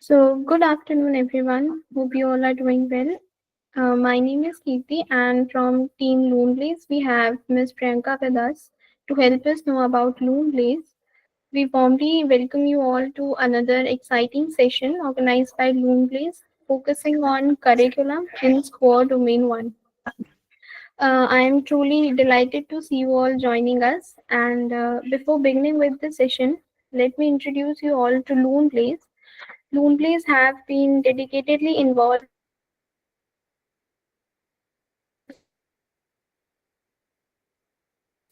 So, good afternoon, everyone. Hope you all are doing well. My name is Deepti, and from Team Luneblaze, we have Ms. Priyanka with us to help us know about Luneblaze. We warmly welcome you all to another exciting session organized by Luneblaze, focusing on curriculum in SQAA Domain 1. I am truly delighted to see you all joining us. And before beginning with the session, let me introduce you all to Luneblaze. Luneblaze have been dedicatedly involved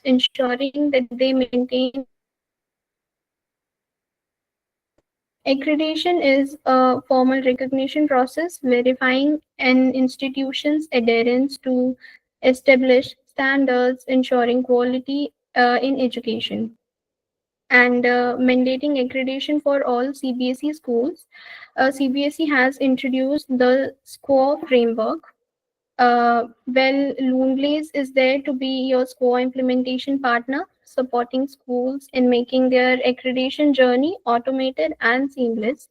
in supporting educational institutions across India, ensuring that they maintain accreditation is a formal recognition process verifying an institution's adherence to established standards, ensuring quality in education, and mandating accreditation for all CBSE schools. CBSE has introduced the SQAA framework. Luneblaze is there to be your SQAA implementation partner, supporting schools in making their accreditation journey automated and seamless,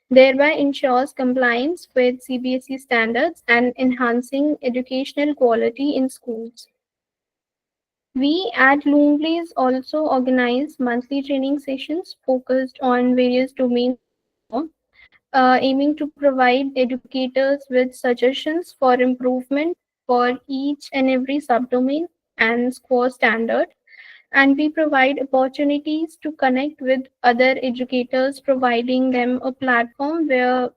thereby ensures compliance with CBSE standards and enhancing educational quality in schools. We at Luneblaze also organize monthly training sessions focused on various domains of SQAA, aiming to provide educators with suggestions for improvement for each and every subdomain and SQAA standard. And we provide opportunities to connect with other educators, providing them a platform where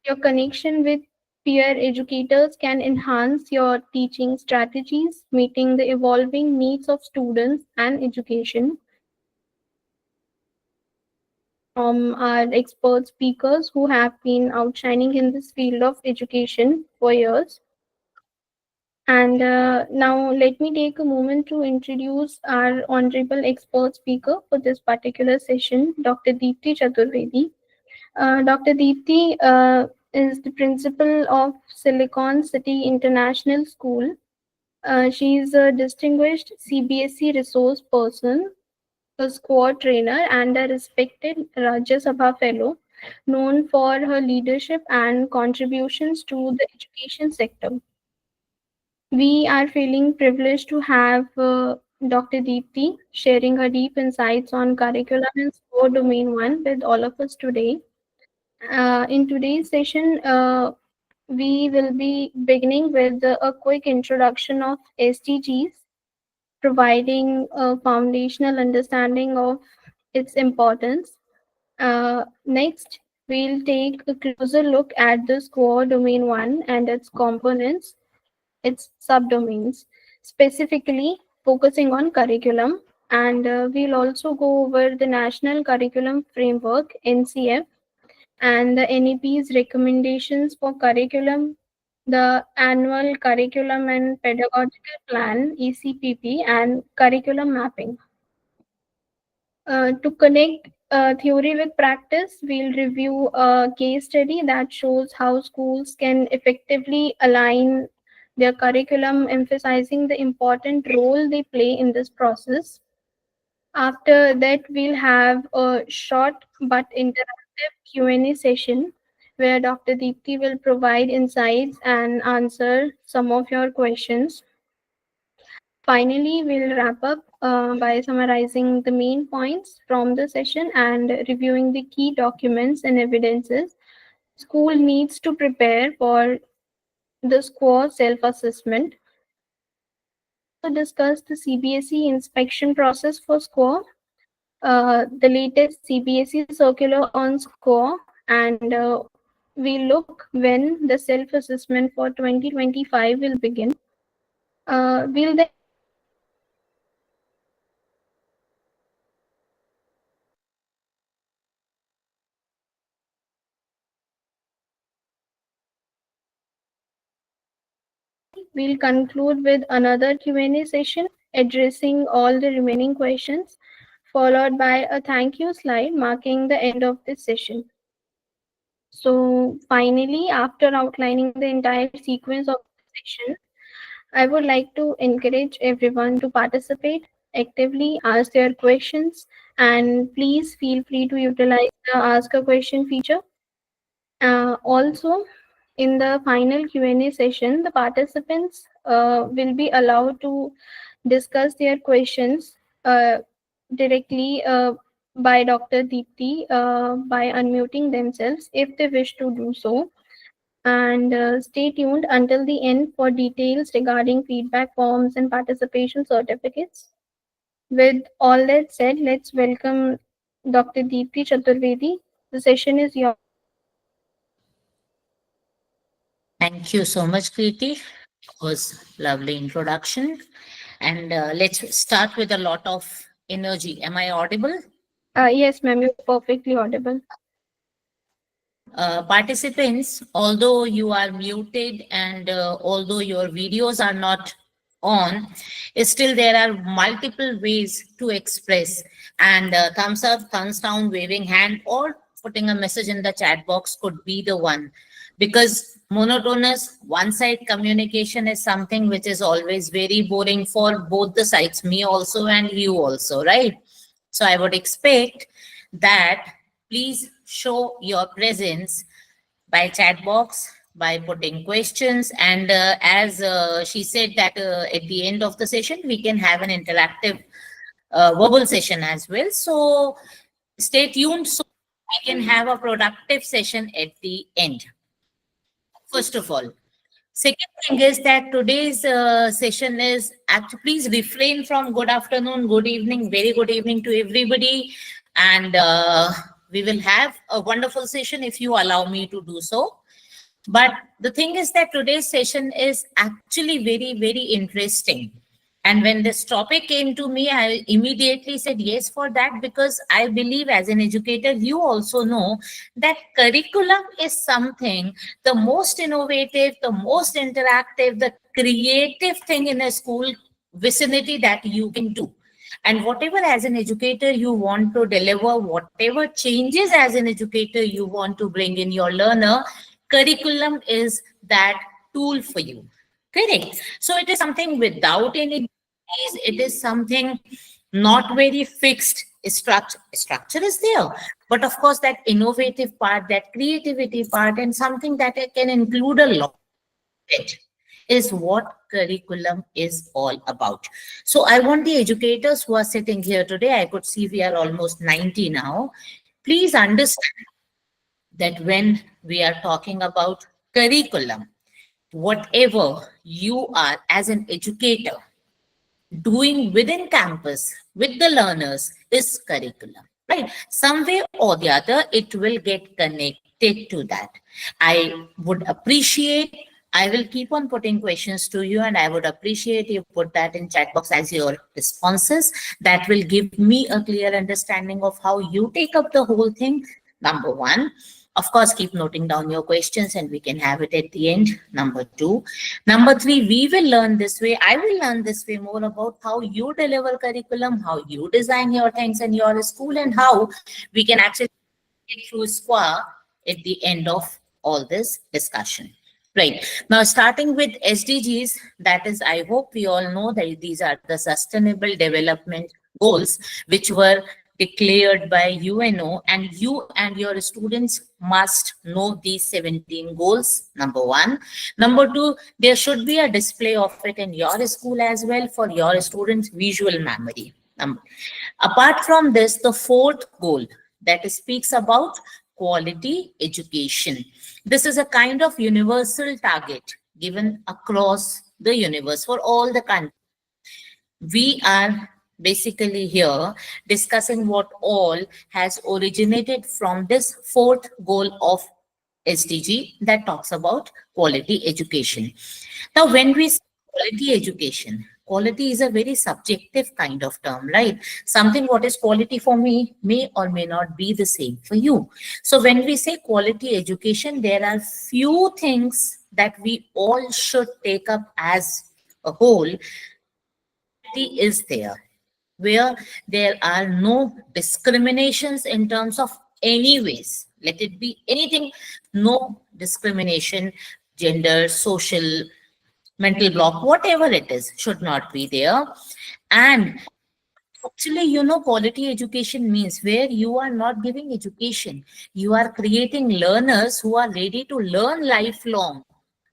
your connection with peer educators can enhance your teaching strategies, meeting the evolving needs of students and education. From our expert speakers who have been outshining in this field of education for years. And now let me take a moment to introduce our honorable expert speaker for this particular session, Dr. Deepti Chaturvedi. Dr. Deepti is the principal of Silicon City International School. She is a distinguished CBSE resource person, a squad trainer, and a respected Rajya Sabha fellow, known for her leadership and contributions to the education sector. We are feeling privileged to have Dr. Deepti sharing her deep insights on curriculum in SQAA Domain 1 with all of us today. In today's session, we will be beginning with a quick introduction of SDGs, providing a foundational understanding of its importance. Next, we'll take a closer look at the SQAA Domain 1 and its components, its subdomains, specifically focusing on curriculum. And we'll also go over the National Curriculum Framework, NCF, and the NEP's recommendations for curriculum, the Annual Curriculum and Pedagogical Plan, ECPP, and curriculum mapping. To connect theory with practice, we'll review a case study that shows how schools can effectively align their curriculum, emphasizing the important role they play in this process. After that, we'll have a short but interactive Q&A session where Dr. Deepti will provide insights and answer some of your questions. Finally, we'll wrap up by summarizing the main points from the session and reviewing the key documents and evidences school needs to prepare for the SQAA self-assessment. Also discuss the CBSE inspection process for SQAA, the latest CBSE circular on SQAA, and we look when the self-assessment for 2025 will begin. We'll then we'll conclude with another Q&A session addressing all the remaining questions, followed by a thank you slide marking the end of this session. So finally, after outlining the entire sequence of the session, I would like to encourage everyone to participate actively, ask their questions, and please feel free to utilize the Ask a Question feature. Also, in the final Q&A session, the participants will be allowed to discuss their questions directly by Dr. Deepti by unmuting themselves if they wish to do so. And stay tuned until the end for details regarding feedback forms and participation certificates. With all that said, let's welcome Dr. Deepti Chaturvedi. The session is yours. Thank you so much, Kriti. It was lovely introduction. And let's start with a lot of energy. Am I audible? Yes, ma'am, you're perfectly audible. Participants, although you are muted and although your videos are not on, still there are multiple ways to express. And thumbs up, thumbs down, waving hand, or putting a message in the chat box could be the one. Because monotonous one-side communication is something which is always very boring for both the sides, me also and you also, right? So I would expect that please show your presence by chat box, by putting questions, and as she said that at the end of the session we can have an interactive verbal session as well. So stay tuned so we can have a productive session at the end. First of all, second thing is that today's session is actually, please refrain from good afternoon, good evening, very good evening to everybody. And we will have a wonderful session if you allow me to do so. But the thing is that today's session is actually very, very interesting. And when this topic came to me, I immediately said yes for that, because I believe as an educator, you also know that curriculum is something, the most innovative, the most interactive, the creative thing in a school vicinity that you can do. And whatever as an educator you want to deliver, whatever changes as an educator you want to bring in your learner, curriculum is that tool for you. Correct. So it is something without any, it is something not very fixed structure. Structure is there, but of course that innovative part, that creativity part, and something that it can include a lot of it is what curriculum is all about. So I want the educators who are sitting here today, I could see we are almost 90 now. Please understand that when we are talking about curriculum, whatever you are as an educator doing within campus with the learners is curriculum, right? Some way or the other, it will get connected to that. I would appreciate, I will keep on putting questions to you, and I would appreciate you put that in chat box as your responses. That will give me a clear understanding of how you take up the whole thing, number one. Of course, keep noting down your questions and we can have it at the end. Number two. Number three, we will learn this way. I will learn this way more about how you deliver curriculum, how you design your things in your school, and how we can actually get through SQAA at the end of all this discussion. Right. Now, starting with SDGs, that is, I hope we all know that these are the Sustainable Development Goals, which were declared by UNO, and you and your students must know these 17 goals, number one. Number two, there should be a display of it in your school as well for your students' visual memory. Apart from this, the fourth goal that speaks about quality education. This is a kind of universal target given across the universe for all the countries. We are basically here discussing what all has originated from this fourth goal of SDG that talks about quality education. Now, when we say quality education, quality is a very subjective kind of term, right? Something what is quality for me may or may not be the same for you. So when we say quality education, there are few things that we all should take up as a whole is there, where there are no discriminations in terms of any ways. Let it be anything, no discrimination, gender, social, mental block, whatever it is, should not be there. And Actually, quality education means where you are not giving education, you are creating learners who are ready to learn lifelong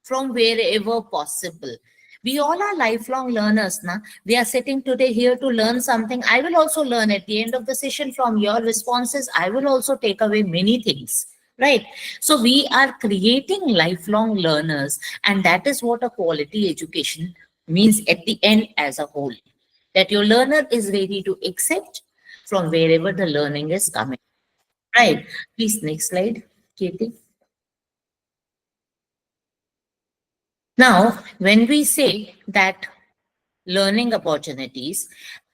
from wherever possible. We all are lifelong learners, na? We are sitting today here to learn something. I will also learn at the end of the session from your responses. I will also take away many things, right? So we are creating lifelong learners, and that is what a quality education means at the end as a whole, that your learner is ready to accept from wherever the learning is coming. Right. Please, next slide, Katie. Now, when we say that learning opportunities,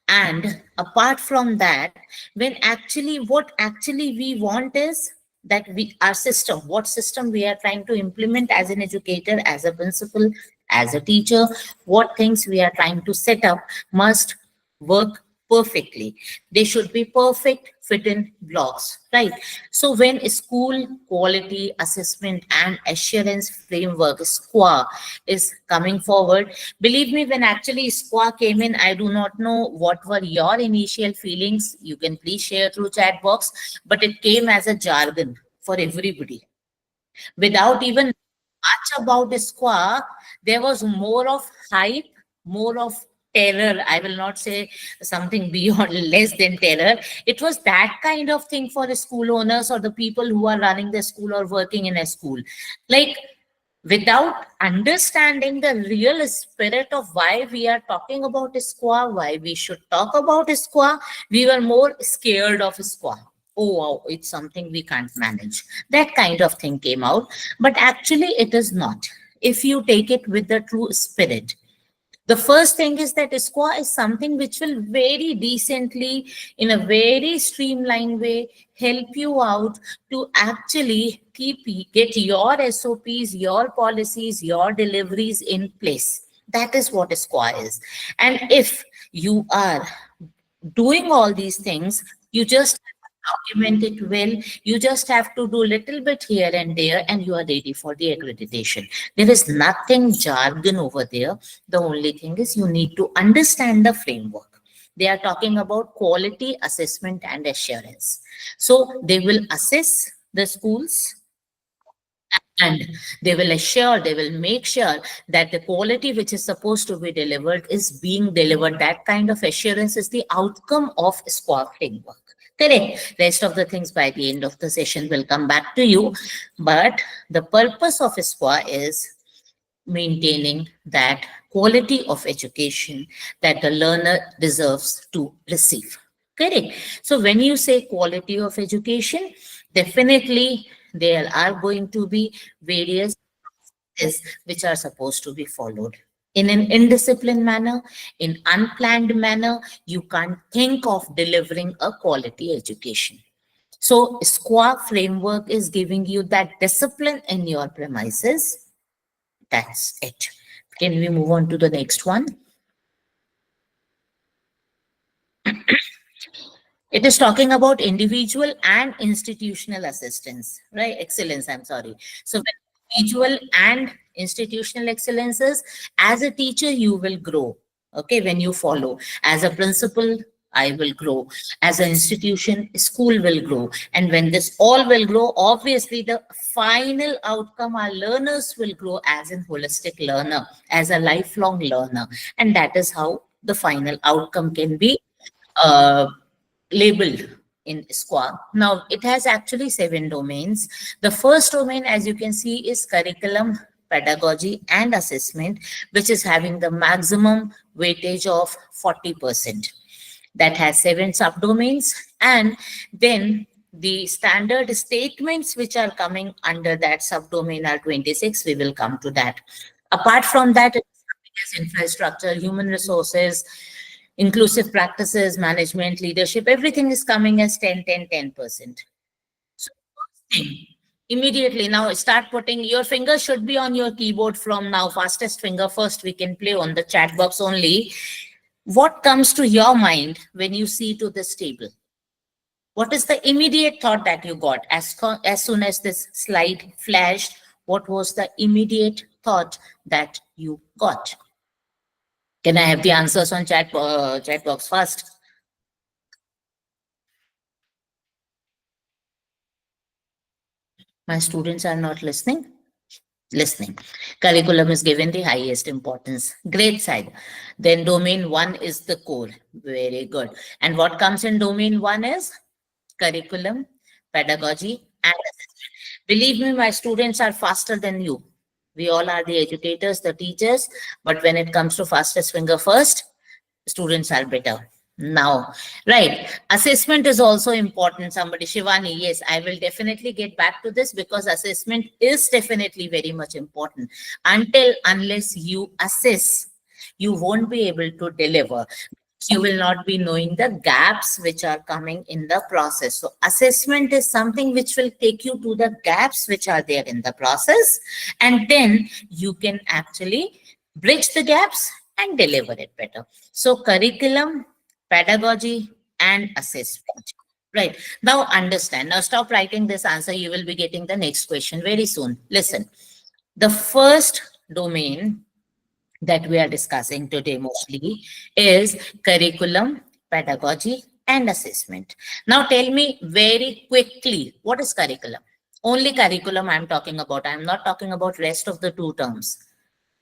and apart from that, when actually what actually we want is that we our system, what system we are trying to implement as an educator, as a principal, as a teacher, what things we are trying to set up must work perfectly. They should be perfect fit in blocks, right? So when school quality assessment and assurance framework SQA is coming forward, believe me, when actually SQA came in, I do not know what were your initial feelings. You can please share through chat box, but it came as a jargon for everybody without even much about SQA. There was more of hype, more of terror. I will not say something beyond less than terror. It was that kind of thing for the school owners or the people who are running the school or working in a school. Like, without understanding the real spirit of why we are talking about SQA, why we should talk about SQA, we were more scared of SQA. Oh, wow, it's something we can't manage. That kind of thing came out. But actually, it is not. If you take it with the true spirit, the first thing is that SQA is something which will very decently, in a very streamlined way, help you out to actually get your SOPs, your policies, your deliveries in place. That is what SQA is. And if you are doing all these things, you just document it well. You just have to do little bit here and there, and you are ready for the accreditation. There is nothing jargon over there. The only thing is you need to understand the framework. They are talking about quality assessment and assurance. So they will assess the schools, and they will make sure that the quality which is supposed to be delivered is being delivered. That kind of assurance is the outcome of SQA framework. Correct. Rest of the things by the end of the session will come back to you. But the purpose of SQA is maintaining that quality of education that the learner deserves to receive. Correct. So when you say quality of education, definitely there are going to be various things which are supposed to be followed. In an indisciplined manner, in unplanned manner, you can't think of delivering a quality education. So SQA framework is giving you that discipline in your premises. That's it. Can we move on to the next one? It is talking about individual and institutional assistance, right? Excellence, I'm sorry. So when individual and institutional excellences, as a teacher, you will grow. Okay, when you follow. As a principal, I will grow. As an institution, school will grow. And when this all will grow, obviously the final outcome, our learners will grow as a holistic learner, as a lifelong learner. And that is how the final outcome can be uh, labeled in SQA. Now, it has actually 7 domains. The first domain, as you can see, is curriculum, pedagogy, and assessment, which is having the maximum weightage of 40%. That has 7 subdomains. And then the standard statements which are coming under that subdomain are 26. We will come to that. Apart from that, it is infrastructure, human resources, inclusive practices, management, leadership, everything is coming as 10, 10, 10%. So first thing, immediately now start putting your finger should be on your keyboard from now. Fastest finger first we can play on the chat box only. What comes to your mind when you see to this table? What is the immediate thought that you got as soon as this slide flashed? What was the immediate thought that you got? Can I have the answers on chat box first? My students are not listening. Listening. Curriculum is given the highest importance. Great side. Then domain one is the core. Very good. And what comes in domain one is curriculum, pedagogy, and assessment. Believe me, my students are faster than you. We all are the educators, the teachers, but when it comes to fastest finger first, students are better. Now, right, assessment is also important. Somebody, Shivani, yes, I will definitely get back to this because assessment is definitely very much important. Unless you assess, you won't be able to deliver. You will not be knowing the gaps which are coming in the process. So assessment is something which will take you to the gaps which are there in the process, and then you can actually bridge the gaps and deliver it better. So curriculum, pedagogy, and assessment. Right. Now understand. Now stop writing this answer. You will be getting the next question very soon. Listen. The first domain that we are discussing today mostly is curriculum, pedagogy, and assessment. Now tell me very quickly, what is curriculum? Only curriculum I'm talking about. I'm not talking about rest of the two terms.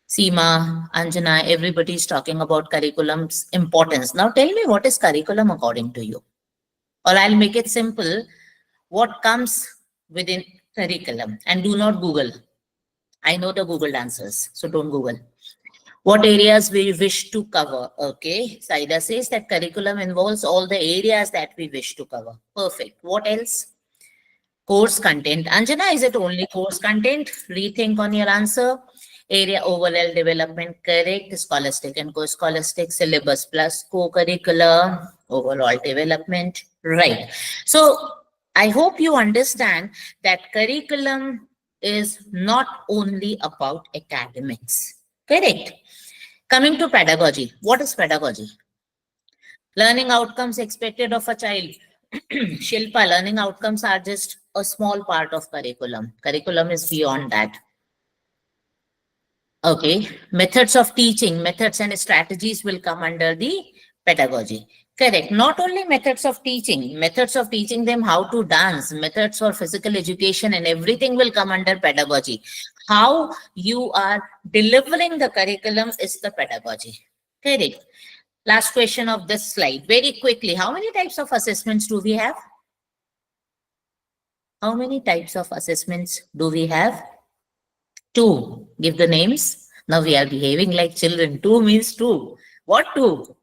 Seema, Anjana, everybody is talking about curriculum's importance. Now tell me what is curriculum according to you? Or I'll make it simple. What comes within curriculum? And do not Google. I know the Google answers, so don't Google. What areas we wish to cover? Okay, Saida says that curriculum involves all the areas that we wish to cover. Perfect. What else? Course content. Anjana, is it only course content? Rethink on your answer. Area overall development, correct. Scholastic and co-scholastic, syllabus plus co-curricular, overall development. Right. So I hope you understand that curriculum is not only about academics. Correct. Coming to pedagogy. What is pedagogy? Learning outcomes expected of a child. Shilpa, learning outcomes are just a small part of curriculum. Curriculum is beyond that. Okay. Methods of teaching, methods and strategies will come under the pedagogy. Correct. Not only methods of teaching them how to dance, methods for physical education and everything will come under pedagogy. How you are delivering the curriculum is the pedagogy. Correct. Last question of this slide. Very quickly, how many types of assessments do we have? How many types of assessments do we have? Two. Give the names. Now we are behaving like children. Two means two. What two?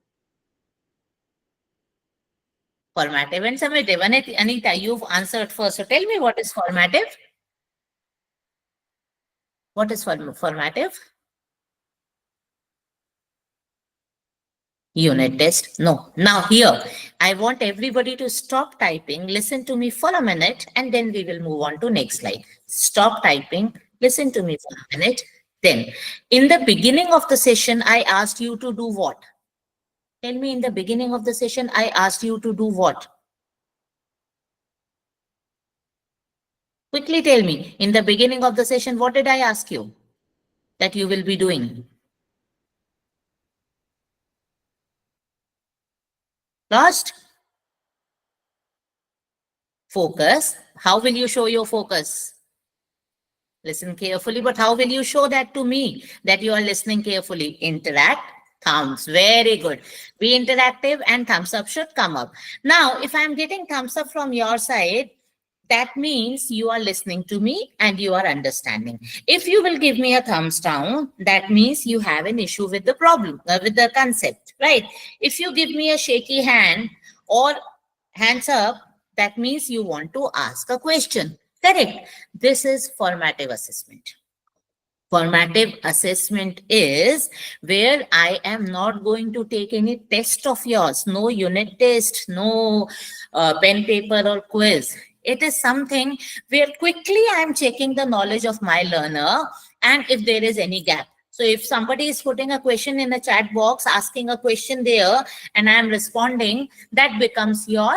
Formative and summative. Anita, you've answered first. So tell me what is formative? What is formative? Unit test. No. Now here, I want everybody to stop typing, listen to me for a minute, and then we will move on to next slide. Stop typing, listen to me for a minute. Then, in the beginning of the session, I asked you to do what? Tell me, in the beginning of the session, I asked you to do what? Quickly tell me, in the beginning of the session, what did I ask you that you will be doing? Lost? Focus. How will you show your focus? Listen carefully, but how will you show that to me that you are listening carefully? Interact, thumbs. Very good. Be interactive and thumbs up should come up. Now, if I'm getting thumbs up from your side, that means you are listening to me and you are understanding. If you will give me a thumbs down, that means you have an issue with the problem, with the concept, right? If you give me a shaky hand or hands up, that means you want to ask a question. Correct. This is formative assessment. Formative assessment is where I am not going to take any test of yours, no unit test, no pen, paper or quiz. It is something where quickly I am checking the knowledge of my learner and if there is any gap. So if somebody is putting a question in a chat box, asking a question there, and I am responding, that becomes your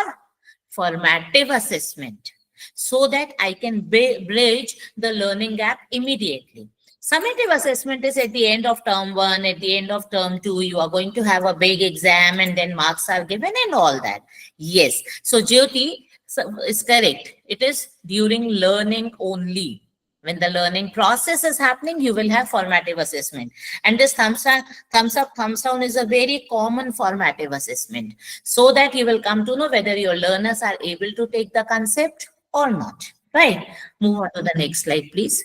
formative assessment so that I can bridge the learning gap immediately. Summative assessment is at the end of term 1, at the end of term 2, you are going to have a big exam and then marks are given and all that. Yes. So Jyoti, So it's correct. It is during learning only. When the learning process is happening, you will have formative assessment. And this thumbs up, thumbs down is a very common formative assessment. So that you will come to know whether your learners are able to take the concept or not. Right? Move on to the next slide, please.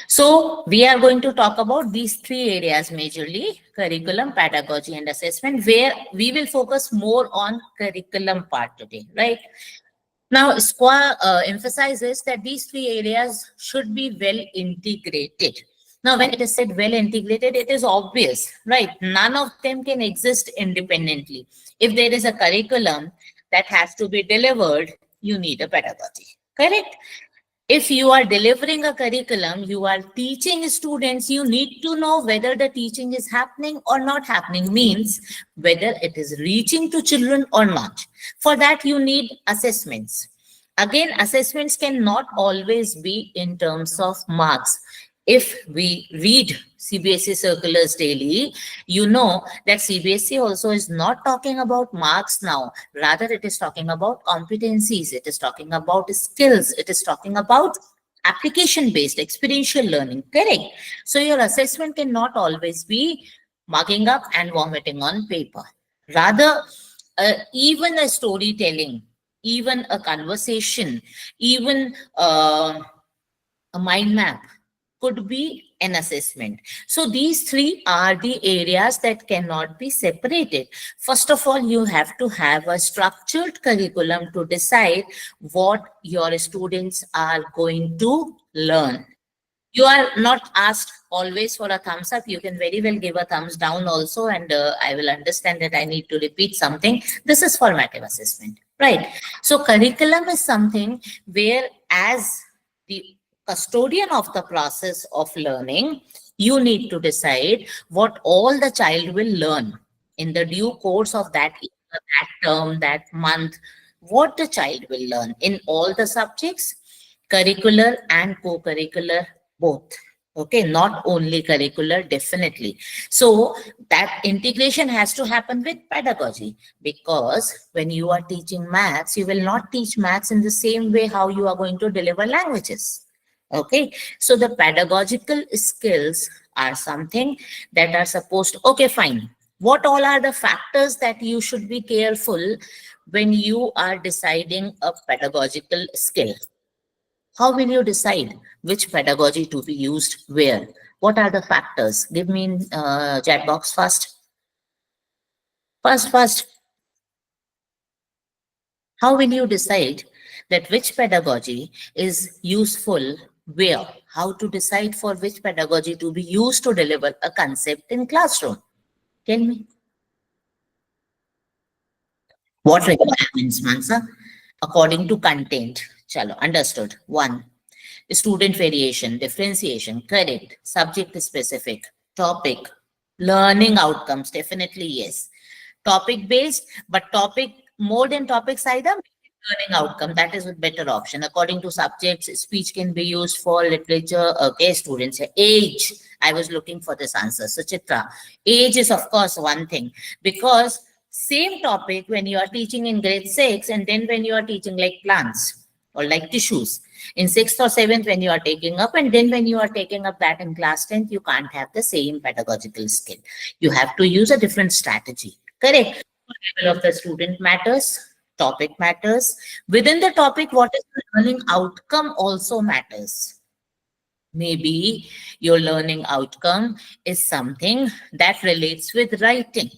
So we are going to talk about these three areas majorly: curriculum, pedagogy, and assessment, where we will focus more on curriculum part today, right? Now, SQA emphasizes that these three areas should be well integrated. Now, when it is said well integrated, it is obvious, right? None of them can exist independently. If there is a curriculum that has to be delivered, you need a pedagogy, correct? If you are delivering a curriculum, you are teaching students, you need to know whether the teaching is happening or not happening, means whether it is reaching to children or not. For that, you need assessments. Again, assessments cannot always be in terms of marks. If we read CBSE circulars daily, you know that CBSE also is not talking about marks now. Rather, it is talking about competencies. It is talking about skills. It is talking about application-based experiential learning. Correct. So your assessment cannot always be mugging up and vomiting on paper. Rather, even a storytelling, even a conversation, even a mind map could be an assessment. So these three are the areas that cannot be separated. First of all, you have to have a structured curriculum to decide what your students are going to learn. You are not asked always for a thumbs up. You can very well give a thumbs down also, and I will understand that I need to repeat something. This is formative assessment, right? So curriculum is something where, as the custodian of the process of learning, you need to decide what all the child will learn in the due course of that year, that term, that month, what the child will learn in all the subjects, curricular and co-curricular both. Okay, not only curricular, definitely. So that integration has to happen with pedagogy, because when you are teaching maths, you will not teach maths in the same way how you are going to deliver languages. Okay, so the pedagogical skills are something that are supposed to, okay, fine. What all are the factors that you should be careful when you are deciding a pedagogical skill? How will you decide which pedagogy to be used where? What are the factors? Give me in chat box first. First. How will you decide that which pedagogy is useful where? How to decide for which pedagogy to be used to deliver a concept in classroom? Tell me. What requirements, Mansa? According to content. Chalo, understood. One, student variation, differentiation, correct. Subject specific, topic, learning outcomes, definitely yes. Topic based, but topic more than topic side up, learning outcome, that is a better option. According to subjects, speech can be used for literature. Okay, students, age. I was looking for this answer. So Chitra, age is of course one thing, because same topic when you are teaching in grade 6 and then when you are teaching like plants or like tissues in 6th or 7th when you are taking up, and then when you are taking up that in class 10th, you can't have the same pedagogical skill. You have to use a different strategy. Correct. Level of the student matters, topic matters. Within the topic, what is the learning outcome also matters. Maybe your learning outcome is something that relates with writing,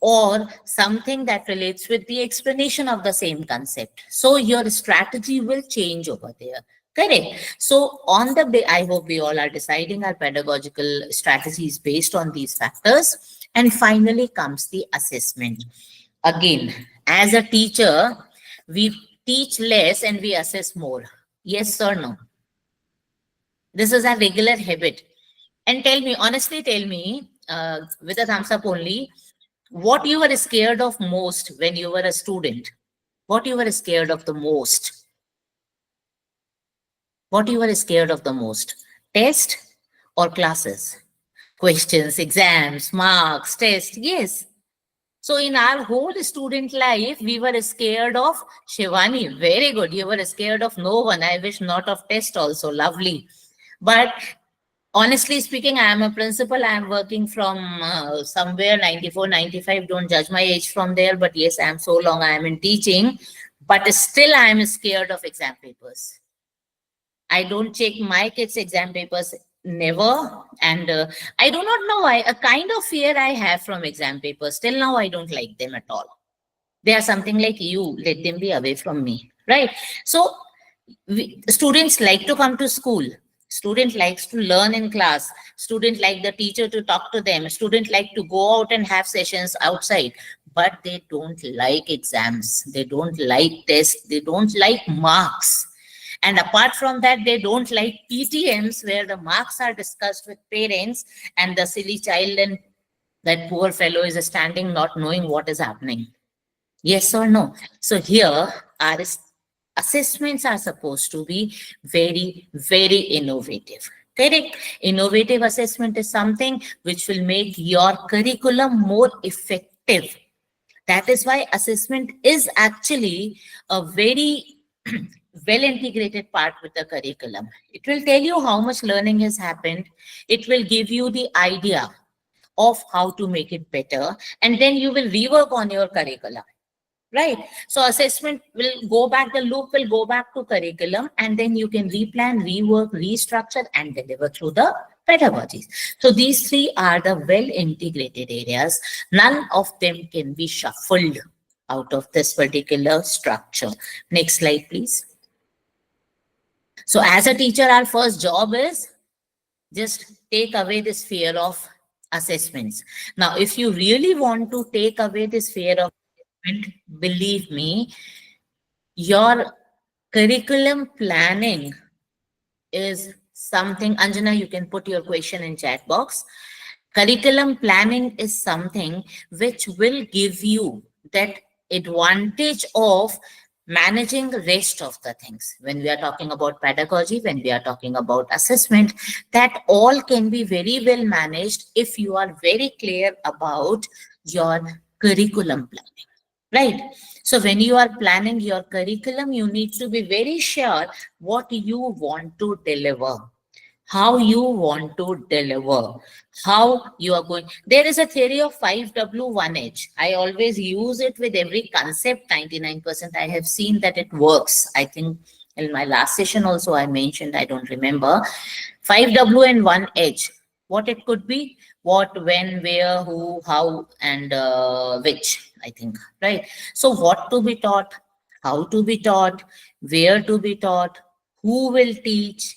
or something that relates with the explanation of the same concept. So your strategy will change over there. Correct. So on the day, I hope we all are deciding our pedagogical strategies based on these factors. And finally comes the assessment. Again, as a teacher, we teach less and we assess more. Yes or no? This is a regular habit. And tell me, honestly, tell me, with a thumbs up only, what you were scared of most when you were a student? What you were scared of the most? What you were scared of the most? Test or classes? Questions, exams, marks, test. Yes. So in our whole student life, we were scared of Shivani. Very good. You were scared of no one. I wish not of test also. Lovely. But honestly speaking, I am a principal. I am working from somewhere 94, 95. Don't judge my age from there. But yes, I am so long. I am in teaching. But still, I am scared of exam papers. I don't check my kids' exam papers, never. And I do not know why. A kind of fear I have from exam papers. Till now, I don't like them at all. They are something like you. Let them be away from me, right? So students like to come to school. Student likes to learn in class. Student like the teacher to talk to them. Student like to go out and have sessions outside. But they don't like exams. They don't like tests. They don't like marks. And apart from that, they don't like PTMs where the marks are discussed with parents and the silly child and that poor fellow is standing not knowing what is happening. Yes or no? So here, our assessments are supposed to be very, very innovative. Correct? Innovative assessment is something which will make your curriculum more effective. That is why assessment is actually a very well integrated part with the curriculum. It will tell you how much learning has happened. It will give you the idea of how to make it better. And then you will rework on your curriculum. Right. So assessment will go back, the loop will go back to curriculum, and then you can replan, rework, restructure, and deliver through the pedagogies. So these three are the well integrated areas. None of them can be shuffled out of this particular structure. Next slide, please. So as a teacher, our first job is just take away this fear of assessments. Now, if you really want to take away this fear of assessment, believe me, your curriculum planning is something. Anjana, you can put your question in chat box. Curriculum planning is something which will give you that advantage of managing the rest of the things. When we are talking about pedagogy, when we are talking about assessment, that all can be very well managed if you are very clear about your curriculum planning. Right. So when you are planning your curriculum, you need to be very sure what you want to deliver, how you want to deliver, how you are going. There is a theory of 5W1H. I always use it with every concept. 99% I have seen that it works. I think in my last session also I mentioned, I don't remember. 5W and 1H. What it could be? What, when, where, who, how, and which, I think, right? So what to be taught, how to be taught, where to be taught, who will teach,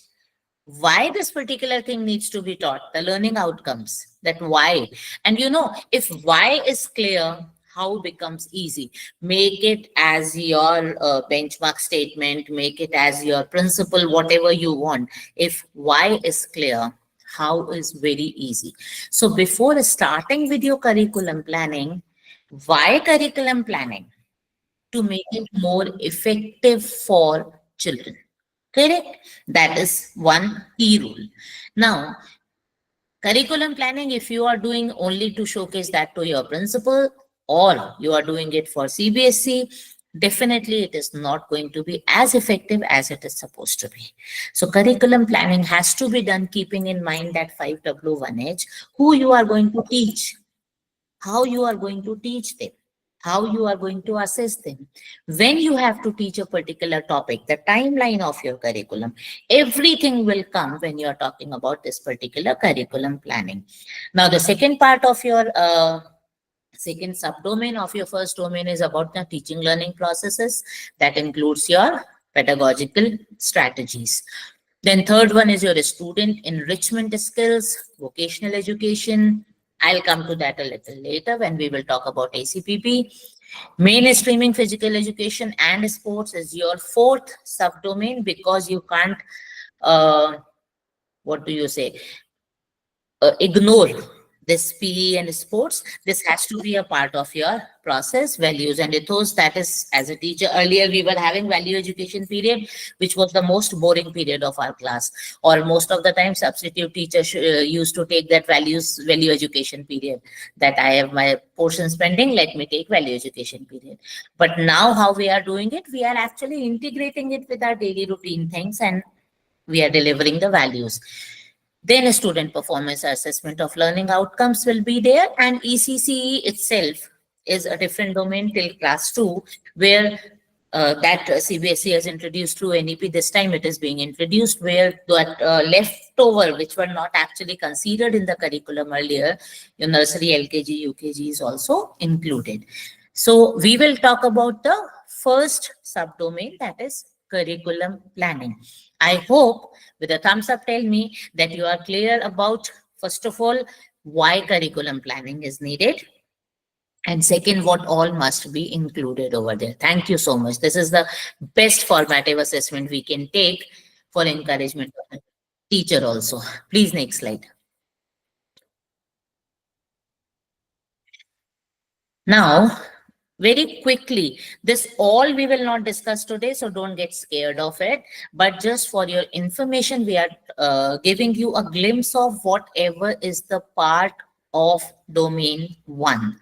why this particular thing needs to be taught, the learning outcomes, that why. And you know, if why is clear, how becomes easy. Make it as your benchmark statement, make it as your principle, whatever you want. If why is clear, how is very easy. So before starting with your curriculum planning, why curriculum planning? To make it more effective for children. Correct? That is one key rule. Now, curriculum planning, if you are doing only to showcase that to your principal or you are doing it for CBSE, definitely it is not going to be as effective as it is supposed to be. So curriculum planning has to be done keeping in mind that 5W1H, who you are going to teach, how you are going to teach them, how you are going to assess them, when you have to teach a particular topic, the timeline of your curriculum, everything will come when you are talking about this particular curriculum planning. Now, the second part of your second subdomain of your first domain is about the teaching learning processes. That includes your pedagogical strategies. Then third one is your student enrichment skills, vocational education. I'll come to that a little later when we will talk about ACPP. Mainstreaming physical education and sports is your fourth subdomain because you can't, what do you say, ignore this PE and sports, this has to be a part of your process, values and ethos. That is, as a teacher, earlier we were having value education period, which was the most boring period of our class. Or most of the time, substitute teachers used to take that value education period. That I have my portions pending, let me take value education period. But now how we are doing it, we are actually integrating it with our daily routine things, and we are delivering the values. Then a student performance assessment of learning outcomes will be there, and ECCE itself is a different domain till class 2, where that CBSE has introduced through NEP. This time it is being introduced, where that leftover, which were not actually considered in the curriculum earlier, your nursery, LKG, UKG is also included. So we will talk about the first subdomain, that is curriculum planning. I hope with a thumbs up, tell me that you are clear about, first of all, why curriculum planning is needed. And second, what all must be included over there. Thank you so much. This is the best formative assessment we can take for encouragement of the teacher also. Please, next slide. Now, very quickly, this all we will not discuss today, so don't get scared of it. But just for your information, we are giving you a glimpse of whatever is the part of domain 1.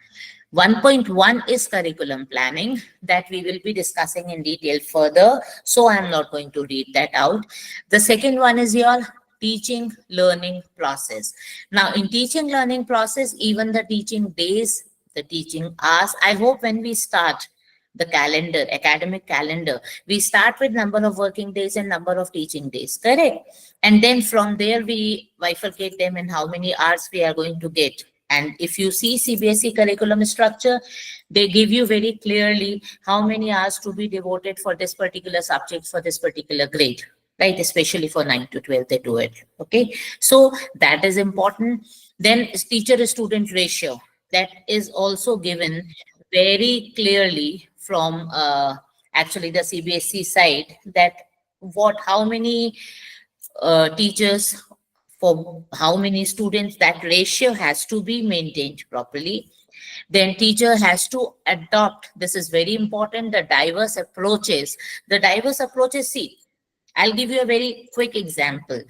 1.1 is curriculum planning, that we will be discussing in detail further. So I'm not going to read that out. The second one is your teaching learning process. Now in teaching learning process, even the teaching days, the teaching hours, I hope when we start the calendar, academic calendar, we start with number of working days and number of teaching days, correct? And then from there we bifurcate them in how many hours we are going to get. And if you see CBSE curriculum structure, they give you very clearly how many hours to be devoted for this particular subject, for this particular grade, right? Especially for 9 to 12, they do it. Okay. So that is important. Then teacher-student ratio, that is also given very clearly from actually the CBSE side, that how many teachers for how many students, that ratio has to be maintained properly. Then teacher has to adopt, this is very important, the diverse approaches. The diverse approaches, see, I'll give you a very quick example.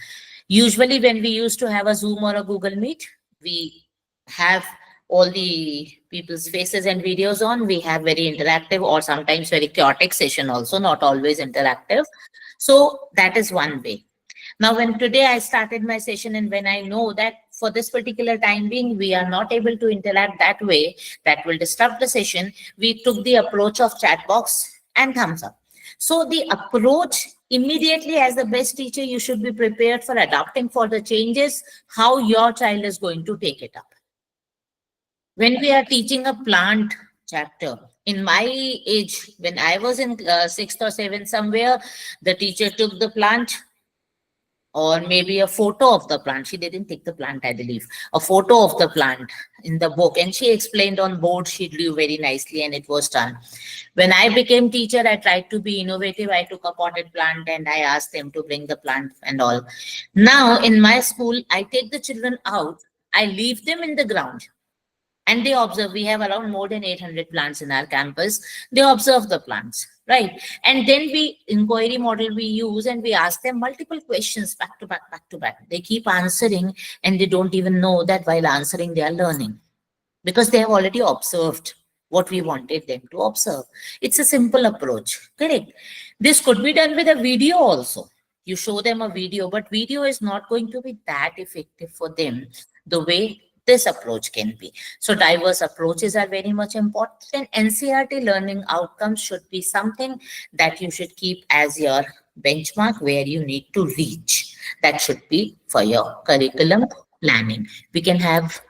Usually when we used to have a Zoom or a Google Meet, we have all the people's faces and videos on. We have very interactive or sometimes very chaotic session also, not always interactive. So that is one way. Now, when today I started my session, and when I know that for this particular time being, we are not able to interact that way, that will disrupt the session, we took the approach of chat box and thumbs up. So the approach, immediately as the best teacher, you should be prepared for adapting for the changes, how your child is going to take it up. When we are teaching a plant chapter, in my age, when I was in 6th or 7th somewhere, the teacher took the plant, or maybe a photo of the plant. She didn't take the plant, I believe. A photo of the plant in the book. And she explained on board, she drew very nicely and it was done. When I became teacher, I tried to be innovative. I took a potted plant and I asked them to bring the plant and all. Now in my school, I take the children out. I leave them in the ground. And they observe. We have around more than 800 plants in our campus. They observe the plants, right? And then we inquiry model we use, and we ask them multiple questions back to back, back to back. They keep answering, and they don't even know that while answering they are learning, because they have already observed what we wanted them to observe. It's a simple approach, correct? This could be done with a video also. You show them a video, but video is not going to be that effective for them the way this approach can be. So diverse approaches are very much important, and NCERT learning outcomes should be something that you should keep as your benchmark where you need to reach. That should be for your curriculum planning. We can have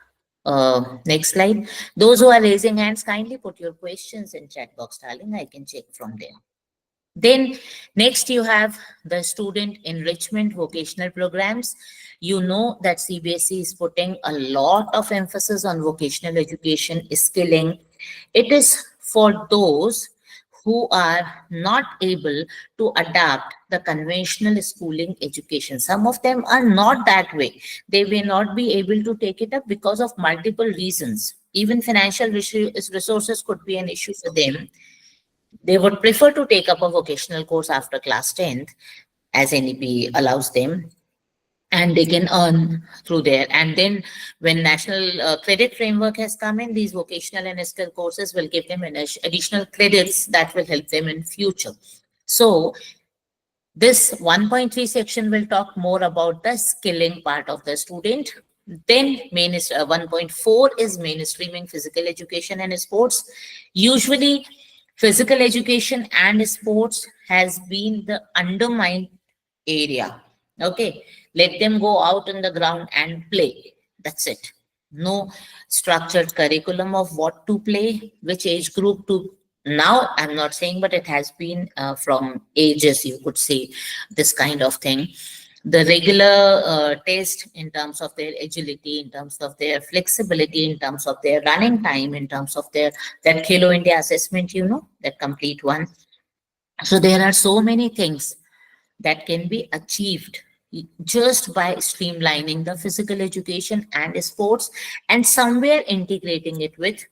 next slide. Those who are raising hands, kindly put your questions in chat box, darling. I can check from there. Then next you have the student enrichment vocational programs. You know that CBSE is putting a lot of emphasis on vocational education, skilling. It is for those who are not able to adapt the conventional schooling education. Some of them are not that way. They may not be able to take it up because of multiple reasons. Even financial resources could be an issue for them. They would prefer to take up a vocational course after class 10th, as NEP allows them, and they can earn through there. And then when national credit framework has come in, these vocational and skill courses will give them additional credits that will help them in future. So this 1.3 section will talk more about the skilling part of the student. Then 1.4 is mainstreaming physical education and sports. Usually physical education and sports has been the undermined area. Okay, let them go out on the ground and play. That's it. No structured curriculum of what to play, which age group to. Now, I'm not saying, but it has been from ages, you could say, this kind of thing. The regular test in terms of their agility, in terms of their flexibility, in terms of their running time, in terms of their that Khelo India assessment, that complete one. So there are so many things that can be achieved just by streamlining the physical education and sports and somewhere integrating it with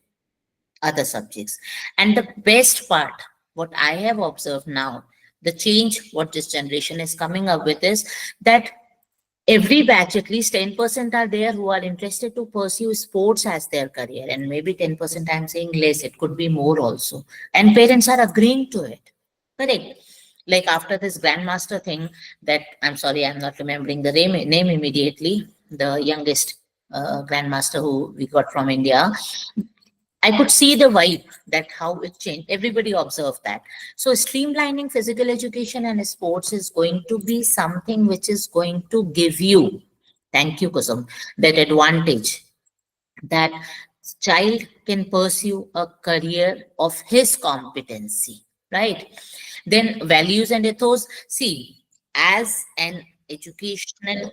other subjects. And the best part, what I have observed now, the change what this generation is coming up with is that every batch, at least 10% are there who are interested to pursue sports as their career. And maybe 10%, I'm saying less, it could be more also. And parents are agreeing to it. Correct. Like after this grandmaster thing, that I'm sorry, I'm not remembering the name immediately, the youngest grandmaster who we got from India, I could see the vibe that how it changed. Everybody observed that. So streamlining physical education and sports is going to be something which is going to give you, thank you, Kusum, that advantage that child can pursue a career of his competency, right? Then values and ethos. See, as an educational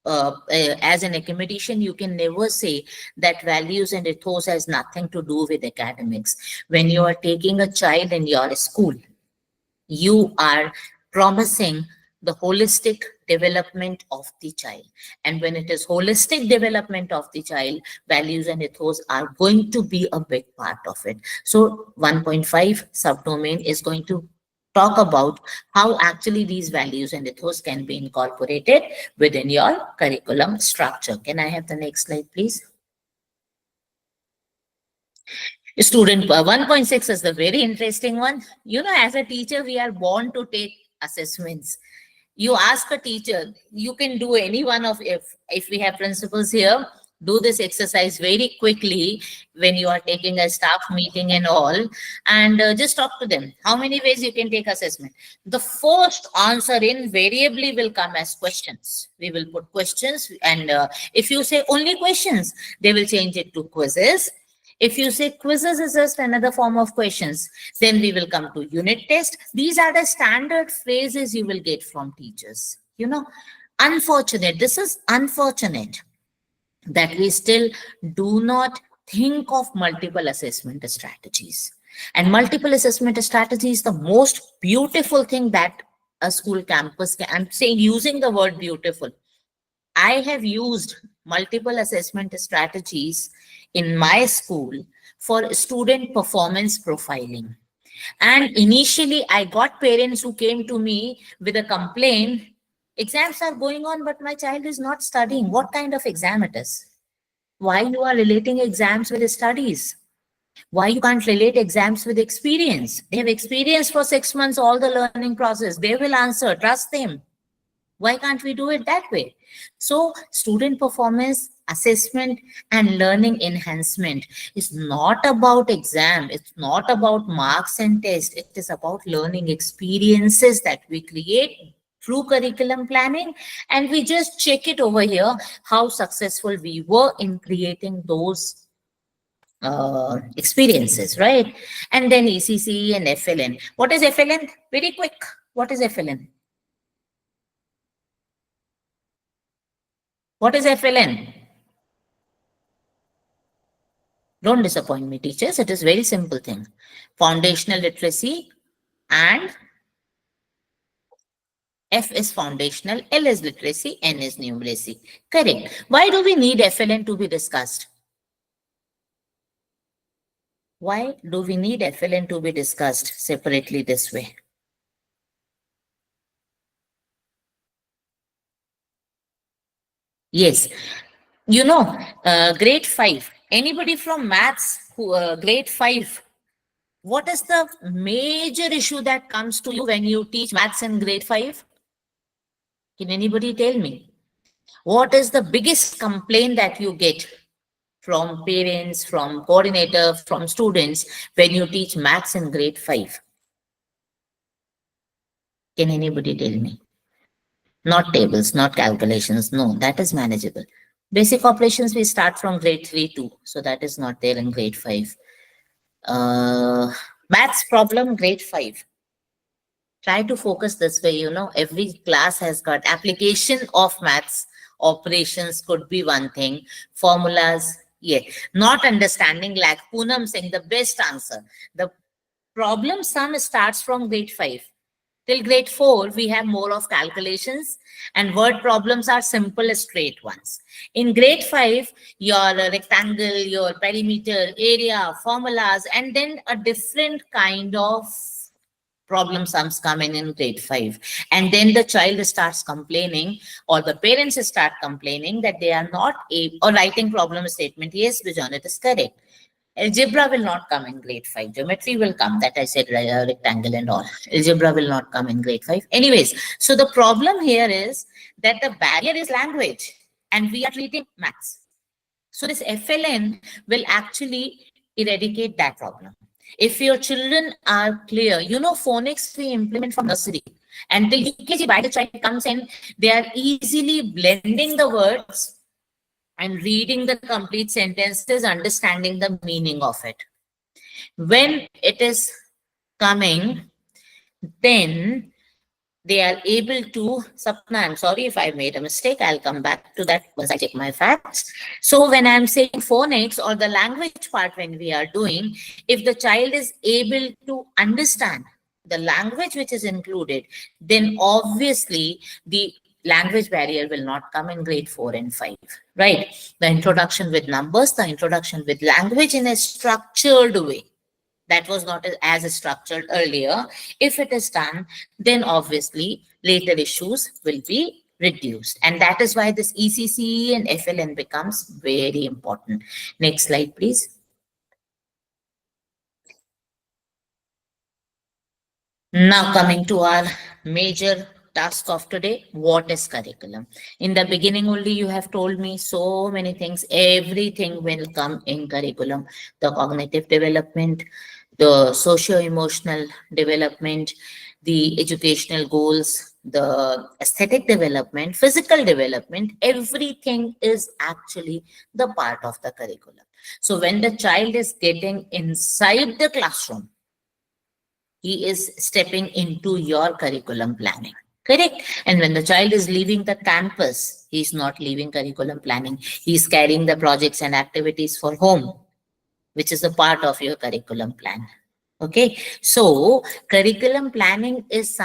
as an academician, you can never say that values and ethos has nothing to do with academics. When you are taking a child in your school, you are promising the holistic development of the child. And when it is holistic development of the child, values and ethos are going to be a big part of it. So 1.5 subdomain is going to talk about how actually these values and ethos can be incorporated within your curriculum structure. Can I have the next slide, please? Student 1.6 is the very interesting one. As a teacher, we are born to take assessments. You ask a teacher, you can do any one of, if we have principals here, do this exercise very quickly when you are taking a staff meeting and all, and just talk to them. How many ways you can take assessment? The first answer invariably will come as questions. We will put questions, and if you say only questions, they will change it to quizzes. If you say quizzes is just another form of questions, then we will come to unit test. These are the standard phrases you will get from teachers. Unfortunate. This is unfortunate that we still do not think of multiple assessment strategies. And multiple assessment strategy is the most beautiful thing that a school campus can. I'm saying using the word beautiful. I have used multiple assessment strategies in my school for student performance profiling. And initially, I got parents who came to me with a complaint. Exams are going on, but my child is not studying. What kind of exam it is? Why you are relating exams with studies? Why you can't relate exams with experience? They have experience for 6 months, all the learning process. They will answer, trust them. Why can't we do it that way? So student performance assessment and learning enhancement is not about exam. It's not about marks and tests. It is about learning experiences that we create through curriculum planning. And we just check it over here, how successful we were in creating those experiences, right? And then ECC and FLN. What is FLN? Very quick. What is FLN? What is FLN? Don't disappoint me, teachers. It is very simple thing. Foundational literacy And F is foundational, L is literacy, N is numeracy. Correct. Why do we need FLN to be discussed? Why do we need FLN to be discussed separately this way? Yes. You know, grade 5. Anybody from maths who grade 5? What is the major issue that comes to you when you teach maths in grade 5? Can anybody tell me? What is the biggest complaint that you get from parents, from coordinator, from students when you teach maths in grade 5? Can anybody tell me? Not tables, not calculations. No, that is manageable. Basic operations we start from grade 3 too. So that is not there in grade 5. Maths problem grade 5. Try to focus this way, every class has got application of maths. Operations could be one thing. Formulas, yeah. Not understanding, like Poonam saying, the best answer. The problem sum starts from grade 5. Till grade 4, we have more of calculations, and word problems are simple, straight ones. In grade 5, your rectangle, your perimeter, area, formulas, and then a different kind of problem sums come in grade 5. And then the child starts complaining, or the parents start complaining that they are not able, or writing problem statement. Yes, Bijan, it is correct. Algebra will not come in grade 5. Geometry will come, that I said, rectangle and all. Algebra will not come in grade 5. Anyways, so the problem here is that the barrier is language and we are treating maths. So this FLN will actually eradicate that problem. If your children are clear, phonics we implement from nursery. And the UKG, by the child comes in, they are easily blending the words and reading the complete sentences, understanding the meaning of it. When it is coming, then they are able to, Sapna, I'm sorry if I made a mistake. I'll come back to that once I check my facts. So when I'm saying phonics or the language part, when we are doing, if the child is able to understand the language which is included, then obviously the language barrier will not come in grade 4 and 5, right? The introduction with numbers, the introduction with language in a structured way. That was not as structured earlier. If it is done, then obviously later issues will be reduced. And that is why this ECCE and FLN becomes very important. Next slide, please. Now coming to our major task of today, what is curriculum? In the beginning only you have told me so many things. Everything will come in curriculum. The cognitive development, the socio-emotional development, the educational goals, the aesthetic development, physical development, everything is actually the part of the curriculum. So when the child is getting inside the classroom, he is stepping into your curriculum planning. Correct. And when the child is leaving the campus, he is not leaving curriculum planning. He is carrying the projects and activities for home, which is a part of your curriculum plan. Okay, so curriculum planning is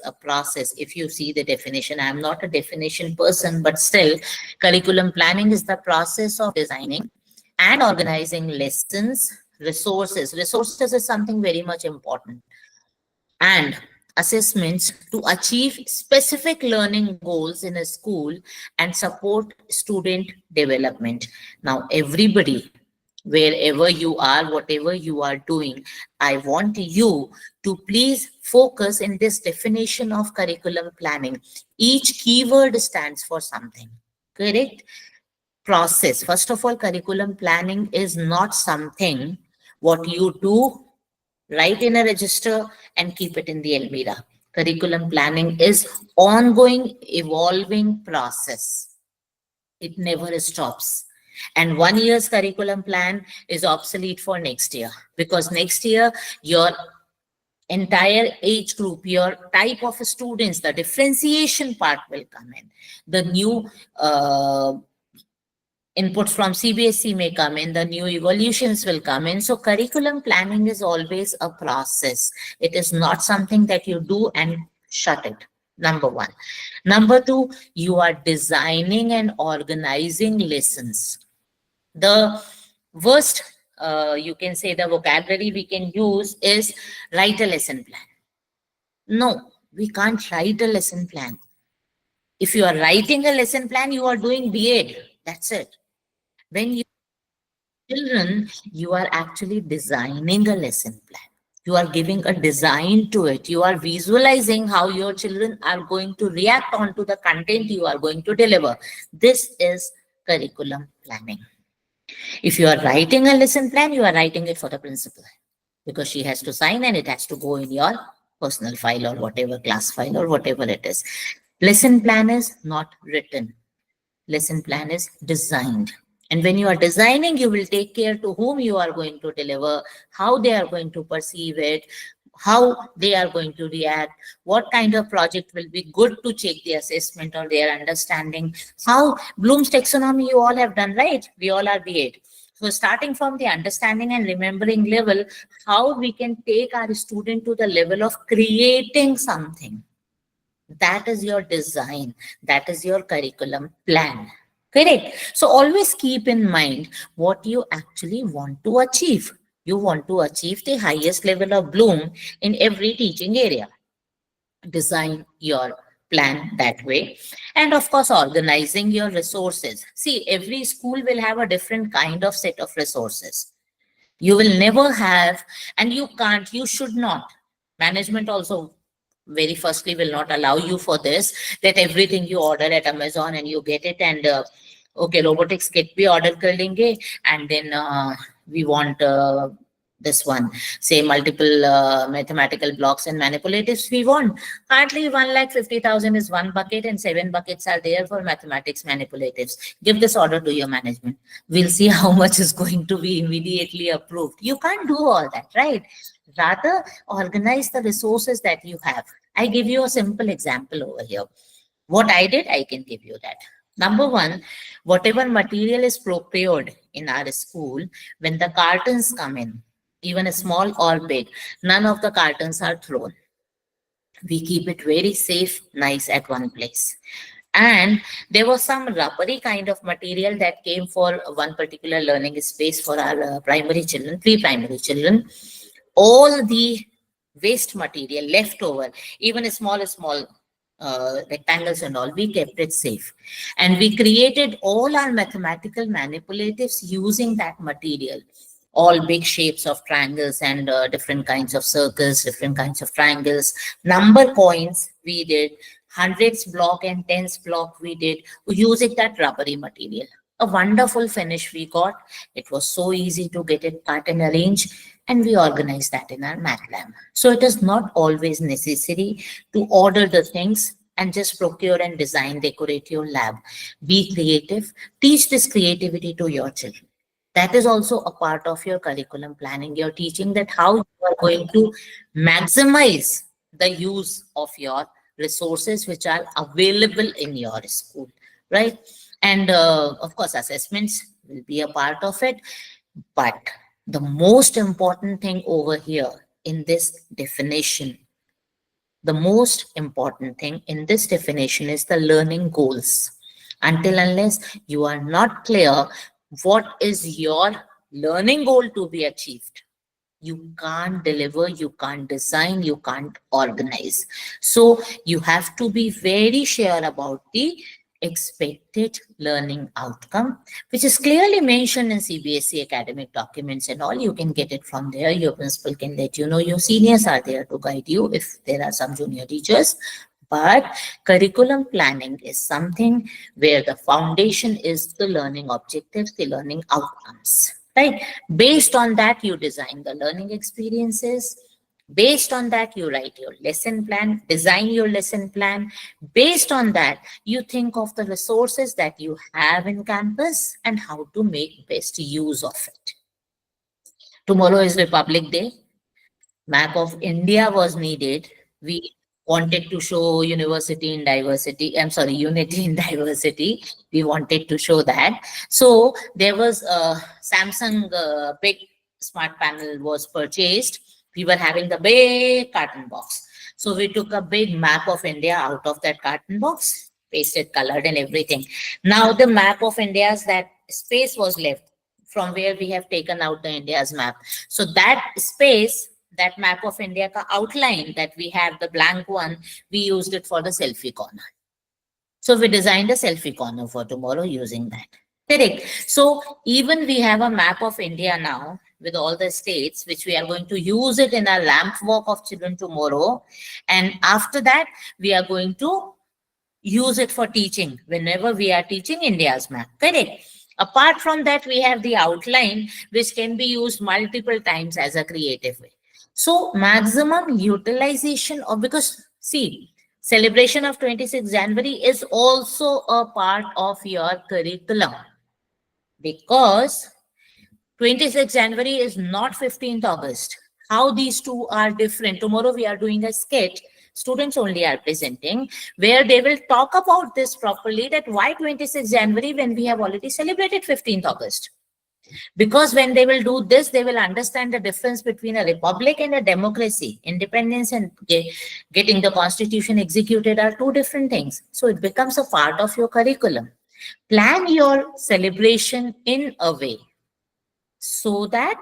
a process. If you see the definition, I'm not a definition person, but still, curriculum planning is the process of designing and organizing lessons, resources. Resources is something very much important, and assessments to achieve specific learning goals in a school and support student development. Now, everybody, wherever you are, whatever you are doing, I want you to please focus in this definition of curriculum planning. Each keyword stands for something. Correct? Process. First of all, curriculum planning is not something what you do, write in a register and keep it in the Almira. Curriculum planning is ongoing, evolving process. It never stops. And 1 year's curriculum plan is obsolete for next year, because next year your entire age group, your type of students, the differentiation part will come in. The new Inputs from CBSE may come in, the new evolutions will come in. So curriculum planning is always a process. It is not something that you do and shut it. Number one. Number two, you are designing and organizing lessons. The worst, you can say, the vocabulary we can use is write a lesson plan. No, we can't write a lesson plan. If you are writing a lesson plan, you are doing B.Ed. That's it. When you children, you are actually designing a lesson plan. You are giving a design to it. You are visualizing how your children are going to react onto the content you are going to deliver. This is curriculum planning. If you are writing a lesson plan, you are writing it for the principal because she has to sign and it has to go in your personal file or whatever, class file or whatever it is. Lesson plan is not written. Lesson plan is designed. And when you are designing, you will take care to whom you are going to deliver, how they are going to perceive it, how they are going to react, what kind of project will be good to check the assessment or their understanding, how Bloom's taxonomy you all have done, right? We all are B.Ed. So starting from the understanding and remembering level, how we can take our student to the level of creating something. That is your design. That is your curriculum plan. Correct. So always keep in mind what you actually want to achieve. You want to achieve the highest level of bloom in every teaching area. Design your plan that way. And of course, organizing your resources. See, every school will have a different kind of set of resources. You will never have, and you can't, you should not. Management also very firstly will not allow you for this, that everything you order at Amazon and you get it, and okay, robotics kit bhi order kar lenge, and then we want this one, say multiple mathematical blocks and manipulatives we want. Hardly 1,50,000 is one bucket and 7 buckets are there for mathematics manipulatives. Give this order to your management. We'll see how much is going to be immediately approved. You can't do all that, right? Rather, organize the resources that you have. I give you a simple example over here. What I did, I can give you that. Number one, whatever material is procured in our school, when the cartons come in, even small or big, none of the cartons are thrown. We keep it very safe, nice at one place. And there was some rubbery kind of material that came for one particular learning space for our primary children, pre-primary children. All the waste material left over, even small rectangles and all, we kept it safe. And we created all our mathematical manipulatives using that material. All big shapes of triangles and different kinds of circles, different kinds of triangles. Number coins we did, hundreds block and tens block we did using that rubbery material. A wonderful finish we got. It was so easy to get it cut and arrange, and we organized that in our math lab. So it is not always necessary to order the things and just procure and design, decorate your lab. Be creative. Teach this creativity to your children. That is also a part of your curriculum planning. You're teaching that how you are going to maximize the use of your resources which are available in your school, right? And of course, assessments will be a part of it. But the most important thing over here in this definition, the most important thing in this definition is the learning goals. Until unless you are not clear what is your learning goal to be achieved, you can't deliver, you can't design, you can't organize. So you have to be very sure about the expected learning outcome, which is clearly mentioned in CBSE academic documents and all. You can get it from there. Your principal can let you know. Your seniors are there to guide you if there are some junior teachers. But curriculum planning is something where the foundation is the learning objectives, the learning outcomes, right? Based on that, you design the learning experiences. Based on that, you write your lesson plan, design your lesson plan. Based on that, you think of the resources that you have in campus and how to make best use of it. Tomorrow is Republic Day. Map of India was needed. We wanted to show university in diversity. I'm sorry, unity in diversity. We wanted to show that. So there was a Samsung big smart panel was purchased. We were having the big carton box. So we took a big map of India out of that carton box, pasted, colored, and everything. Now the map of India's that space was left from where we have taken out the India's map. So that space, that map of India ka outline that we have, the blank one, we used it for the selfie corner. So we designed a selfie corner for tomorrow using that. Correct. So even we have a map of India now with all the states, which we are going to use it in our lamp walk of children tomorrow. And after that, we are going to use it for teaching whenever we are teaching India's map. Correct. Apart from that, we have the outline, which can be used multiple times as a creative way. So maximum utilization of, because see, celebration of 26th January is also a part of your curriculum, because 26th January is not 15th August. How these two are different. Tomorrow we are doing a sketch. Students only are presenting where they will talk about this properly, that why 26th January when we have already celebrated 15th August. Because when they will do this, they will understand the difference between a republic and a democracy. Independence and getting the constitution executed are two different things. So it becomes a part of your curriculum. Plan your celebration in a way so that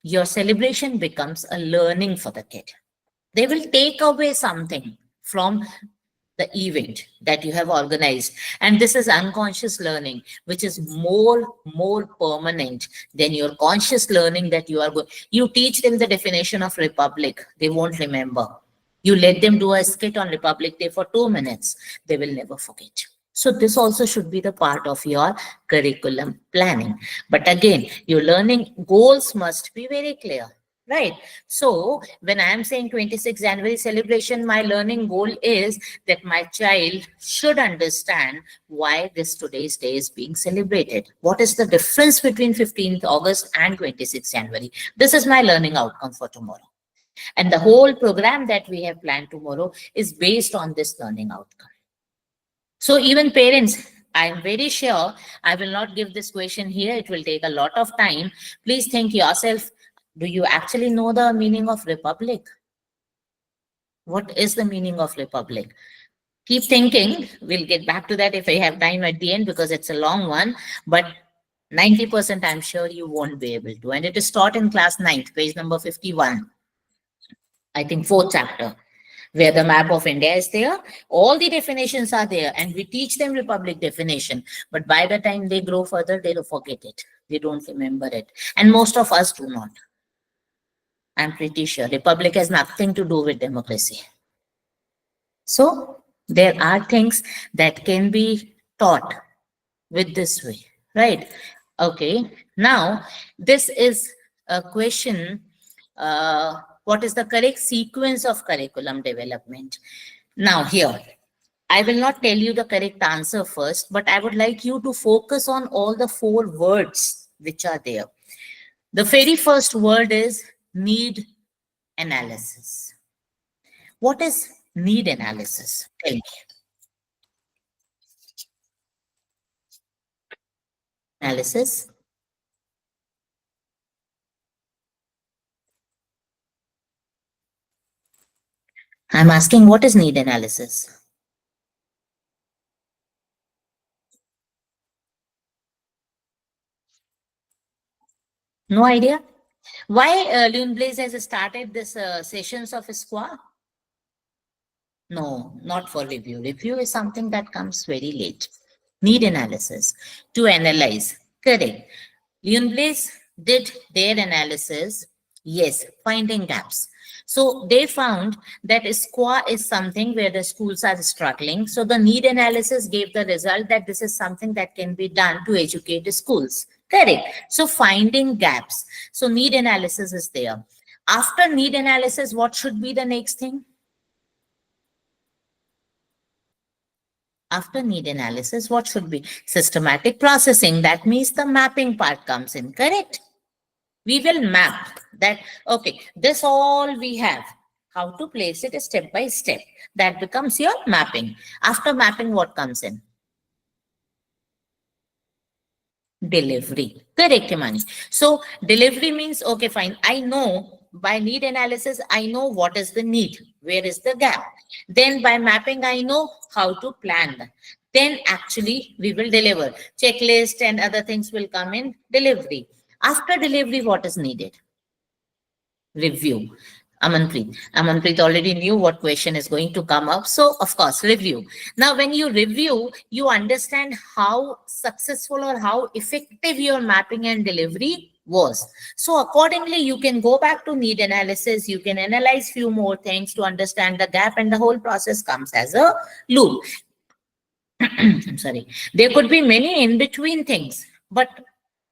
your celebration becomes a learning for the kid. They will take away something from the event that you have organized, and this is unconscious learning, which is more permanent than your conscious learning that you are going. You teach them the definition of republic, they won't remember. You let them do a skit on Republic Day for 2 minutes, they will never forget. So this also should be the part of your curriculum planning. But again, your learning goals must be very clear. Right. So when I am saying 26th January celebration, my learning goal is that my child should understand why this today's day is being celebrated. What is the difference between 15th August and 26th January? This is my learning outcome for tomorrow. And the whole program that we have planned tomorrow is based on this learning outcome. So even parents, I am very sure I will not give this question here. It will take a lot of time. Please think yourself, do you actually know the meaning of republic? What is the meaning of republic? Keep thinking. We'll get back to that if I have time at the end, because it's a long one. But 90% I'm sure you won't be able to. And it is taught in class 9th, page number 51. I think 4th chapter, where the map of India is there. All the definitions are there, and we teach them republic definition. But by the time they grow further, they will forget it. They don't remember it. And most of us do not. I'm pretty sure republic has nothing to do with democracy. So there are things that can be taught with this way, right? Okay. Now, this is a question. What is the correct sequence of curriculum development? Now here, I will not tell you the correct answer first, but I would like you to focus on all the 4 words which are there. The very first word is need analysis. What is need analysis? Tell me. Analysis. I'm asking, what is need analysis? No idea? Why Luneblaze has started this sessions of SQAA? No, not for review. Review is something that comes very late. Need analysis. To analyze. Correct. Luneblaze did their analysis. Yes, finding gaps. So they found that SQAA is something where the schools are struggling. So the need analysis gave the result that this is something that can be done to educate schools. Correct. So finding gaps. So need analysis is there. After need analysis, what should be the next thing? After need analysis, what should be? Systematic processing. That means the mapping part comes in, correct? We will map that, okay, this all we have. how to place it step by step. That becomes your mapping. After mapping, what comes in? Delivery. Correct, Himani. So delivery means, okay, fine. I know by need analysis, I know what is the need, where is the gap. Then by mapping, I know how to plan. Then actually we will deliver. Checklist and other things will come in delivery. After delivery, what is needed? Review. Amanpreet already knew what question is going to come up. So, of course, review. Now, when you review, you understand how successful or how effective your mapping and delivery was. So, accordingly, you can go back to need analysis. You can analyze few more things to understand the gap, and the whole process comes as a loop. I'm sorry. There could be many in between things, but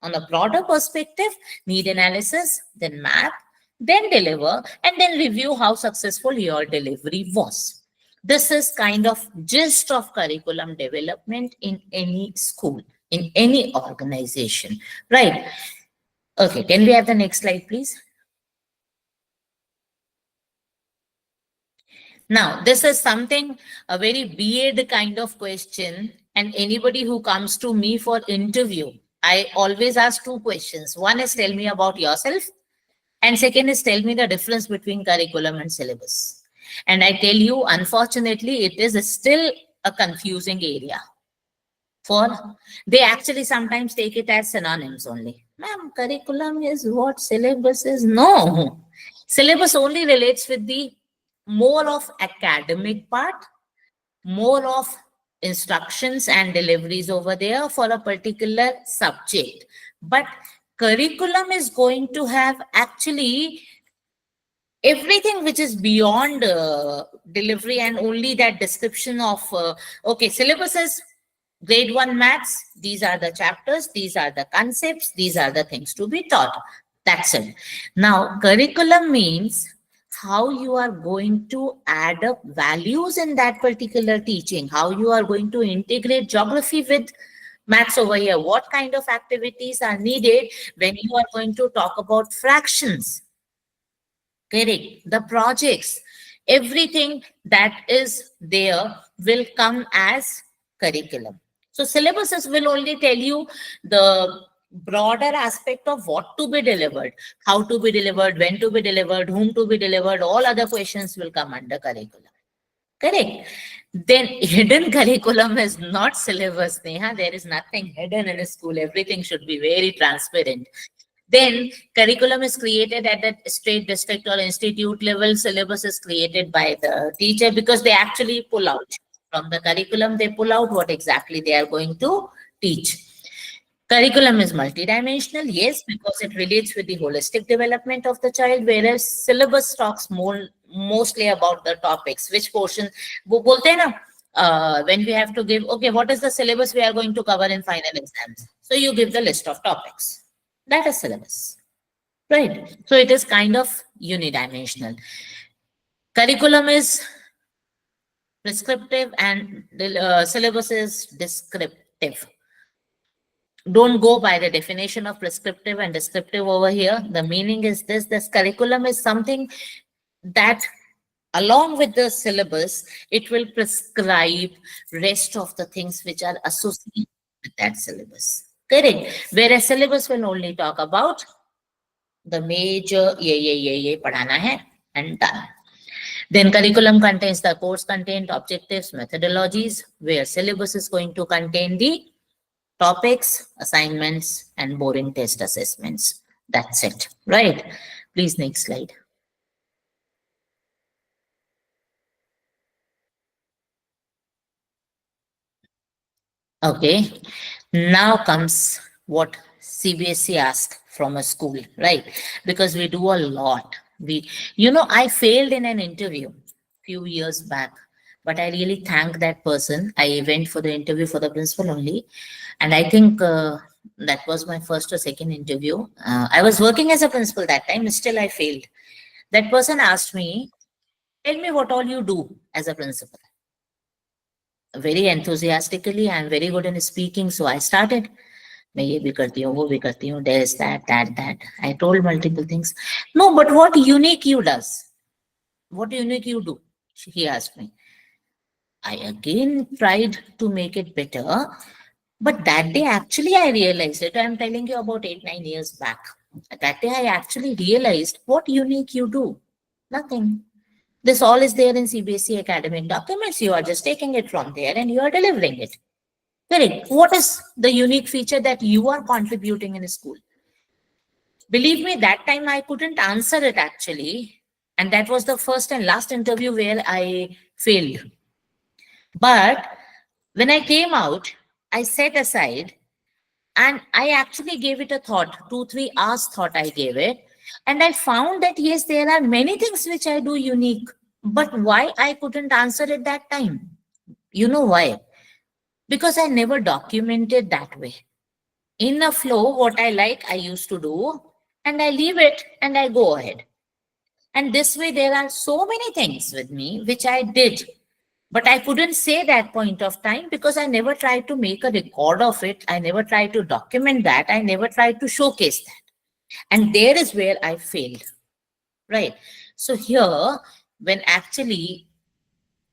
on a broader perspective, need analysis, then map, then deliver, and then review how successful your delivery was. This is kind of gist of curriculum development in any school, in any organization, right? Okay, can we have the next slide, please? Now, this is something, a very weird kind of question. And anybody who comes to me for interview, I always ask two questions. One is tell me about yourself. And second is tell me the difference between curriculum and syllabus. And I tell you, unfortunately, it is still a confusing area. For they actually sometimes take it as synonyms only. Ma'am, curriculum is what syllabus is. No. Syllabus only relates with the more of academic part, more of instructions and deliveries over there for a particular subject. But curriculum is going to have actually everything which is beyond delivery, and only that description of okay, syllabus is grade 1 maths, these are the chapters, these are the concepts, these are the things to be taught. That's it. Now curriculum means how you are going to add up values in that particular teaching, how you are going to integrate geography with maths over here, what kind of activities are needed when you are going to talk about fractions. Correct. The projects, everything that is there will come as curriculum. So syllabuses will only tell you the broader aspect of what to be delivered, how to be delivered, when to be delivered, whom to be delivered. All other questions will come under curriculum. Correct. Then hidden curriculum is not syllabus, Neha. There is nothing hidden in a school. Everything should be very transparent. Then curriculum is created at the state, district, or institute level. Syllabus is created by the teacher because they actually pull out from the curriculum. They pull out what exactly they are going to teach. Curriculum is multidimensional, yes, because it relates with the holistic development of the child, whereas syllabus talks mostly about the topics, which portion, wo bolte hai na, when we have to give, okay, what is the syllabus we are going to cover in final exams? So you give the list of topics. That is syllabus, right? So it is kind of unidimensional. Curriculum is prescriptive and the syllabus is descriptive. Don't go by the definition of prescriptive and descriptive over here. The meaning is this curriculum is something that along with the syllabus, it will prescribe rest of the things which are associated with that syllabus. Correct. Whereas syllabus will only talk about the major ye padhana hai and done. Then curriculum contains the course content, objectives, methodologies, where syllabus is going to contain the topics, assignments, and boring test assessments. That's it, right? Please, next slide. Okay, now comes what CBSE asks from a school, right? Because we do a lot. I failed in an interview few years back, but I really thank that person. I went for the interview for the principal only, and I think that was my first or second interview. I was working as a principal that time, still I failed. That person asked me, tell me what all you do as a principal. Very enthusiastically, I'm very good in speaking, so I started. मैं ये भी करती हूँ, वो भी करती हूँ, there's that. I told multiple things. No, but what unique you does? What unique you do? He asked me. I again tried to make it better, but that day actually I realized it. I'm telling you about 8, 9 years back. That day I actually realized what unique you do. Nothing. This all is there in CBSE academic documents. You are just taking it from there and you are delivering it. Correct. What is the unique feature that you are contributing in a school? Believe me, that time I couldn't answer it actually. And that was the first and last interview where I failed. But when I came out, I set aside and I actually gave it a thought. 2, 3 hours thought I gave it. And I found that yes, there are many things which I do unique. But why I couldn't answer it that time? You know why? Because I never documented that way. In a flow, what I like, I used to do, and I leave it and I go ahead. And this way, there are so many things with me which I did, but I couldn't say that point of time because I never tried to make a record of it. I never tried to document that. I never tried to showcase that. And there is where I failed, right? So here, when actually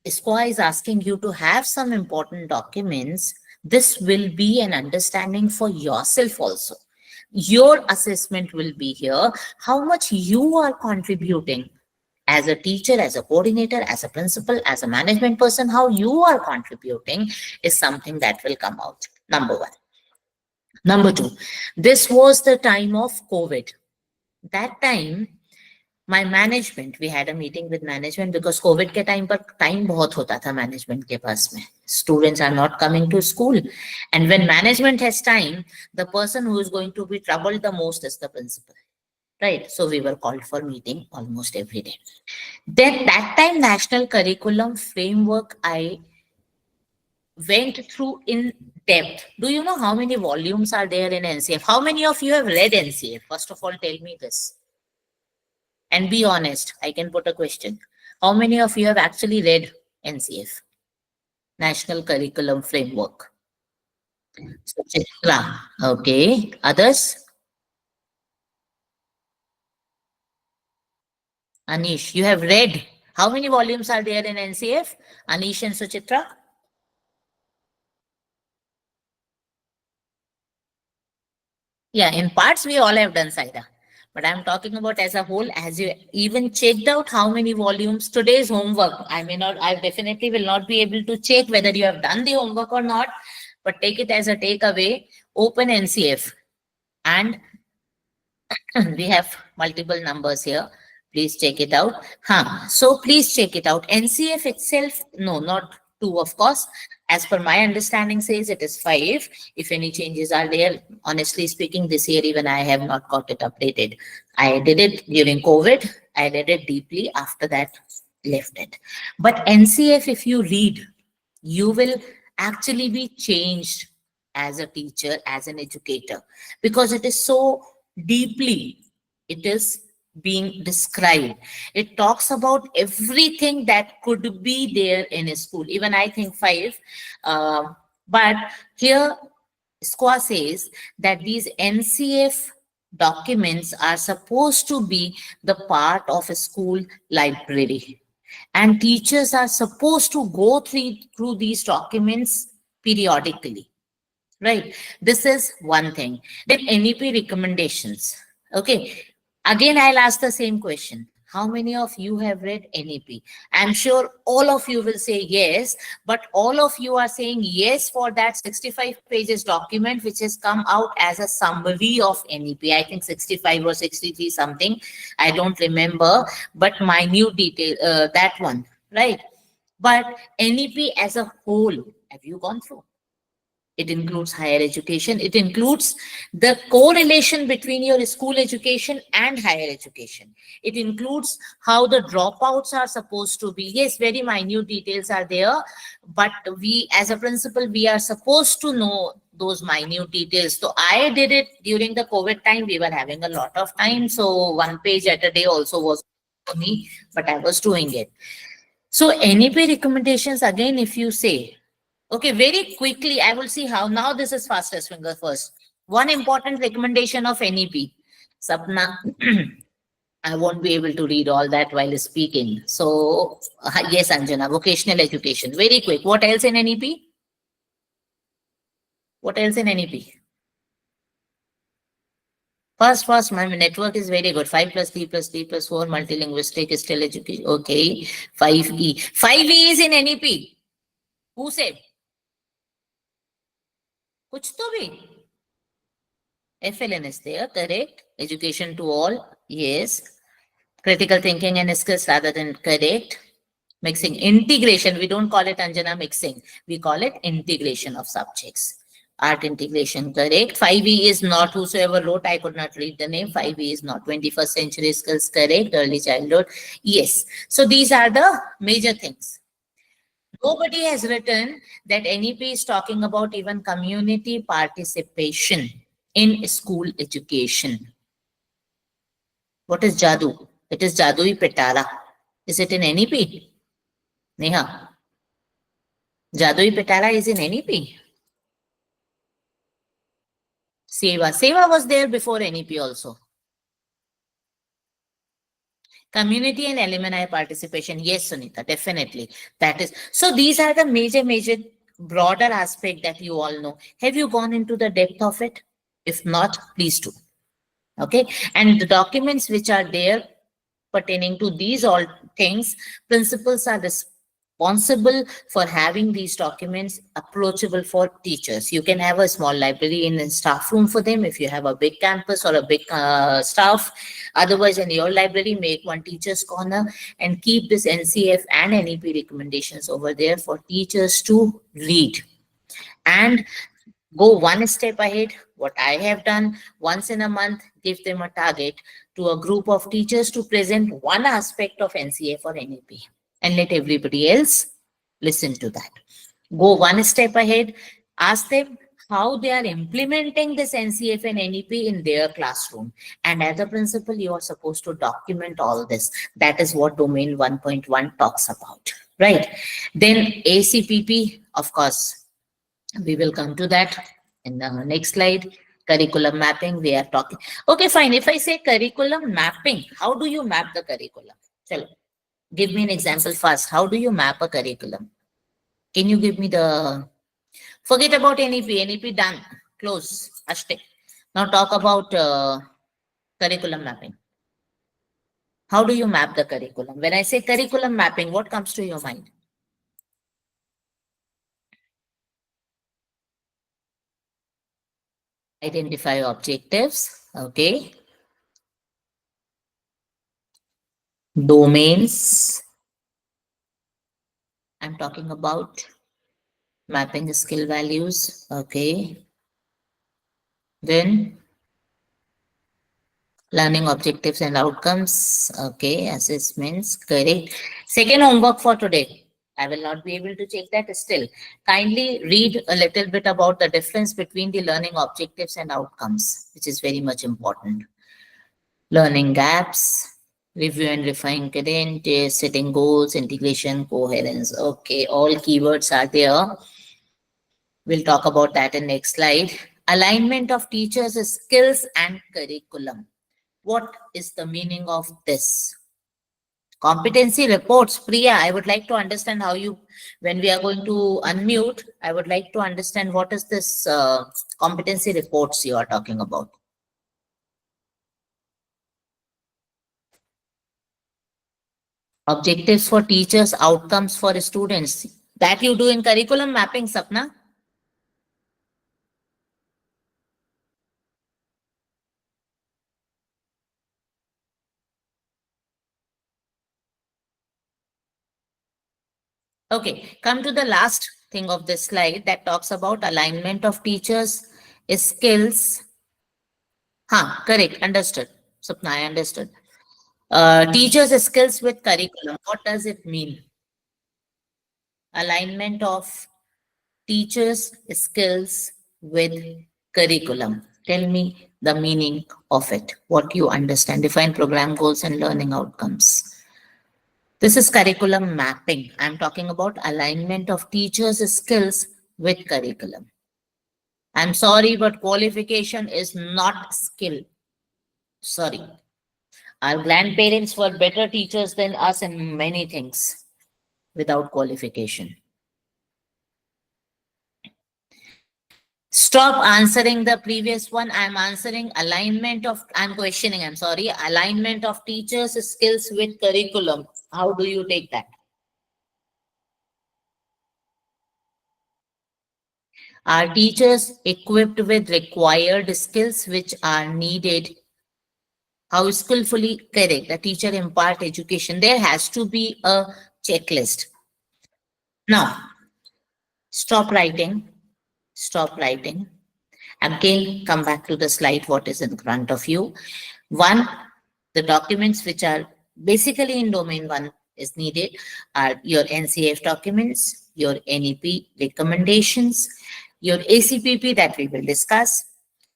SQAA is asking you to have some important documents, this will be an understanding for yourself also. Your assessment will be here, how much you are contributing as a teacher, as a coordinator, as a principal, as a management person, how you are contributing is something that will come out. Number one. Number two, this was the time of COVID. That time, my management, we had a meeting with management because COVID के time पर time बहुत होता था management के पास में. Students are not coming to school. And when management has time, the person who is going to be troubled the most is the principal. Right? So we were called for meeting almost every day. Then that time national curriculum framework I went through in depth. Do you know how many volumes are there in NCF? How many of you have read NCF? First of all, tell me this. And be honest, I can put a question. How many of you have actually read NCF? National Curriculum Framework. So, Chitra. Okay. Others? Anish, you have read. How many volumes are there in NCF? Anish and Suchitra? Yeah, in parts we all have done Saida. But I'm talking about as a whole, as you even checked out how many volumes today's homework. I may not, I definitely will not be able to check whether you have done the homework or not, but take it as a takeaway. Open NCF and we have multiple numbers here. Please check it out. So please check it out. NCF itself, no, not 2, of course. As per my understanding says it is 5. If any changes are there, honestly speaking, this year even I have not got it updated. I did it during COVID. I read it deeply. After that, left it. But NCF, if you read, you will actually be changed as a teacher, as an educator, because it is so deeply, it is being described. It talks about everything that could be there in a school. Even I think 5. But here, SQA says that these NCF documents are supposed to be the part of a school library. And teachers are supposed to go through these documents periodically. Right. This is one thing. Then NEP recommendations. Okay. Again, I'll ask the same question. How many of you have read NEP? I'm sure all of you will say yes, but all of you are saying yes for that 65 pages document, which has come out as a summary of NEP. I think 65 or 63 something. I don't remember, but minute detail, that one, right? But NEP as a whole, have you gone through? It includes higher education. It includes the correlation between your school education and higher education. It includes how the dropouts are supposed to be. Yes, very minute details are there, but we, as a principal, we are supposed to know those minute details. So I did it during the COVID time. We were having a lot of time. So 1 page at a day also was for me, but I was doing it. So NEP recommendations, again, if you say, okay, very quickly, I will see how. Now this is fastest finger first. One important recommendation of NEP. Sapna, I won't be able to read all that while speaking. So, yes, Anjana, vocational education. Very quick. What else in NEP? What else in NEP? First, my network is very good. 5 plus 3 plus 3 plus 4 multilinguistic is still education. Okay. 5E. 5E is in NEP. Who said? कुछ तो भी. FLN is there, correct. Education to all, yes. Critical thinking and skills rather than correct. Mixing, integration, we don't call it Anjana mixing. We call it integration of subjects. Art integration, correct. 5E is not, whosoever wrote, I could not read the name. 5E is not. 21st century skills, correct. Early childhood, yes. So these are the major things. Nobody has written that NEP is talking about even community participation in school education. What is Jadu? It is Jadui Petara. Is it in NEP? Neha. Jadui Petara is in NEP. Seva. Seva was there before NEP also. Community and alumni participation. Yes, Sunita, definitely. That is. So these are the major, broader aspect that you all know. Have you gone into the depth of it? If not, please do. Okay. And the documents which are there pertaining to these all things, principals are responsible for having these documents approachable for teachers. You can have a small library in a staff room for them if you have a big campus or a big staff. Otherwise, in your library, make one teacher's corner and keep this NCF and NEP recommendations over there for teachers to read. And go one step ahead. What I have done, once in a month, give them a target to a group of teachers to present one aspect of NCF or NEP and let everybody else listen to that. Go one step ahead, ask them how they are implementing this NCF and NEP in their classroom. And as a principal, you are supposed to document all this. That is what domain 1.1 talks about, right? Then ACPP, of course, we will come to that in the next slide. Curriculum mapping, we are talking. Okay, fine. If I say curriculum mapping, how do you map the curriculum? Chalo, give me an example first. How do you map a curriculum? Can you give me the... Forget about NEP. NEP done. Close. Ashte. Now talk about curriculum mapping. How do you map the curriculum? When I say curriculum mapping, what comes to your mind? Identify objectives. Okay. Domains. I'm talking about mapping skill values. Okay. Then learning objectives and outcomes. Okay. Assessments. Correct. Second homework for today. I will not be able to check that still. Kindly read a little bit about the difference between the learning objectives and outcomes, which is very much important. Learning gaps, review and refine content, setting goals, integration, coherence. Okay, all keywords are there. We'll talk about that in next slide. Alignment of teachers' skills and curriculum. What is the meaning of this? Competency reports. Priya, I would like to understand how you, when we are going to unmute, I would like to understand what is this competency reports you are talking about. Objectives for teachers, outcomes for students. That you do in curriculum mapping, Sapna. Okay, come to the last thing of this slide that talks about alignment of teachers' skills. Correct, understood. Sapna, I understood. Teachers' skills with curriculum. What does it mean? Alignment of teachers' skills with curriculum. Tell me the meaning of it, what you understand. Define program goals and learning outcomes. This is curriculum mapping. I'm talking about alignment of teachers' skills with curriculum. I'm sorry, but qualification is not skill. Sorry. Our grandparents were better teachers than us in many things without qualification. Stop answering the previous one. I'm answering I'm questioning, I'm sorry, alignment of teachers' skills with curriculum. How do you take that? Are teachers equipped with required skills which are needed? How skillfully correct the teacher impart education? There has to be a checklist. Now, stop writing. Stop writing. Again, come back to the slide, what is in front of you. One, the documents which are basically in domain one is needed are your NCF documents, your NEP recommendations, your ACPP that we will discuss.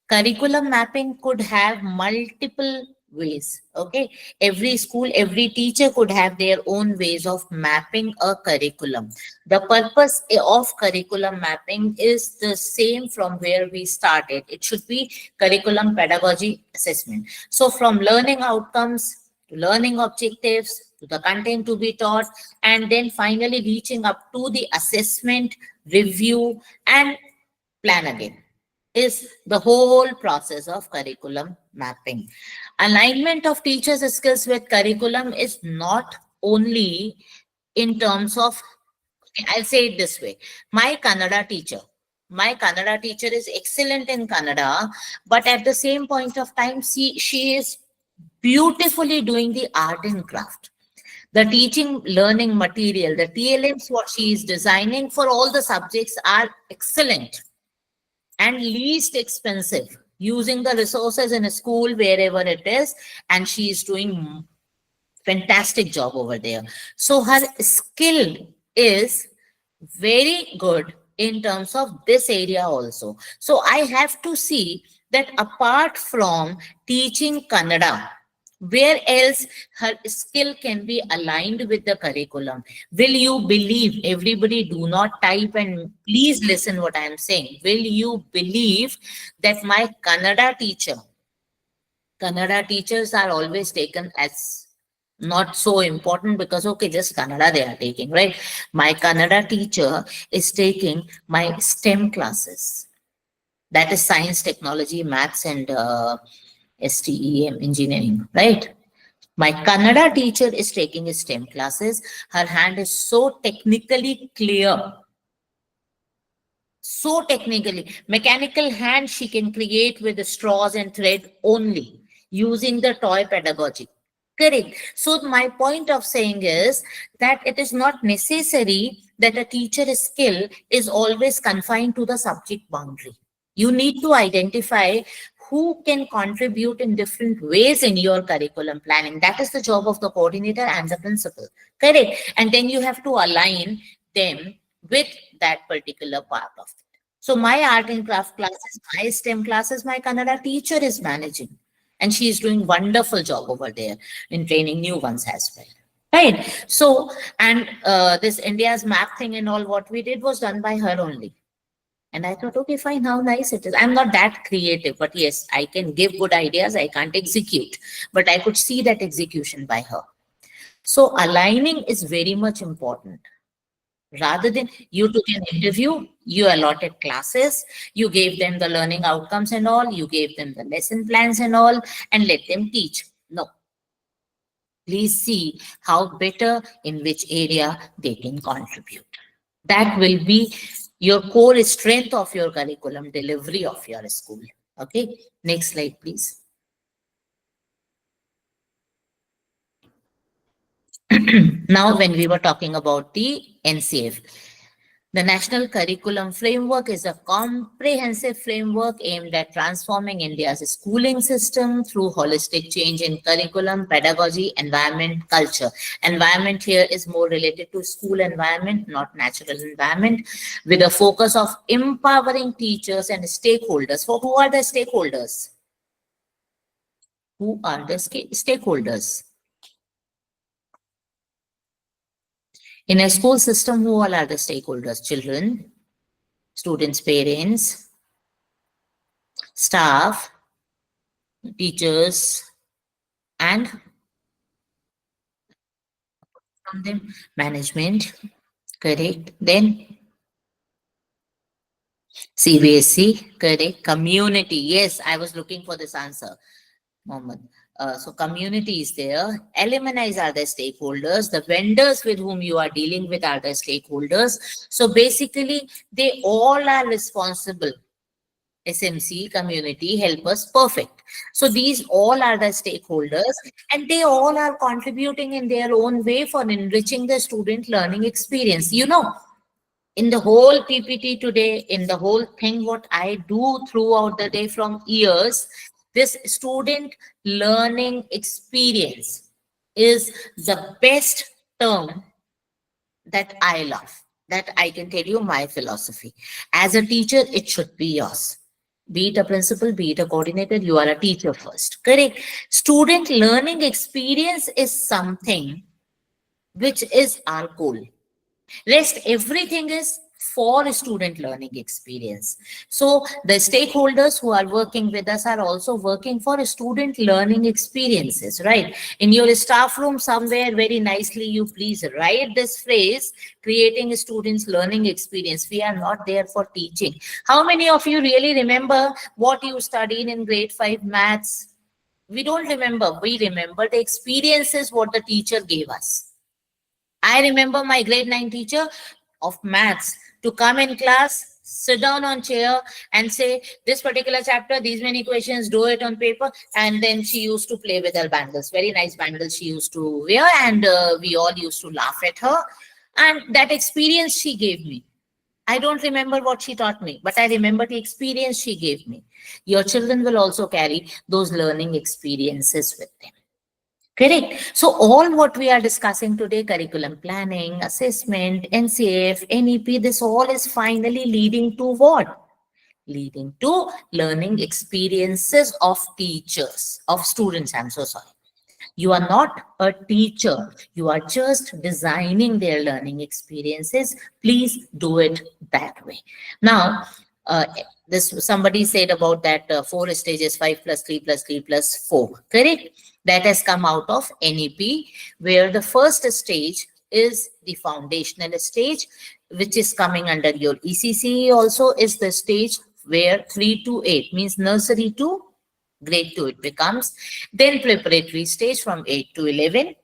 Curriculum mapping could have multiple ways. Okay, every school, every teacher could have their own ways of mapping a curriculum. The purpose of curriculum mapping is the same from where we started. It should be curriculum pedagogy assessment. So from learning outcomes to learning objectives to the content to be taught, and then finally reaching up to the assessment, review, and plan again is the whole process of curriculum mapping. Alignment of teachers' skills with curriculum is not only in terms of, I'll say it this way, my Kannada teacher is excellent in Kannada, but at the same point of time, she is beautifully doing the art and craft. The teaching learning material, the TLMs, what she is designing for all the subjects are excellent and least expensive, using the resources in a school wherever it is, and she is doing fantastic job over there. So her skill is very good in terms of this area also. So I have to see that apart from teaching Kannada, where else her skill can be aligned with the curriculum? Will you believe, everybody do not type and please listen what I am saying. Will you believe that my Kannada teachers are always taken as not so important because, okay, just Kannada they are taking, right? My Kannada teacher is taking my STEM classes. That is science, technology, maths, and STEM, engineering, right? My Kannada teacher is taking his STEM classes. Her hand is so technically clear, so technically. Mechanical hand she can create with the straws and thread only using the toy pedagogy. Correct. So my point of saying is that it is not necessary that a teacher's skill is always confined to the subject boundary. You need to identify who can contribute in different ways in your curriculum planning. That is the job of the coordinator and the principal. Correct. And then you have to align them with that particular part of it. So my art and craft classes, my STEM classes, my Kannada teacher is managing. And she is doing wonderful job over there in training new ones as well. Right. So, and this India's map thing and all what we did was done by her only. And I thought, okay, fine, how nice it is. I'm not that creative, but yes, I can give good ideas. I can't execute, but I could see that execution by her. So aligning is very much important. Rather than you took an interview, you allotted classes, you gave them the learning outcomes and all, you gave them the lesson plans and all, and let them teach. No. Please see how better in which area they can contribute. That will be your core strength of your curriculum delivery of your school. Okay, next slide, please. Now, when we were talking about the NCF, the National Curriculum Framework is a comprehensive framework aimed at transforming India's schooling system through holistic change in curriculum, pedagogy, environment, culture. Environment here is more related to school environment, not natural environment, with a focus of empowering teachers and stakeholders. So who are the stakeholders? Who are the stakeholders? In a school system, who all are the stakeholders? Children, students, parents, staff, teachers, and from them? Management, correct. Then CBSE, correct. Community, yes, I was looking for this answer, Mohammed. So community is there. Alumni are the stakeholders. The vendors with whom you are dealing with are the stakeholders. So basically, they all are responsible. SMC, community, helpers, perfect. So these all are the stakeholders, and they all are contributing in their own way for enriching the student learning experience. You know, in the whole PPT today, in the whole thing, what I do throughout the day from years, this student learning experience is the best term that I love, that I can tell you my philosophy. As a teacher, it should be yours. Be it a principal, be it a coordinator, you are a teacher first. Correct. Student learning experience is something which is our goal. Rest everything is for student learning experience. So the stakeholders who are working with us are also working for student learning experiences, right? In your staff room somewhere very nicely, you please write this phrase, creating students learning experience. We are not there for teaching. How many of you really remember what you studied in grade 5 maths? We don't remember. We remember the experiences what the teacher gave us. I remember my grade 9 teacher of maths to come in class, sit down on chair and say, this particular chapter, these many questions, do it on paper. And then she used to play with her bangles. Very nice bangles she used to wear. And we all used to laugh at her. And that experience she gave me. I don't remember what she taught me, but I remember the experience she gave me. Your children will also carry those learning experiences with them. Correct. So all what we are discussing today, curriculum planning, assessment, NCF, NEP, this all is finally leading to what? Leading to learning experiences of teachers, of students. I'm so sorry. You are not a teacher. You are just designing their learning experiences. Please do it that way. Now, uh, this somebody said about that 4 stages, 5 plus 3 plus 3 plus 4. Correct? That has come out of NEP, where the first stage is the foundational stage, which is coming under your ECCE also, is the stage where 3 to 8 means nursery to grade 2 it becomes. Then preparatory stage from 8 to 11.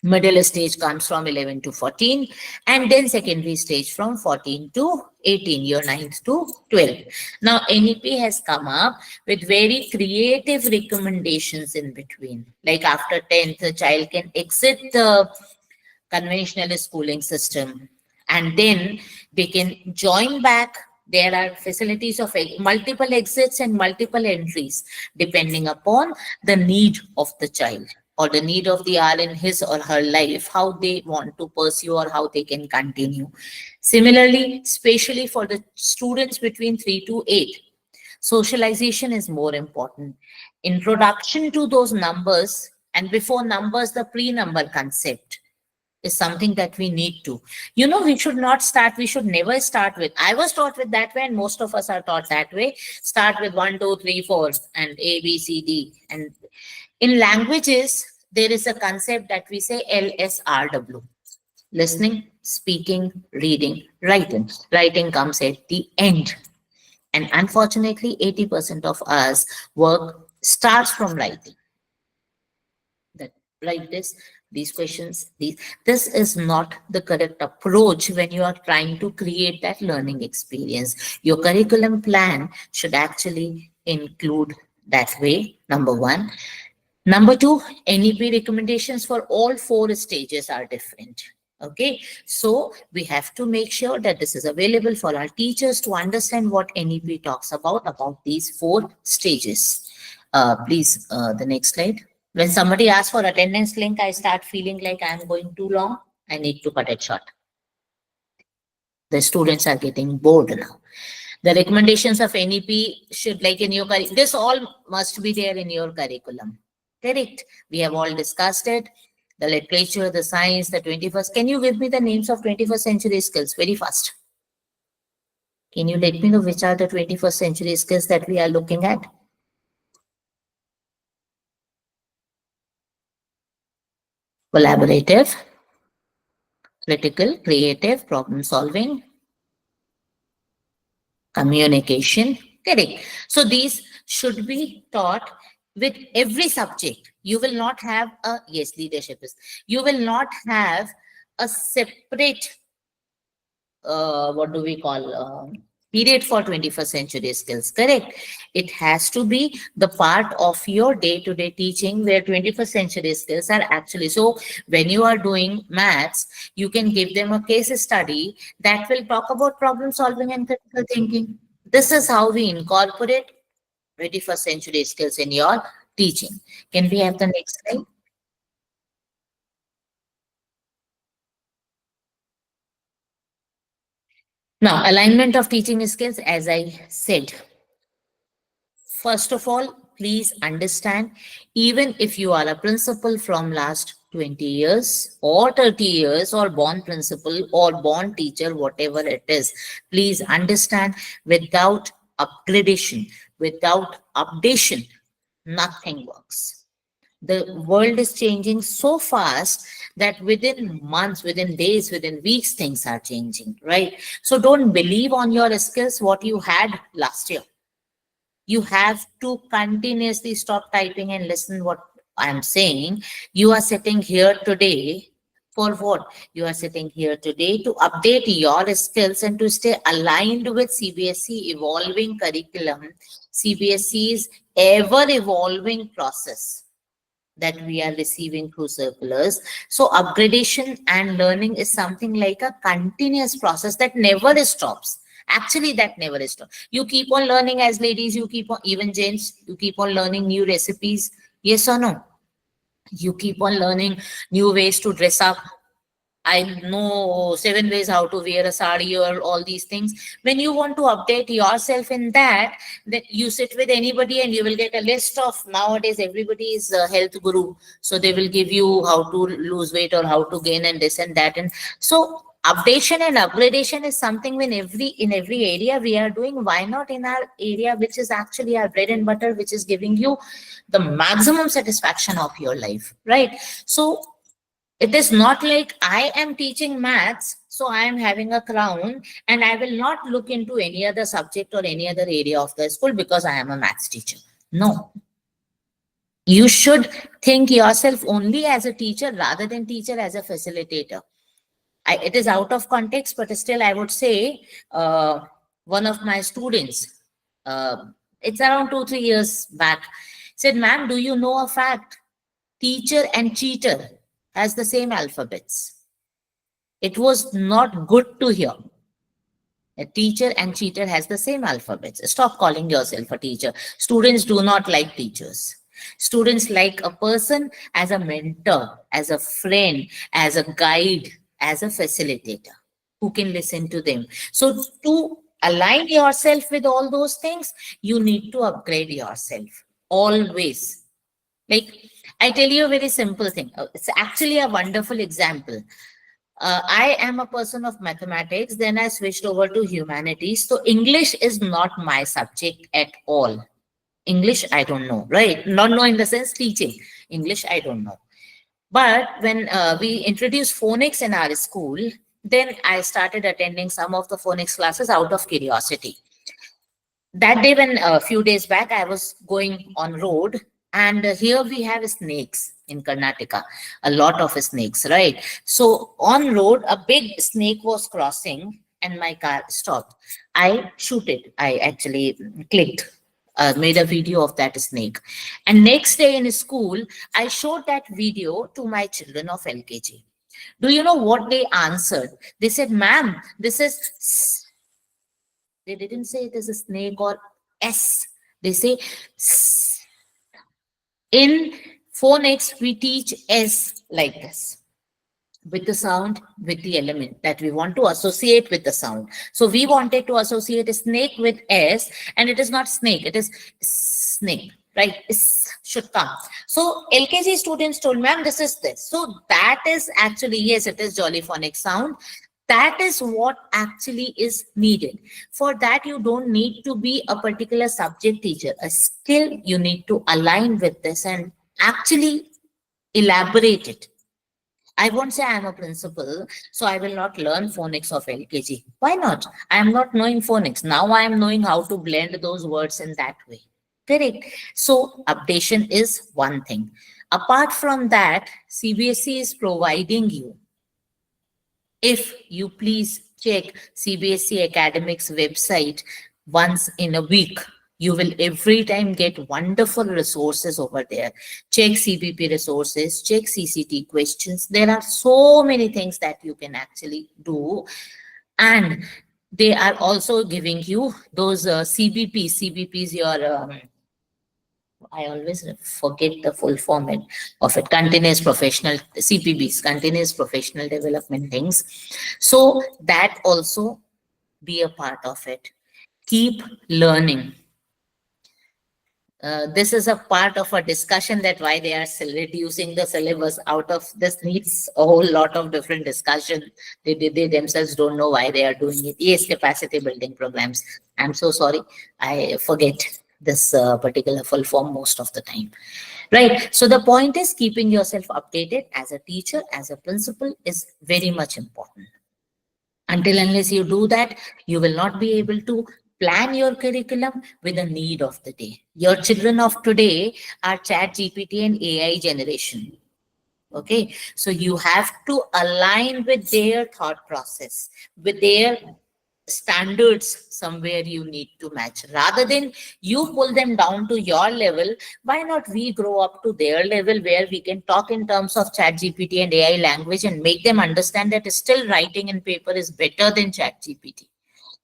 Middle stage comes from 11 to 14. And then secondary stage from 14 to 18, year 9th to 12. Now, NEP has come up with very creative recommendations in between. Like after 10th, the child can exit the conventional schooling system and then they can join back. There are facilities of multiple exits and multiple entries depending upon the need of the child or the need of the hour in his or her life, how they want to pursue or how they can continue. Similarly, especially for the students between 3 to 8, socialization is more important. Introduction to those numbers, and before numbers, the pre-number concept is something that we need to. You know, we should not start, we should never start with, I was taught with that way, and most of us are taught that way. Start with 1, 2, 3, 4, and A, B, C, D. And in languages, there is a concept that we say LSRW. Listening, speaking, reading, writing. Writing comes at the end. And unfortunately, 80% of us work starts from writing. That write this, these questions, these. This is not the correct approach when you are trying to create that learning experience. Your curriculum plan should actually include that way, number one. Number two, NEP recommendations for all 4 stages are different. Okay, so we have to make sure that this is available for our teachers to understand what NEP talks about these 4 stages. Please, the next slide. When somebody asks for attendance link, I start feeling like I'm going too long. I need to cut it short. The students are getting bored now. The recommendations of NEP should, like in your this all must be there in your curriculum. Correct. We have all discussed it. The literature, the science, the 21st. Can you give me the names of 21st century skills very fast? Can you let me know which are the 21st century skills that we are looking at? Collaborative, critical, creative, problem solving, communication. Correct. So these should be taught with every subject. You will not have a, yes, leadership is, you will not have a separate what do we call period for 21st century skills. Correct. It has to be the part of your day-to-day teaching where 21st century skills are actually. So when you are doing maths, you can give them a case study that will talk about problem solving and critical thinking. This is how we incorporate 21st century skills in your teaching. Can we have the next slide? Now, alignment of teaching skills, as I said, first of all, please understand, even if you are a principal from last 20 years or 30 years or born principal or born teacher, whatever it is, please understand, without upgradation, without updation, nothing works. The world is changing so fast that within months, within days, within weeks, things are changing, right? So don't believe on your skills what you had last year. You have to continuously stop typing and listen what I'm saying. You are sitting here today for what? You are sitting here today to update your skills and to stay aligned with CBSE evolving curriculum, CBSE's ever evolving process that we are receiving through circulars. So upgradation and learning is something like a continuous process that never stops. Actually, that never stops. You keep on learning, as ladies, you keep on, even gents, you keep on learning new recipes. Yes or no? You keep on learning new ways to dress up. I know 7 ways how to wear a sari or all these things. When you want to update yourself in that, then you sit with anybody and you will get a list of, nowadays everybody is a health guru. So they will give you how to lose weight or how to gain and this and that. And so updation and upgradation is something in every area we are doing. Why not in our area, which is actually our bread and butter, which is giving you the maximum satisfaction of your life, right? So it is not like I am teaching maths, so I am having a crown and I will not look into any other subject or any other area of the school because I am a maths teacher. No. You should think yourself only as a teacher rather than teacher as a facilitator. It is out of context, but still I would say one of my students, uh, it's around 2, 3 years back, said, ma'am, do you know a fact? Teacher and cheater has the same alphabets. It was not good to hear. A teacher and cheater has the same alphabets. Stop calling yourself a teacher. Students do not like teachers. Students like a person as a mentor, as a friend, as a guide, as a facilitator who can listen to them. So to align yourself with all those things, you need to upgrade yourself always. Like, I tell you a very simple thing. It's actually a wonderful example. I am a person of mathematics, then I switched over to humanities. So English is not my subject at all. English, I don't know, right? Not know in the sense teaching. English, I don't know. But when we introduced phonics in our school, then I started attending some of the phonics classes out of curiosity. That day, when a few days back I was going on road, and here we have snakes in Karnataka, a lot of snakes, right? So on road a big snake was crossing and my car stopped. I shoot it, I actually clicked, made a video of that snake, and next day in school I showed that video to my children of LKG. Do you know what they answered? They said, ma'am, this is, they didn't say it is a snake or S. They say S. In phonics, we teach S like this, with the sound, with the element that we want to associate with the sound. So we wanted to associate a snake with S, and it is not snake, it is snake, right? S should come. So LKG students told, ma'am, this is this. So that is actually, yes, it is jolly phonic sound. That is what actually is needed. For that, you don't need to be a particular subject teacher. A skill you need to align with this and actually elaborate it. I won't say I'm a principal, so I will not learn phonics of LKG. Why not? I am not knowing phonics. Now I am knowing how to blend those words in that way. Correct. So updation is one thing. Apart from that, CBSE is providing you, if you please check CBSE Academics website once in a week, you will every time get wonderful resources over there. Check CBP resources, check CCT questions. There are so many things that you can actually do. And they are also giving you those CBPs, your I always forget the full format of it. Continuous professional CPBs, continuous professional development things. So that also be a part of it. Keep learning. This is a part of a discussion that why they are reducing the syllabus out of this needs a whole lot of different discussion. They themselves don't know why they are doing it. Yes, capacity building programs. I'm so sorry. I forget this particular full form most of the time. Right. So the point is keeping yourself updated as a teacher, as a principal is very much important. Until unless you do that, you will not be able to plan your curriculum with the need of the day. Your children of today are chat GPT and AI generation. Okay, so you have to align with their thought process, with their standards. Somewhere you need to match rather than you pull them down to your level. Why not we grow up to their level where we can talk in terms of chat GPT and AI language and make them understand that still writing in paper is better than chat GPT.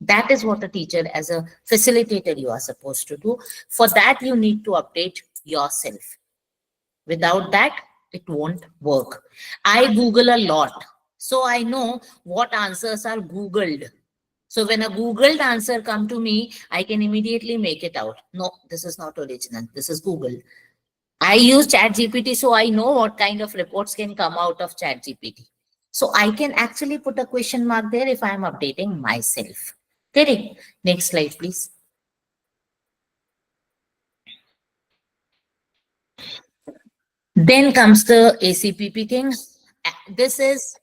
That is what a teacher as a facilitator you are supposed to do. For that you need to update yourself. Without that, it won't work. I Google a lot, so I know what answers are Googled. So when a Googled answer come to me, I can immediately make it out. No, this is not original. This is Google. I use ChatGPT, so I know what kind of reports can come out of ChatGPT. So I can actually put a question mark there if I am updating myself. Correct. Next slide, please. Then comes the ACPP thing. This is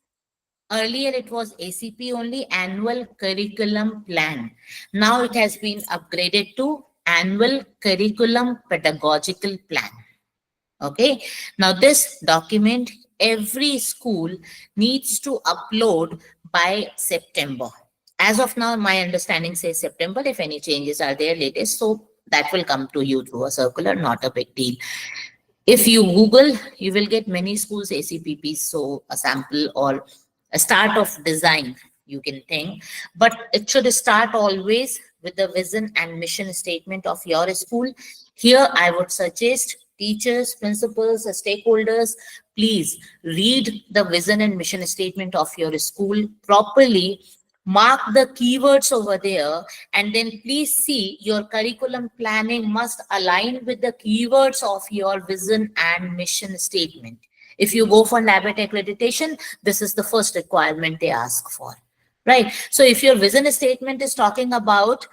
earlier it was ACP only, annual curriculum plan. Now it has been upgraded to annual curriculum pedagogical plan. Okay. Now this document every school needs to upload by September. As of now, my understanding says September. If any changes are there latest, so that will come to you through a circular, not a big deal. If you Google, you will get many schools ACPPs, so a sample or a start of design, you can think. But it should start always with the vision and mission statement of your school. Here, I would suggest teachers, principals, stakeholders, please read the vision and mission statement of your school properly. Mark the keywords over there, and then please see your curriculum planning must align with the keywords of your vision and mission statement. If you go for NABET accreditation, this is the first requirement they ask for, right? So if your vision statement is talking about,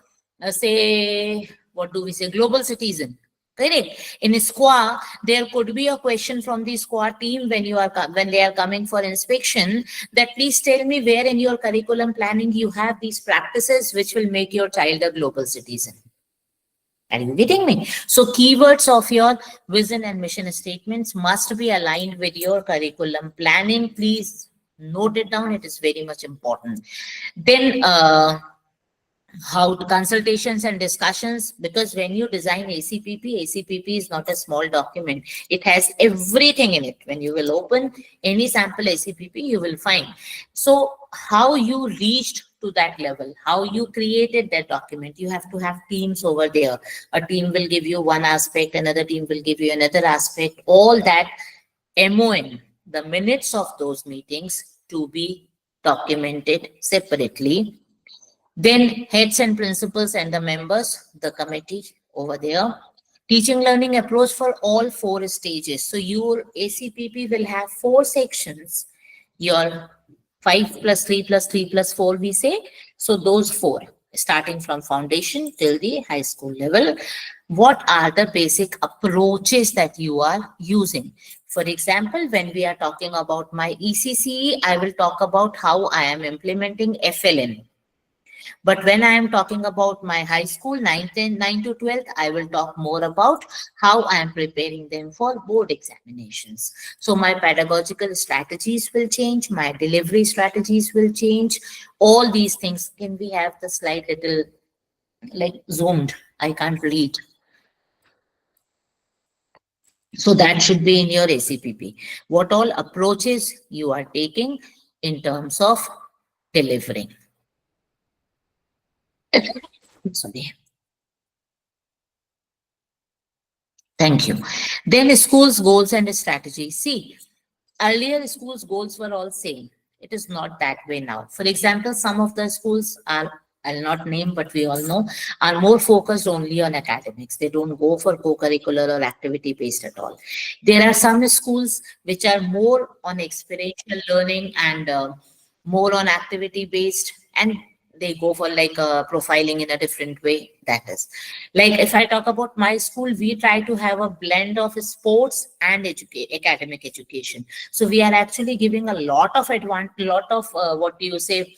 say, what do we say, global citizen, correct? In SQAA, there could be a question from the SQAA team when you are when they are coming for inspection, that please tell me where in your curriculum planning you have these practices which will make your child a global citizen. Are you getting me? So keywords of your vision and mission statements must be aligned with your curriculum planning. Please note it down. It is very much important. Then how consultations and discussions, because when you design ACPP is not a small document. It has everything in it. When you will open any sample ACPP, you will find. So how you reached to that level, how you created that document, you have to have teams over there. A team will give you one aspect, another team will give you another aspect. All that MON, the minutes of those meetings to be documented separately. Then heads and principals and the members, the committee over there. Teaching learning approach for all 4 stages. So your ACPP will have 4 sections. Your 5 plus 3 plus 3 plus 4 we say. So those 4. starting from foundation till the high school level. What are the basic approaches that you are using? For example, when we are talking about my ECCE, I will talk about how I am implementing FLN. But when I am talking about my high school, 9 to 12th, I will talk more about how I am preparing them for board examinations. So my pedagogical strategies will change, my delivery strategies will change. All these things. Can we have the slide little like zoomed? I can't read. So that should be in your ACPP. What all approaches you are taking in terms of delivering. Sorry. Thank you. Then schools goals and strategy. See, earlier schools goals were all same. It is not that way now. For example, some of the schools are, I'll not name, but we all know, are more focused only on academics. They don't go for co-curricular or activity based at all. There are some schools which are more on experiential learning and more on activity based, and they go for like profiling in a different way. That is like, if I talk about my school, we try to have a blend of sports and academic education. So we are actually giving a lot of lot of what do you say?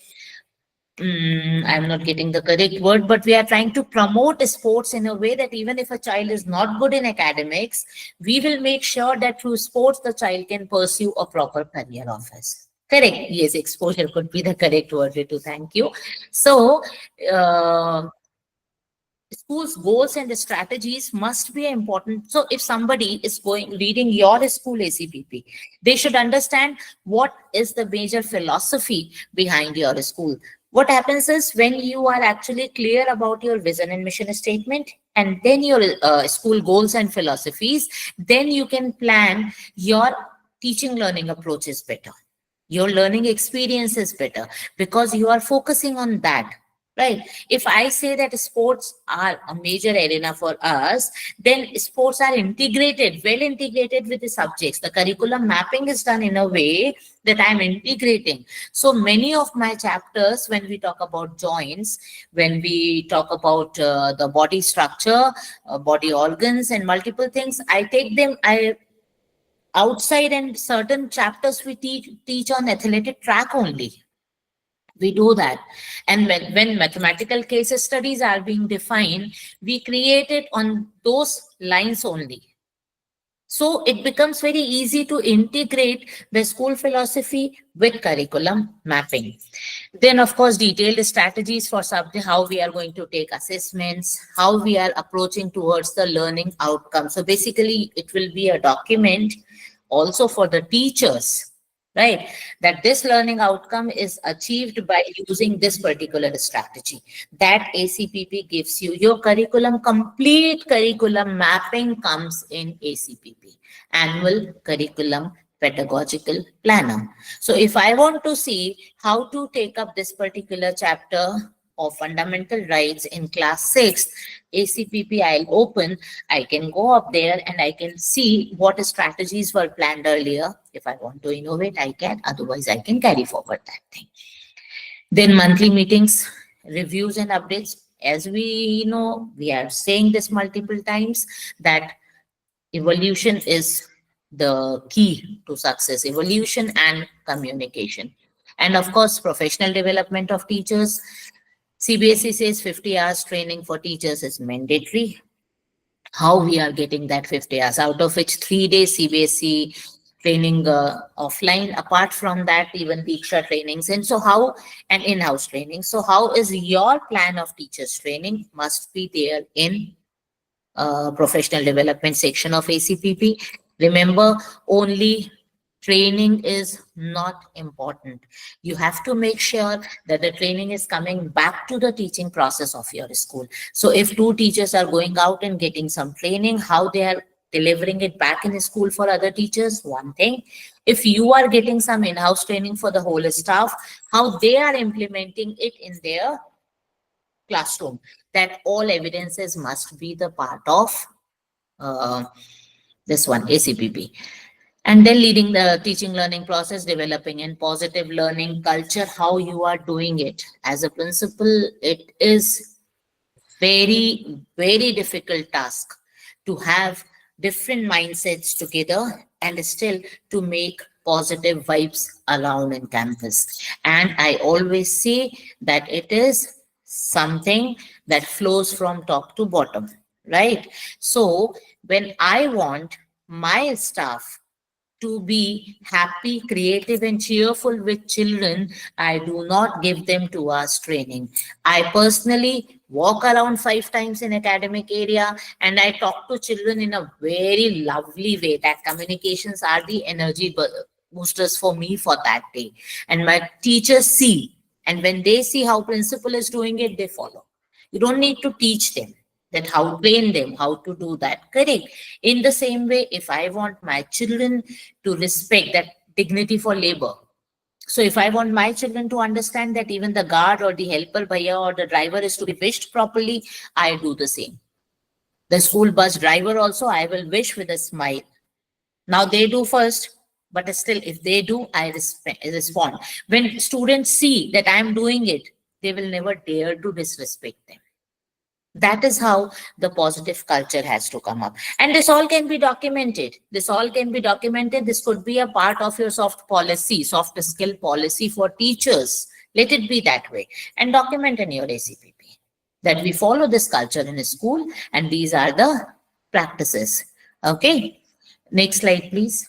I'm not getting the correct word, but we are trying to promote sports in a way that even if a child is not good in academics, we will make sure that through sports the child can pursue a proper career of his. Correct. Yes, exposure could be the correct word, Ritu. Thank you. So, uh, schools goals and strategies must be important. So if somebody is going reading your school ACPP, they should understand what is the major philosophy behind your school. What happens is, when you are actually clear about your vision and mission statement, and then your school goals and philosophies, then you can plan your teaching learning approaches better, your learning experience is better, because you are focusing on that. Right. If I say that sports are a major arena for us, then sports are integrated, well integrated with the subjects. The curriculum mapping is done in a way that I'm integrating. So many of my chapters, when we talk about joints, when we talk about the body structure, body organs, and multiple things, I take them, I outside, and certain chapters we teach on athletic track only. We do that. And when mathematical case studies are being defined, we create it on those lines only. So it becomes very easy to integrate the school philosophy with curriculum mapping. Then, of course, detailed strategies for subject, how we are going to take assessments, how we are approaching towards the learning outcome. So basically, it will be a document also for the teachers, right? That this learning outcome is achieved by using this particular strategy. That ACPP gives you your curriculum, complete curriculum mapping comes in ACPP, annual curriculum pedagogical planner. So if I want to see how to take up this particular chapter of fundamental rights in class 6, ACPP I'll open, I can go up there and I can see what strategies were planned earlier. If I want to innovate, I can. Otherwise, I can carry forward that thing. Then monthly meetings, reviews and updates. As we know, we are saying this multiple times, that evolution is the key to success, evolution and communication. And of course, professional development of teachers. CBSE says 50 hours training for teachers is mandatory. How we are getting that 50 hours, out of which 3 days CBSE training offline, apart from that even Diksha trainings, and so how, and in-house training. So how is your plan of teachers training must be there in professional development section of ACPP. Remember, only training is not important. You have to make sure that the training is coming back to the teaching process of your school. So if two teachers are going out and getting some training, how they are delivering it back in the school for other teachers, one thing. If you are getting some in-house training for the whole staff, how they are implementing it in their classroom, that all evidences must be the part of uh, this one ACPP. And then leading the teaching learning process, developing in positive learning culture, how you are doing it. As a principal, it is very difficult task to have different mindsets together and still to make positive vibes around in campus. And I always say that it is something that flows from top to bottom, right? So when I want my staff to be happy, creative, and cheerful with children, I do not give them 2 hours training. I personally walk around 5 times in academic area and I talk to children in a very lovely way. That communications are the energy boosters for me for that day. And my teachers see, and when they see how principal is doing it, they follow. You don't need to teach them that how train them how to do that. Correct. In the same way, if I want my children to respect that dignity for labor, so if I want my children to understand that even the guard or the helper bhaiya or the driver is to be wished properly, I do the same. The school bus driver also I will wish with a smile. Now they do first, but still if they do, I respond. When students see that I am doing it, they will never dare to disrespect them. That is how the positive culture has to come up. And this all can be documented. This all can be documented. This could be a part of your soft policy, soft skill policy for teachers. Let it be that way. And document in your ACPP that we follow this culture in a school and these are the practices. Okay. Next slide, please.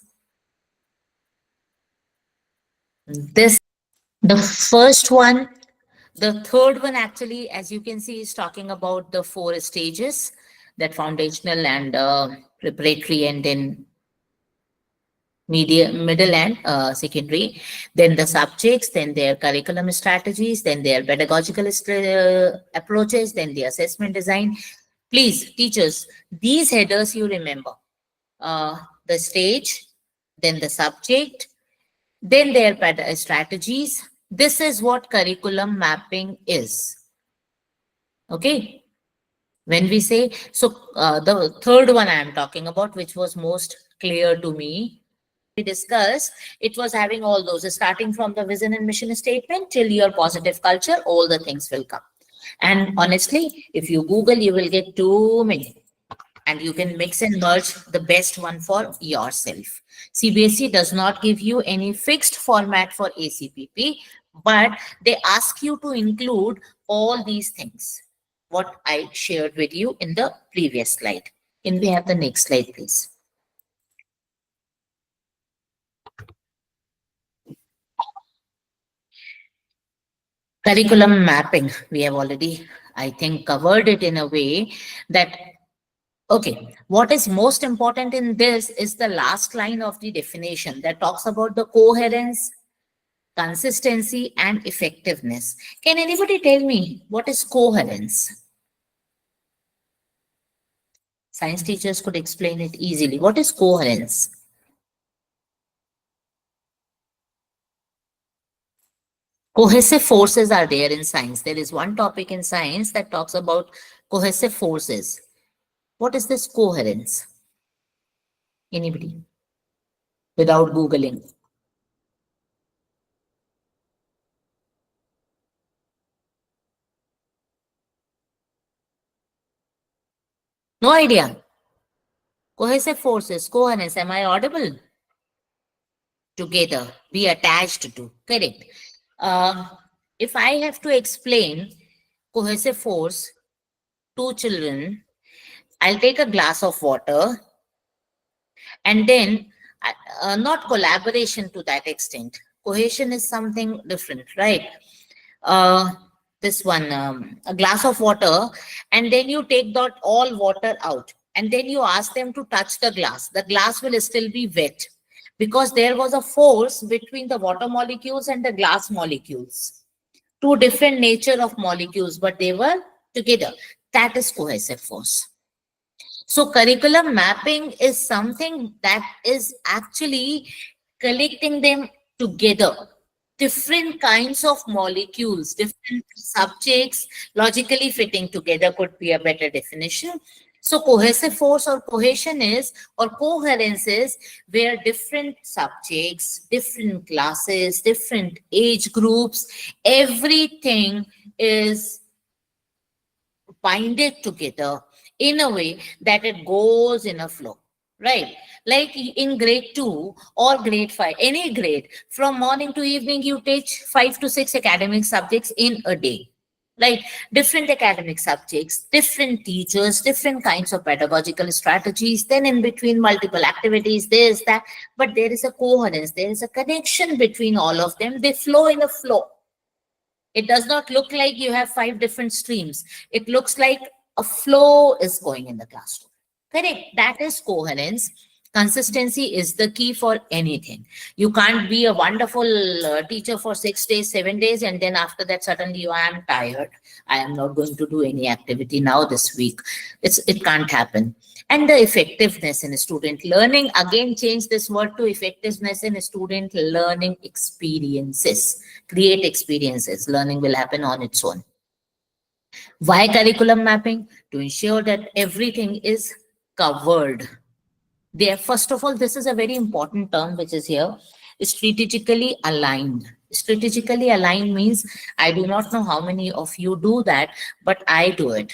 This, the first one. The third one, actually, as you can see, is talking about the 4 stages, that foundational and preparatory and then middle and secondary. Then the subjects, then their curriculum strategies, then their pedagogical approaches, then the assessment design. Please, teachers, these headers you remember. The stage, then the subject, then their strategies. This is what curriculum mapping is. Okay. When we say, so the third one I am talking about, which was most clear to me, we discussed, it was having all those, starting from the vision and mission statement till your positive culture, all the things will come. And honestly, if you Google, you will get too many. And you can mix and merge the best one for yourself. CBSE does not give you any fixed format for ACPP, but they ask you to include all these things, what I shared with you in the previous slide. Can we have the next slide, please? Curriculum mapping, we have already, I think, covered it in a way that, okay, what is most important in this is the last line of the definition that talks about the coherence, consistency, and effectiveness. Can anybody tell me what is coherence? Science teachers could explain it easily. What is coherence? Cohesive forces are there in science. There is one topic in science that talks about cohesive forces. What is this coherence? Anybody? Without Googling. No idea. Cohesive forces, coherence. Am I audible? Together, be attached to. Correct. Uh, if I have to explain cohesive force to children, I'll take a glass of water and then not collaboration to that extent. Cohesion is something different, right? Uh, this one, a glass of water, and then you take that all water out, and then you ask them to touch the glass. The glass will still be wet because there was a force between the water molecules and the glass molecules. Two different nature of molecules, but they were together. That is cohesive force. So curriculum mapping is something that is actually collecting them together. Different kinds of molecules, different subjects, logically fitting together could be a better definition. So cohesive force or cohesion is, or coherence is, where different subjects, different classes, different age groups, everything is binded together in a way that it goes in a flow, right? Like in grade 2 or grade 5, any grade, from morning to evening, you teach 5 to 6 academic subjects in a day. Like different academic subjects, different teachers, different kinds of pedagogical strategies, then in between multiple activities, this, that, but there is a coherence, there is a connection between all of them. They flow in a flow. It does not look like you have 5 different streams. It looks like a flow is going in the classroom. Correct. That is coherence. Consistency is the key for anything. You can't be a wonderful teacher for 6 days, 7 days, and then after that, suddenly you, I am tired. I am not going to do any activity now this week. It can't happen. And the effectiveness in student learning, again, change this word to effectiveness in student learning experiences. Create experiences. Learning will happen on its own. Why curriculum mapping? To ensure that everything is covered. There, first of all, this is a very important term which is here, strategically aligned. Strategically aligned means, I do not know how many of you do that, but I do it.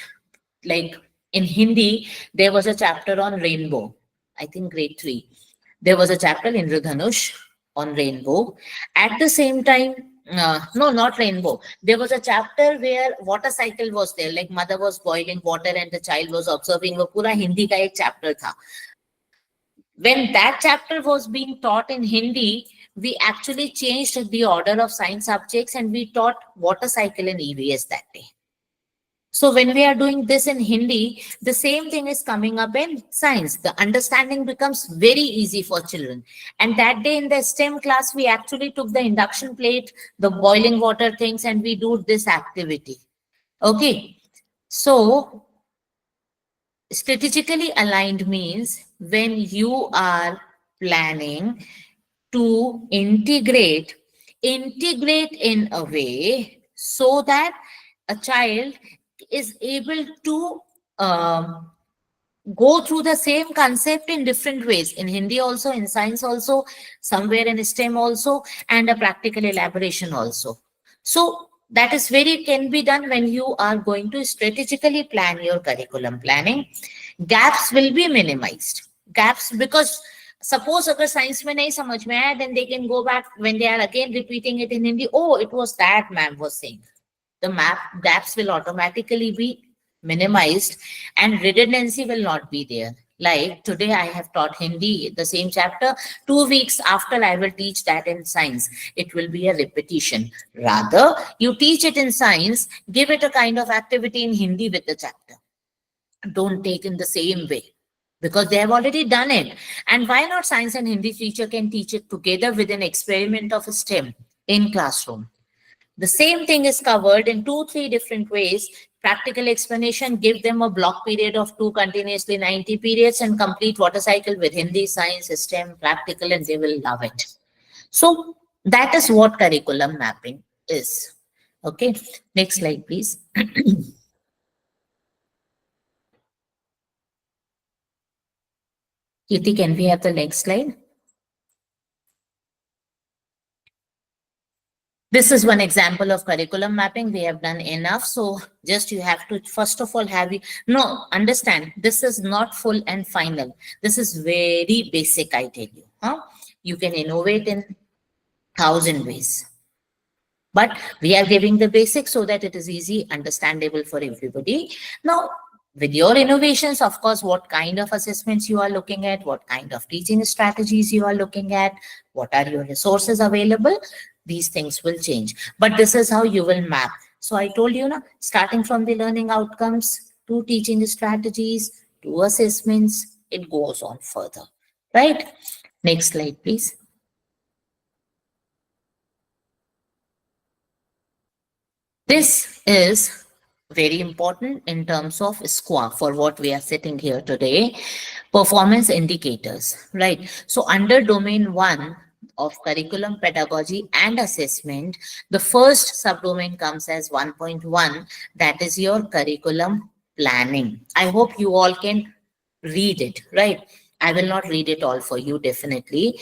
Like in Hindi, there was a chapter on rainbow, I think grade 3. There was a chapter in Indradhanush on rainbow. At the same time, no, not rainbow. There was a chapter where water cycle was there, like mother was boiling water and the child was observing. वो पूरा हिंदी का एक chapter था. When that chapter was being taught in Hindi, we actually changed the order of science subjects and we taught water cycle in EVS that day. So when we are doing this in Hindi, the same thing is coming up in science. The understanding becomes very easy for children. And that day in the STEM class, we actually took the induction plate, the boiling water things, and we do this activity. Okay. So strategically aligned means when you are planning to integrate in a way so that a child is able to go through the same concept in different ways, in Hindi also, in science also, somewhere in STEM also, and a practical elaboration also. So that is very can be done when you are going to strategically plan your curriculum planning. Gaps will be minimized. Gaps, because suppose agar science mein nahi samajh mein aaya, then they can go back when they are again repeating it in Hindi. Oh, it was that ma'am was saying. The map gaps will automatically be minimized and redundancy will not be there. Like today I have taught Hindi, the same chapter, 2 weeks after I will teach that in science. It will be a repetition. Rather, you teach it in science, give it a kind of activity in Hindi with the chapter. Don't take in the same way because they have already done it. And why not science and Hindi teacher can teach it together with an experiment of a STEM in classroom. The same thing is covered in 2-3 different ways. Practical explanation, give them a block period of 2 continuously 90 periods and complete water cycle with Hindi, science, STEM, practical, and they will love it. So that is what curriculum mapping is. Okay, next slide, please. Kirti, can we have the next slide? This is one example of curriculum mapping. We have done enough. So just you have to, first of all, no, understand, this is not full and final. This is very basic, I tell you. Huh? You can innovate in 1,000 ways. But we are giving the basics so that it is easy, understandable for everybody. Now, with your innovations, of course, what kind of assessments you are looking at, what kind of teaching strategies you are looking at, what are your resources available, these things will change. But this is how you will map. So I told you, starting from the learning outcomes to teaching strategies to assessments, it goes on further, right? Next slide, please. This is very important in terms of SQAA for what we are sitting here today. Performance indicators, right? So under domain 1 of curriculum, pedagogy, and assessment, the first subdomain comes as 1.1, that is your curriculum planning. I hope you all can read it, right? I will not read it all for you, definitely.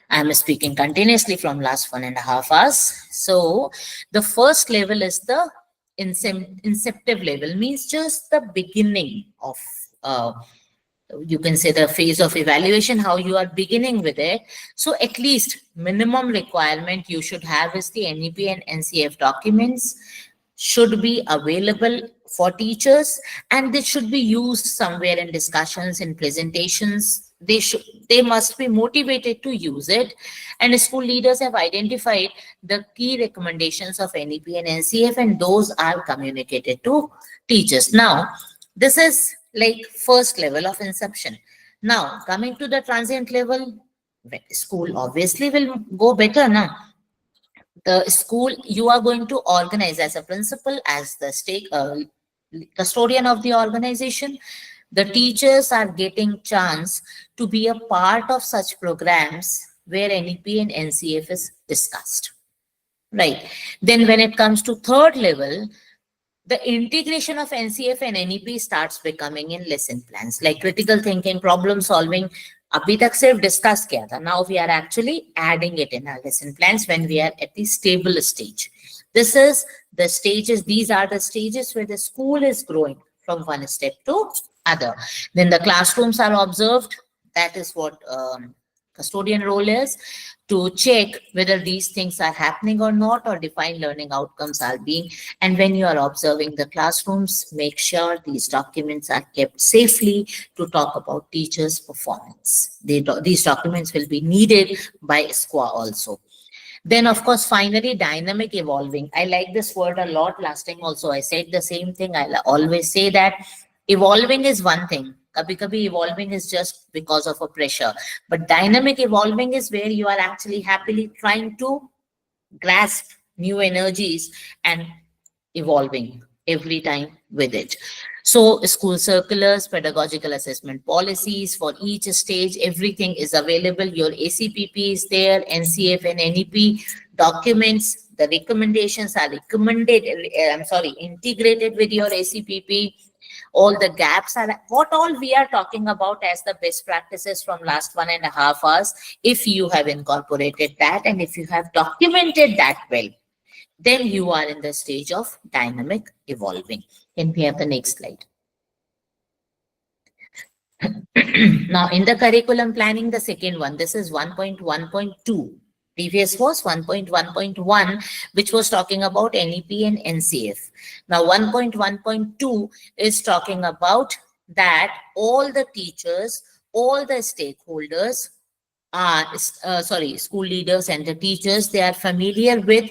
I'm speaking continuously from last 1.5 hours. So the first level is the inceptive level, means just the beginning of uh, you can say the phase of evaluation, how you are beginning with it. So at least minimum requirement you should have is the NEP and NCF documents should be available for teachers, and they should be used somewhere in discussions, in presentations. They must be motivated to use it, and school leaders have identified the key recommendations of NEP and NCF, and those are communicated to teachers. Now this is like first level of inception. Now coming to the transient level, school obviously will go better now. The school you are going to organize as a principal, as the stake custodian of the organization. The teachers are getting chance to be a part of such programs where NEP and NCF is discussed, right? Then when it comes to third level, the integration of NCF and NEP starts becoming in lesson plans, like critical thinking, problem solving. अभी तक सिर्फ discuss किया था. Now we are actually adding it in our lesson plans when we are at the stable stage. This is the stages. These are the stages where the school is growing from one step to other. Then the classrooms are observed. That is what custodian role is, to check whether these things are happening or not, or define learning outcomes are being. And when you are observing the classrooms, make sure these documents are kept safely to talk about teachers' performance. These documents will be needed by SQAA also. Then, of course, finally, dynamic evolving. I like this word a lot. Last time also, I said the same thing. I always say that evolving is one thing. Kabhi kabhi evolving is just because of a pressure. But dynamic evolving is where you are actually happily trying to grasp new energies and evolving every time with it. So school circulars, pedagogical assessment policies for each stage, everything is available. Your ACPP is there, NCF and NEP documents. The recommendations are integrated with your ACPP. All the gaps are what all we are talking about as the best practices from last 1.5 hours. If you have incorporated that and if you have documented that well, then you are in the stage of dynamic evolving. Can we have the next slide? Now, in the curriculum planning, the second one, this is 1.1.2. Previous was 1.1.1, which was talking about NEP and NCF. Now, 1.1.2 is talking about that all the teachers, all the stakeholders are, school leaders and the teachers, they are familiar with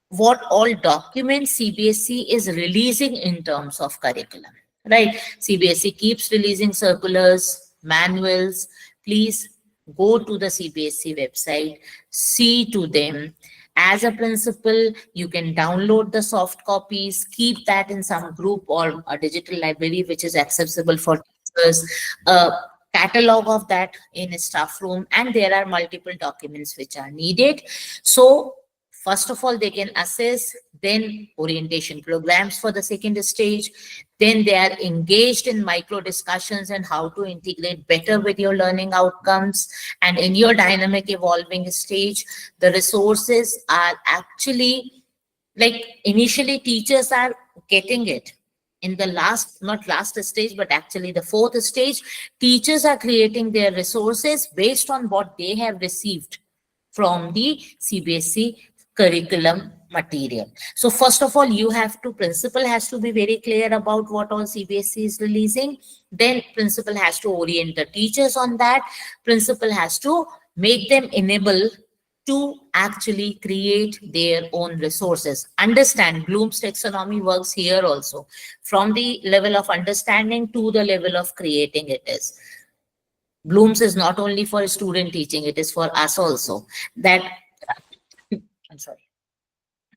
what all documents CBSE is releasing in terms of curriculum, right? CBSE keeps releasing circulars, manuals. Please go to the CBSE website, see to them. As a principal, you can download the soft copies, keep that in some group or a digital library which is accessible for teachers. A catalog of that in a staff room, and there are multiple documents which are needed. So first of all, they can assess, then orientation programs for the second stage. Then they are engaged in micro discussions and how to integrate better with your learning outcomes. And in your dynamic evolving stage, the resources are actually like initially teachers are getting it. In the last, not last stage, but actually the fourth stage, teachers are creating their resources based on what they have received from the CBSE curriculum material. So first of all, principal has to be very clear about what all CBSE is releasing. Then principal has to orient the teachers on that. Principal has to make them enable to actually create their own resources. Understand Bloom's taxonomy works here also. From the level of understanding to the level of creating it is. Bloom's is not only for student teaching, it is for us also. That I'm sorry.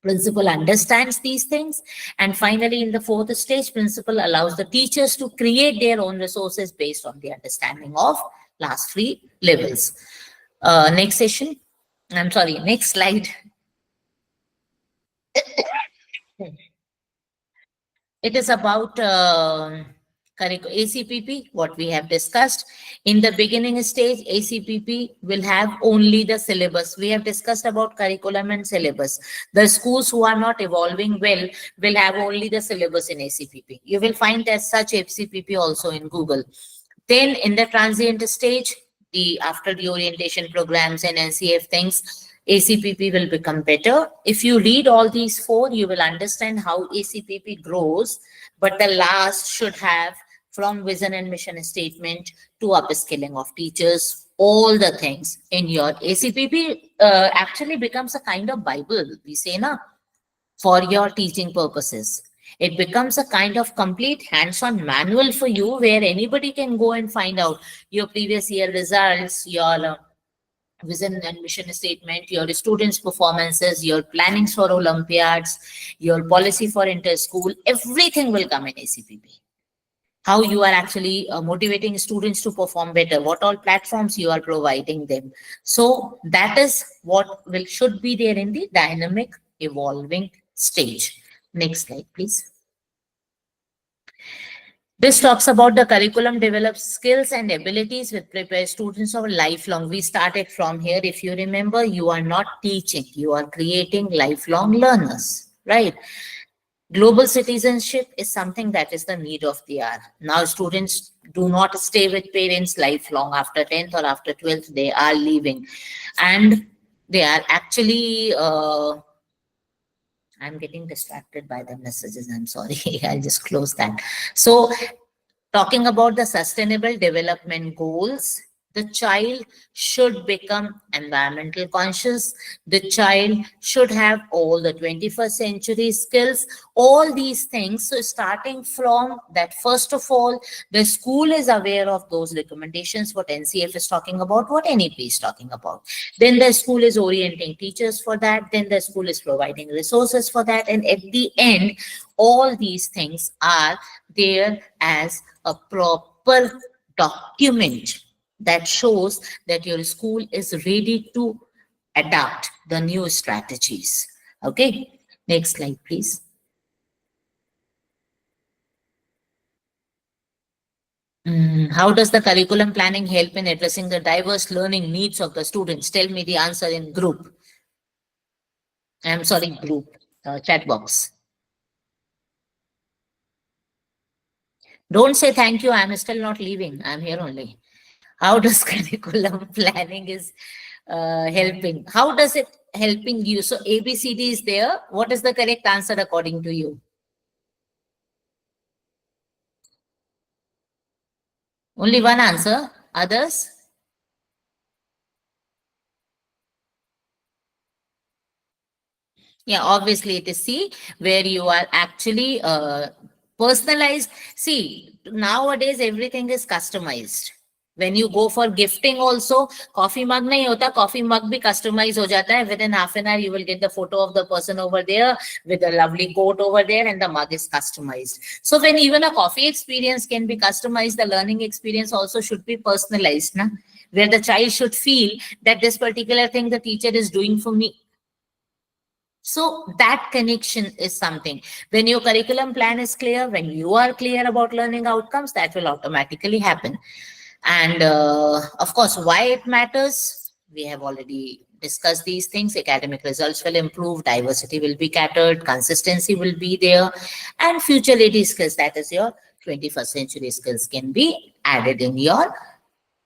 Principal understands these things. And finally, in the fourth stage, principal allows the teachers to create their own resources based on the understanding of last three levels. Next session. I'm sorry, next slide. It is about ACPP, what we have discussed. In the beginning stage, ACPP will have only the syllabus. We have discussed about curriculum and syllabus. The schools who are not evolving well will have only the syllabus in ACPP. You will find as such ACPP also in Google. Then in the transient stage, after the orientation programs and NCF things, ACPP will become better. If you read all these four, you will understand how ACPP grows, but the last should have from vision and mission statement to upskilling of teachers, all the things in your ACPP actually becomes a kind of Bible, we say, na, for your teaching purposes. It becomes a kind of complete hands-on manual for you where anybody can go and find out your previous year results, your vision and mission statement, your students' performances, your plannings for Olympiads, your policy for inter-school, everything will come in ACPP. How you are actually motivating students to perform better, what all platforms you are providing them. So that is what will should be there in the dynamic evolving stage. Next slide, please. This talks about the curriculum develops skills and abilities with prepare students of lifelong. We started from here. If you remember, you are not teaching, you are creating lifelong learners, right? Global citizenship is something that is the need of the hour. Now, students do not stay with parents lifelong. After 10th or after 12th, they are leaving. And they are actually, I'm getting distracted by the messages. I'm sorry. I'll just close that. So, talking about the sustainable development goals, the child should become environmental conscious. The child should have all the 21st century skills, all these things. So starting from that, first of all, the school is aware of those recommendations, what NCF is talking about, what NEP is talking about. Then the school is orienting teachers for that. Then the school is providing resources for that. And at the end, all these things are there as a proper document that shows that your school is ready to adapt the new strategies. Okay, next slide, please. How does the curriculum planning help in addressing the diverse learning needs of the students? Tell me the answer in group. I'm sorry, group, chat box. Don't say thank you. I'm still not leaving. I'm here only. How does curriculum planning is helping? How does it helping you? So ABCD is there. What is the correct answer according to you? Only one answer. Others? Yeah, obviously it is C, where you are actually personalized. See, nowadays everything is customized. When you go for gifting also, coffee mug nahi hota, coffee mug bhi customized ho jata hai. Within half an hour, you will get the photo of the person over there with a lovely quote over there and the mug is customized. So when even a coffee experience can be customized, the learning experience also should be personalized, na? Where the child should feel that this particular thing the teacher is doing for me. So that connection is something. When your curriculum plan is clear, when you are clear about learning outcomes, that will automatically happen. And of course, why it matters, we have already discussed these things. Academic results will improve, diversity will be catered, consistency will be there, and future ready skills, that is your 21st century skills, can be added in your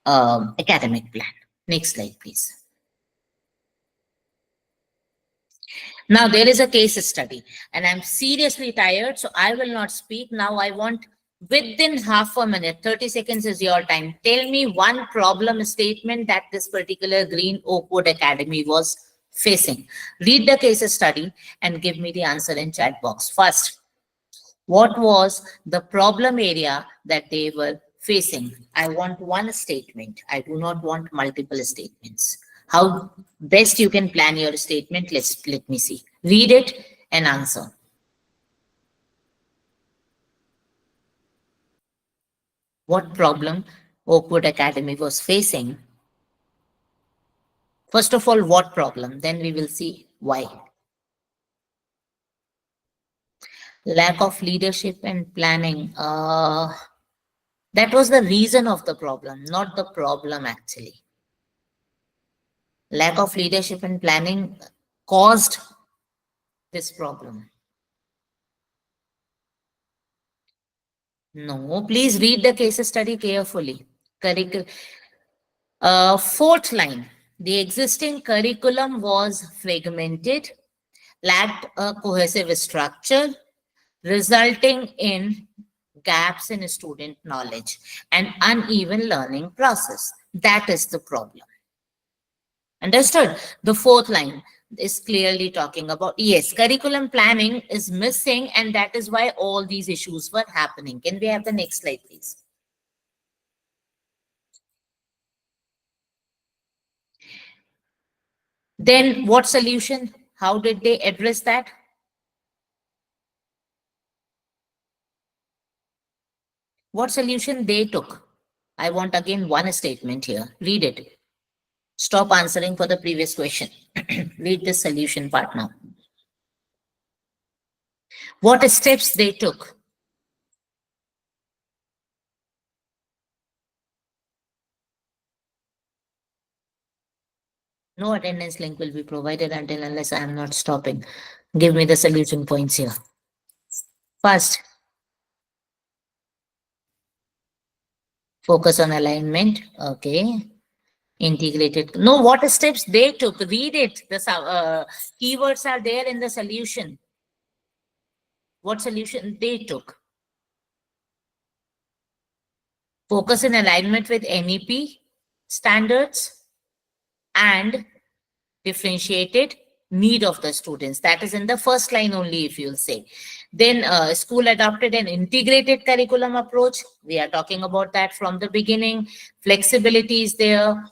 academic plan. Next slide, please. Now there is a case study and I'm seriously tired, so I will not speak. Now I want within half a minute, 30 seconds is your time. Tell me one problem statement that this particular Green Oakwood Academy was facing. Read the case study and give me the answer in chat box. First, what was the problem area that they were facing? I want one statement. I do not want multiple statements. How best you can plan your statement, let me see. Read it and answer. What problem Oakwood Academy was facing? First of all, what problem? Then we will see why. Lack of leadership and planning. That was the reason of the problem, not the problem actually. Lack of leadership and planning caused this problem. No, please read the case study carefully. Fourth line. The existing curriculum was fragmented, lacked a cohesive structure, resulting in gaps in student knowledge and uneven learning process. That is the problem. Understood? The fourth line is clearly talking about, yes, curriculum planning is missing, and that is why all these issues were happening. Can we have the next slide, please? Then what solution? How did they address that? What solution they took? I want again one statement here. Read it. Stop answering for the previous question. Read the solution part now. What steps they took? No attendance link will be provided until unless I am not stopping. Give me the solution points here. First, focus on alignment. Okay. Integrated. No, what steps they took? Read it. The keywords are there in the solution. What solution they took? Focus in alignment with NEP standards and differentiated need of the students. That is in the first line only, if you'll say. Then school adopted an integrated curriculum approach. We are talking about that from the beginning. Flexibility is there.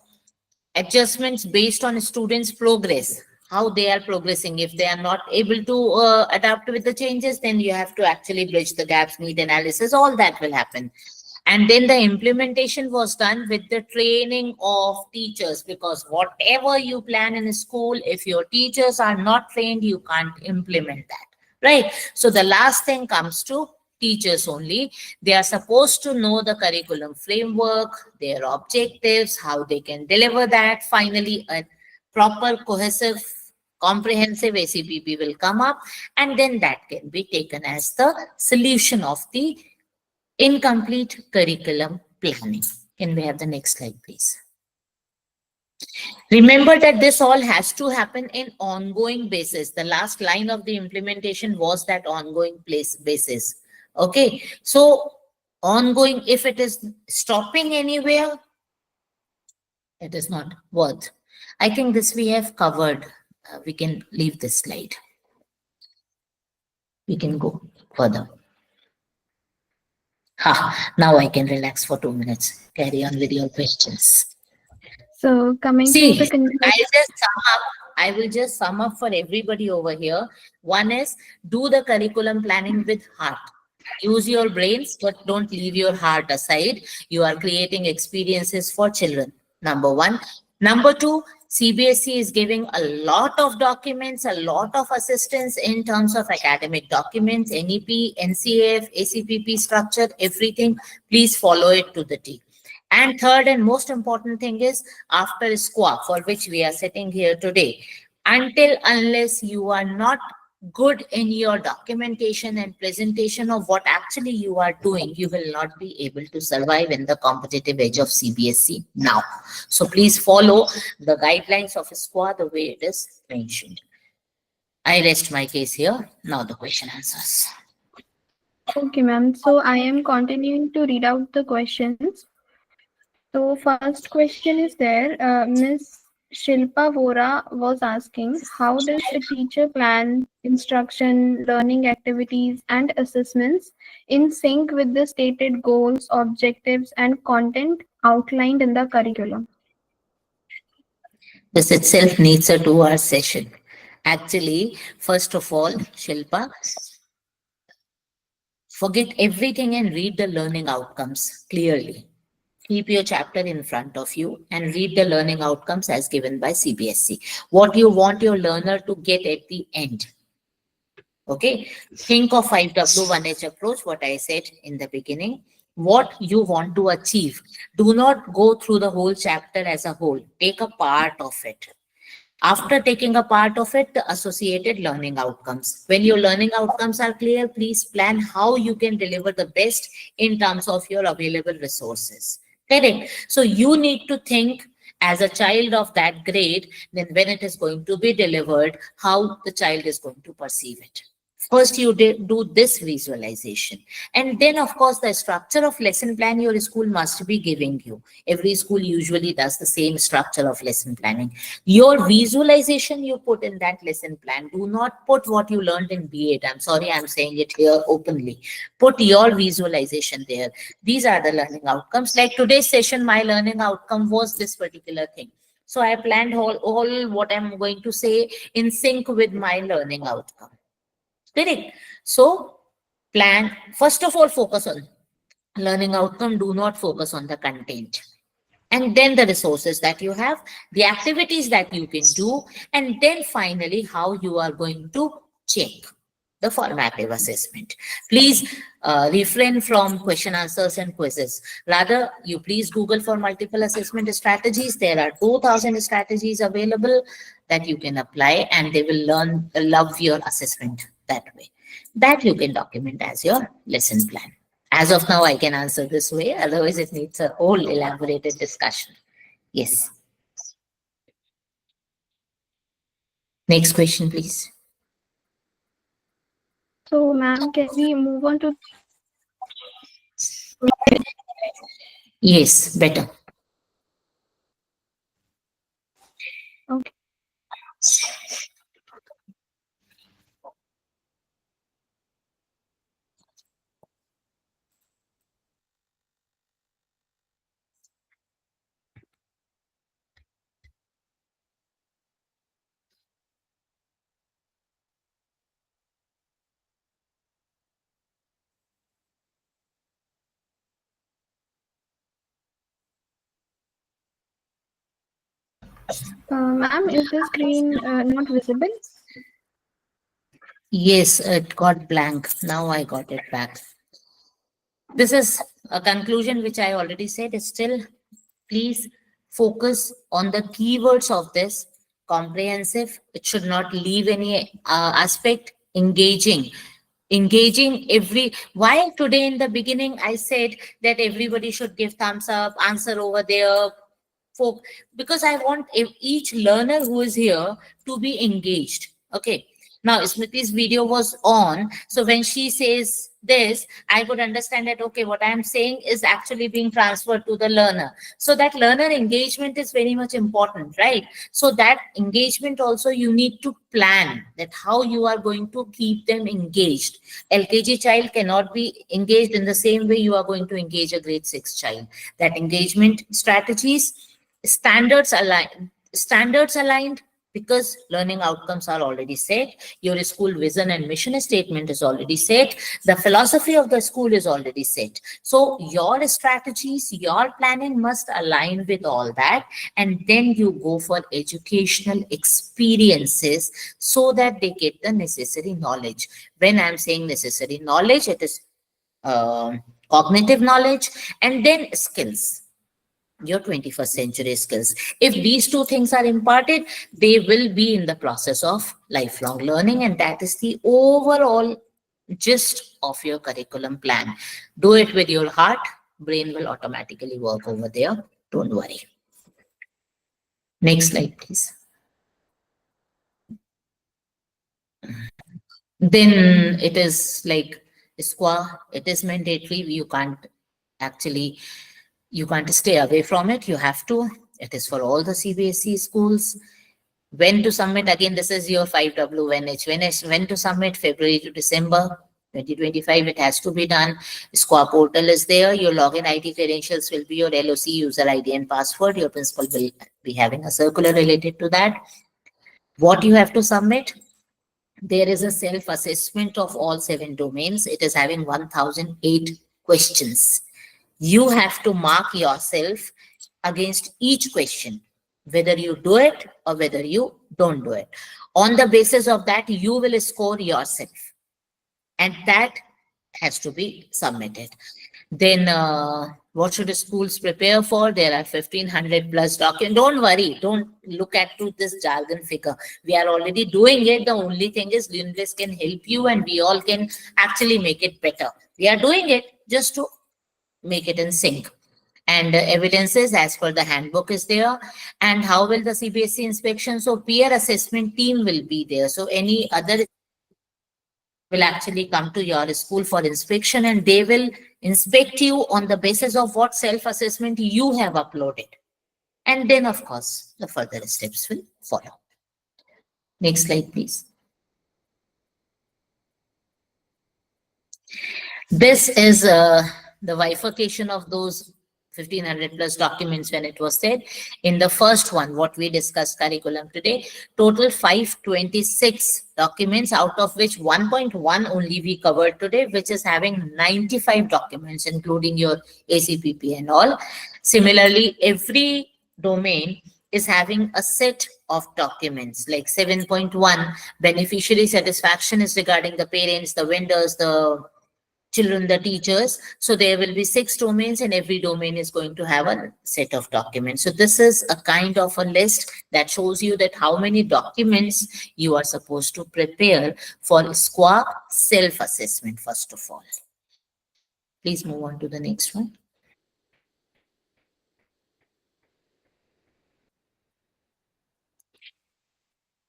Adjustments based on students' progress, how they are progressing. If they are not able to adapt with the changes, then you have to actually bridge the gaps, need analysis, all that will happen. And then the implementation was done with the training of teachers, because whatever you plan in a school, if your teachers are not trained, you can't implement that, right? So the last thing comes to teachers only. They are supposed to know the curriculum framework, their objectives, how they can deliver that. Finally, a proper, cohesive, comprehensive ACPP will come up, and then that can be taken as the solution of the incomplete curriculum planning. Can we have the next slide, please? Remember that this all has to happen in ongoing basis. The last line of the implementation was that ongoing basis. Okay, so ongoing, if it is stopping anywhere, it is not worth. I think this we have covered. We can leave this slide. We can go further. Now I can relax for 2 minutes. Carry on with your questions. So coming to See, the I will just sum up for everybody over here. One is, do the curriculum planning with heart. Use your brains, but don't leave your heart aside. You are creating experiences for children. Number one. Number two, CBSE is giving a lot of documents, a lot of assistance in terms of academic documents, NEP, NCF, ACPP structure, everything. Please follow it to the T. And third and most important thing is, after SQAAF, for which we are sitting here today, unless you are not good in your documentation and presentation of what actually you are doing, you will not be able to survive in the competitive edge of CBSE now. So please follow the guidelines of SQAA the way it is mentioned. I rest my case here. Now the question answers. Okay, ma'am. So I am continuing to read out the questions. So first question is there. Miss Shilpa Vora was asking, how does a teacher plan instruction, learning activities, and assessments in sync with the stated goals, objectives, and content outlined in the curriculum? This itself needs a 2-hour session. Actually, first of all, Shilpa, forget everything and read the learning outcomes clearly. Keep your chapter in front of you and read the learning outcomes as given by CBSE. What you want your learner to get at the end. Okay, think of 5W1H approach, what I said in the beginning. What you want to achieve. Do not go through the whole chapter as a whole. Take a part of it. After taking a part of it, the associated learning outcomes. When your learning outcomes are clear, please plan how you can deliver the best in terms of your available resources. Correct. So you need to think as a child of that grade, then when it is going to be delivered, how the child is going to perceive it. First, you do this visualization. And then, of course, the structure of lesson plan your school must be giving you. Every school usually does the same structure of lesson planning. Your visualization you put in that lesson plan. Do not put what you learned in B8. I'm sorry, I'm saying it here openly. Put your visualization there. These are the learning outcomes. Like today's session, my learning outcome was this particular thing. So I planned all what I'm going to say in sync with my learning outcome. Correct. So plan, first of all, focus on learning outcome. Do not focus on the content. And then the resources that you have, the activities that you can do, and then finally how you are going to check the formative assessment. Please refrain from question answers and quizzes. Rather, you please Google for multiple assessment strategies. There are 2,000 strategies available that you can apply, and they will love your assessment that way. That you can document as your lesson plan. As of now, I can answer this way. Otherwise, it needs a whole elaborated discussion. Yes. Next question, please. So, ma'am, can we move on to? Yes, better. Okay. Ma'am, is the screen not visible? Yes, it got blank. Now I got it back. This is a conclusion which I already said. Is still, please focus on the keywords of this. Comprehensive. It should not leave any aspect. Engaging every, why today in the beginning I said that everybody should give thumbs up, answer over there, folk, because I want each learner who is here to be engaged. Okay. Now Smriti's video was on, so when she says this, I could understand that okay, what I am saying is actually being transferred to the learner. So that learner engagement is very much important, right? So that engagement also you need to plan that how you are going to keep them engaged. LKG child cannot be engaged in the same way you are going to engage a grade 6 child. That engagement strategies, standards aligned, because learning outcomes are already set, your school vision and mission statement is already set, the philosophy of the school is already set. So your strategies, your planning must align with all that, and then you go for educational experiences so that they get the necessary knowledge. When I'm saying necessary knowledge, it is cognitive knowledge and then skills, your 21st century skills. If these two things are imparted, they will be in the process of lifelong learning, and that is the overall gist of your curriculum plan. Do it with your heart, brain will automatically work over there. Don't worry. Next slide, please. Then it is like SQA, it is mandatory. Actually, you can't stay away from it. You have to. It is for all the CBSE schools. When to submit, again, this is your 5W1H. When to submit, February to December 2025, it has to be done. SQAA portal is there. Your login ID credentials will be your LOC, user ID and password. Your principal will be having a circular related to that. What you have to submit, there is a self-assessment of all 7 domains. It is having 1008 questions. You have to mark yourself against each question, whether you do it or whether you don't do it. On the basis of that, you will score yourself. and that has to be submitted. Then what should the schools prepare for? There are 1500 plus documents. Don't worry, don't look at to this jargon figure. We are already doing it. The only thing is Luneblaze can help you and we all can actually make it better. We are doing it just to make it in sync. And evidences as per the handbook is there. And how will the CBSE inspection? So peer assessment team will be there. So any other will actually come to your school for inspection, and they will inspect you on the basis of what self-assessment you have uploaded. And then, of course, the further steps will follow. Next slide, please. This is the bifurcation of those 1500 plus documents when it was said. In the first one, what we discussed curriculum today, total 526 documents, out of which 1.1 only we covered today, which is having 95 documents, including your ACPP and all. Similarly, every domain is having a set of documents like 7.1 beneficiary satisfaction is regarding the parents, the vendors, the children, the teachers. So there will be 6 domains and every domain is going to have a set of documents. So this is a kind of a list that shows you that how many documents you are supposed to prepare for SQAA self-assessment, first of all. Please move on to the next one.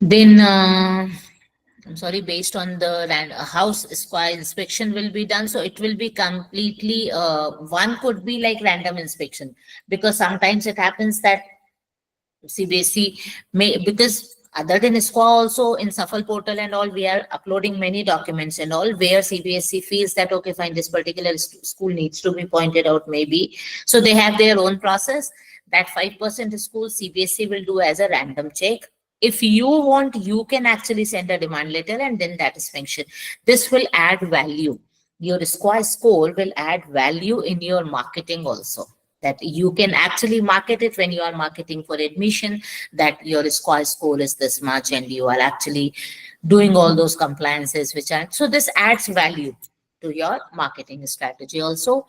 Then I'm sorry, based on the house SQAA inspection will be done. So it will be completely, one could be like random inspection, because sometimes it happens that CBSE may, because other than SQAA also in Shuffle portal and all, we are uploading many documents and all where CBSE feels that, okay, fine, this particular school needs to be pointed out maybe. So they have their own process. That 5% school CBSE will do as a random check. If you want, you can actually send a demand letter and then that is function. This will add value. Your SQAA score will add value in your marketing also. That you can actually market it when you are marketing for admission, that your SQAA score is this much and you are actually doing all those compliances which are, so this adds value to your marketing strategy also.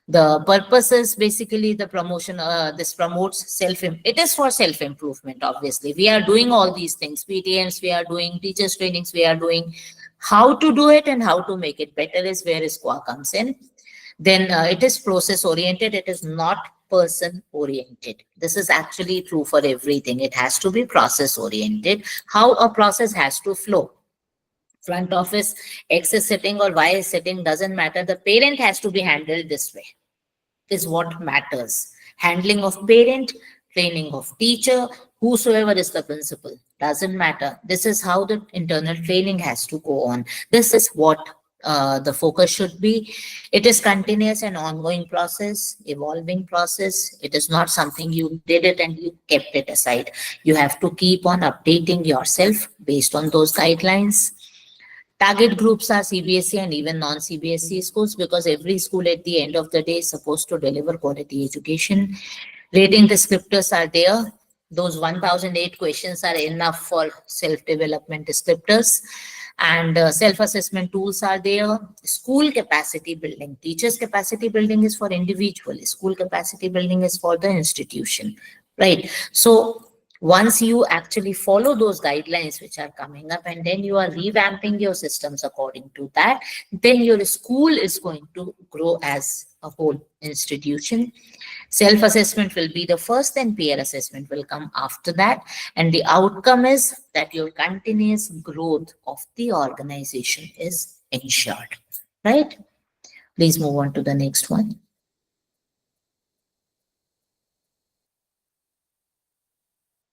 The purpose is basically the promotion, this promotes it is for self-improvement, obviously. We are doing all these things, PTMs, we are doing teachers trainings, we are doing how to do it and how to make it better is where SQAA comes in. Then it is process oriented, it is not person oriented. This is actually true for everything. It has to be process oriented, how a process has to flow. Front office X is sitting or Y is sitting doesn't matter. The parent has to be handled this way is what matters. Handling of parent, training of teacher, whosoever is the principal, doesn't matter. This is how the internal training has to go on. This is what the focus should be. It is continuous and ongoing process, evolving process. It is not something you did it and you kept it aside. You have to keep on updating yourself based on those guidelines. Target groups are CBSE and even non-CBSE schools, because every school at the end of the day is supposed to deliver quality education. Rating descriptors are there. Those 1008 questions are enough for self-development descriptors. And self-assessment tools are there. School capacity building. Teachers' capacity building is for individual. School capacity building is for the institution, right? So once you actually follow those guidelines which are coming up and then you are revamping your systems according to that, then your school is going to grow as a whole institution. Self-assessment will be the first, then peer assessment will come after that. And the outcome is that your continuous growth of the organization is ensured, right? Please move on to the next one.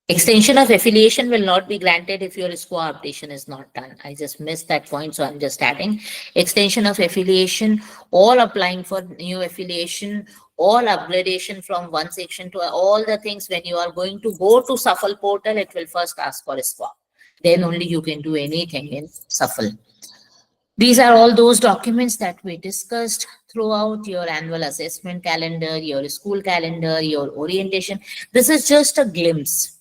Extension of affiliation will not be granted if your SQAA updation is not done. I just missed that point, so I'm just adding. Extension of affiliation, all applying for new affiliation, all upgradation from one section to all the things. When you are going to go to Shuffle portal, it will first ask for SQAA. Then only you can do anything in Shuffle. These are all those documents that we discussed throughout your annual assessment calendar, your school calendar, your orientation. This is just a glimpse.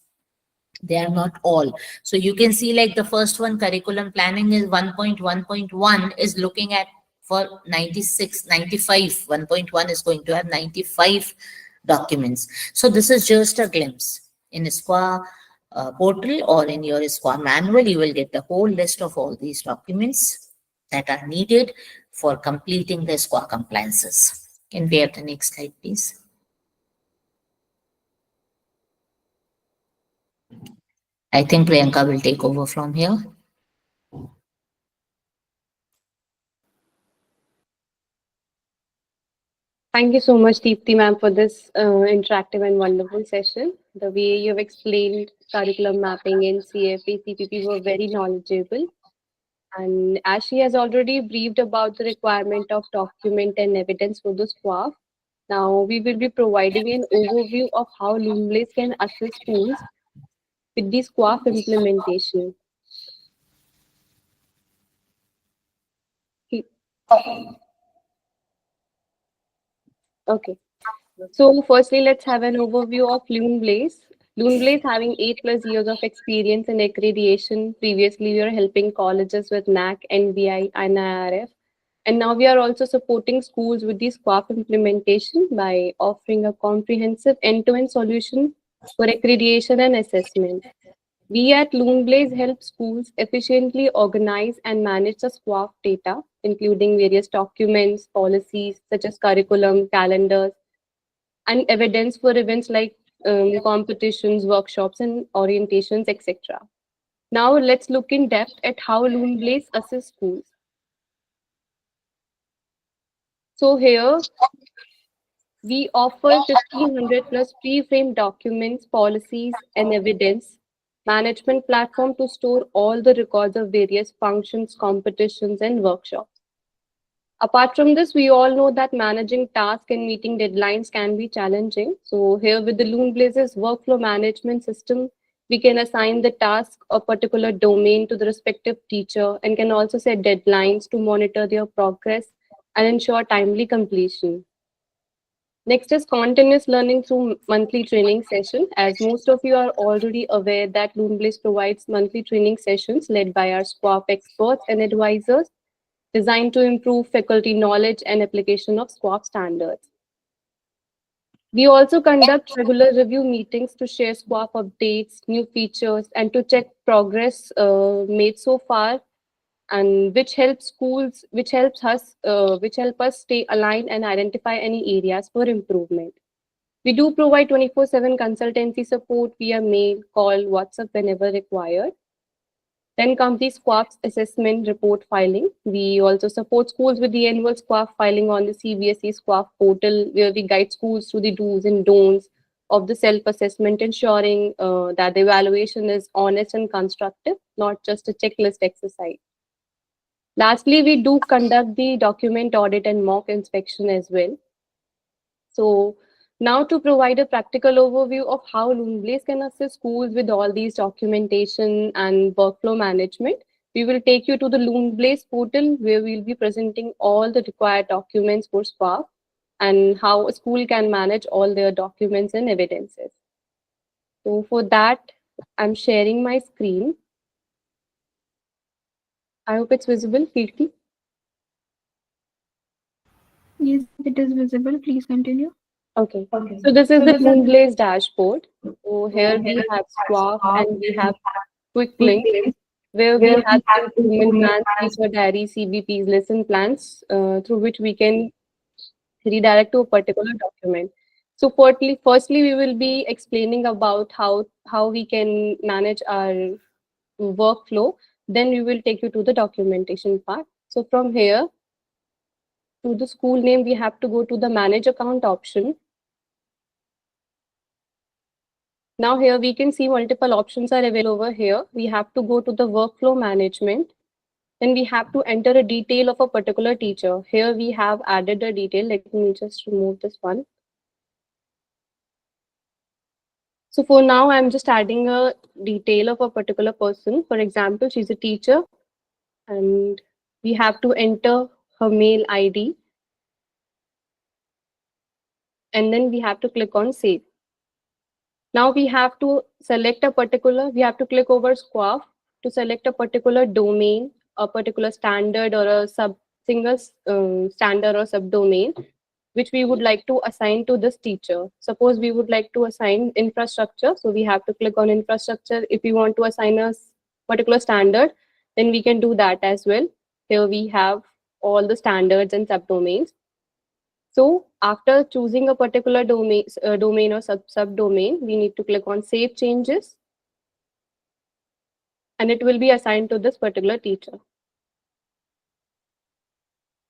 They are not all. So you can see like the first one, curriculum planning, is 1.1.1 is looking at for 96, 95. 1.1 is going to have 95 documents. So this is just a glimpse. In SQA portal or in your SQA manual, you will get the whole list of all these documents that are needed for completing the SQA compliances. Can we have the next slide, please? I think Priyanka will take over from here. Thank you so much, Deepti ma'am, for this interactive and wonderful session. The way you have explained curriculum mapping in CFA, CPP were very knowledgeable. And as she has already briefed about the requirement of document and evidence for the SQAAF, now we will be providing an overview of how Luneblaze can assist schools with the SQAAF implementation. Okay. So firstly, let's have an overview of Luneblaze. Luneblaze having 8+ years of experience in accreditation. Previously, we were helping colleges with NAC, NBI, and IRF. And now we are also supporting schools with the SQAAF implementation by offering a comprehensive end-to-end solution for accreditation and assessment. We at Luneblaze help schools efficiently organize and manage the SQAAF data, including various documents, policies such as curriculum, calendars, and evidence for events like competitions, workshops, and orientations, etc. Now let's look in depth at how Luneblaze assists schools. So here we offer 1500 plus pre-framed documents, policies, and evidence management platform to store all the records of various functions, competitions, and workshops. Apart from this, we all know that managing tasks and meeting deadlines can be challenging. So here with the Luneblaze's workflow management system, we can assign the task or particular domain to the respective teacher and can also set deadlines to monitor their progress and ensure timely completion. Next is continuous learning through monthly training session. As most of you are already aware that Luneblaze provides monthly training sessions led by our SQAAF experts and advisors designed to improve faculty knowledge and application of SQAAF standards. We also conduct regular review meetings to share SQAAF updates, new features, and to check progress made so far, and which help us stay aligned and identify any areas for improvement. We do provide 24/7 consultancy support via mail, call, WhatsApp whenever required. Then comes the SQAAF assessment report filing. We also support schools with the annual SQAAF filing on the CBSE SQAAF portal, where we guide schools through the do's and don'ts of the self-assessment, ensuring that the evaluation is honest and constructive, not just a checklist exercise. Lastly, we do conduct the document audit and mock inspection as well. So now to provide a practical overview of how Luneblaze can assist schools with all these documentation and workflow management, we will take you to the Luneblaze portal where we'll be presenting all the required documents for SQAAF and how a school can manage all their documents and evidences. So for that, I'm sharing my screen. I hope it's visible, Kirti. Yes, it is visible. Please continue. Okay, so this is the Luneblaze dashboard. So here we have SQAAF and we have quick links where we have the improvement plans, teacher diaries, CBPs, lesson plans through which we can redirect to a particular document. So firstly, we will be explaining about how we can manage our workflow. Then we will take you to the documentation part. So from here to the school name, we have to go to the manage account option. Now here we can see multiple options are available over here. We have to go to the workflow management. Then we have to enter a detail of a particular teacher. Here we have added a detail. Let me just remove this one. So for now, I'm just adding a detail of a particular person. For example, she's a teacher and we have to enter her mail ID. And then we have to click on save. Now we have to select a particular, we have to click over SQAAF to select a particular domain, a particular standard or a single standard or subdomain, which we would like to assign to this teacher. Suppose we would like to assign infrastructure. So we have to click on infrastructure. If we want to assign a particular standard, then we can do that as well. Here we have all the standards and subdomains. So after choosing a particular domain or subdomain, we need to click on Save Changes, and it will be assigned to this particular teacher.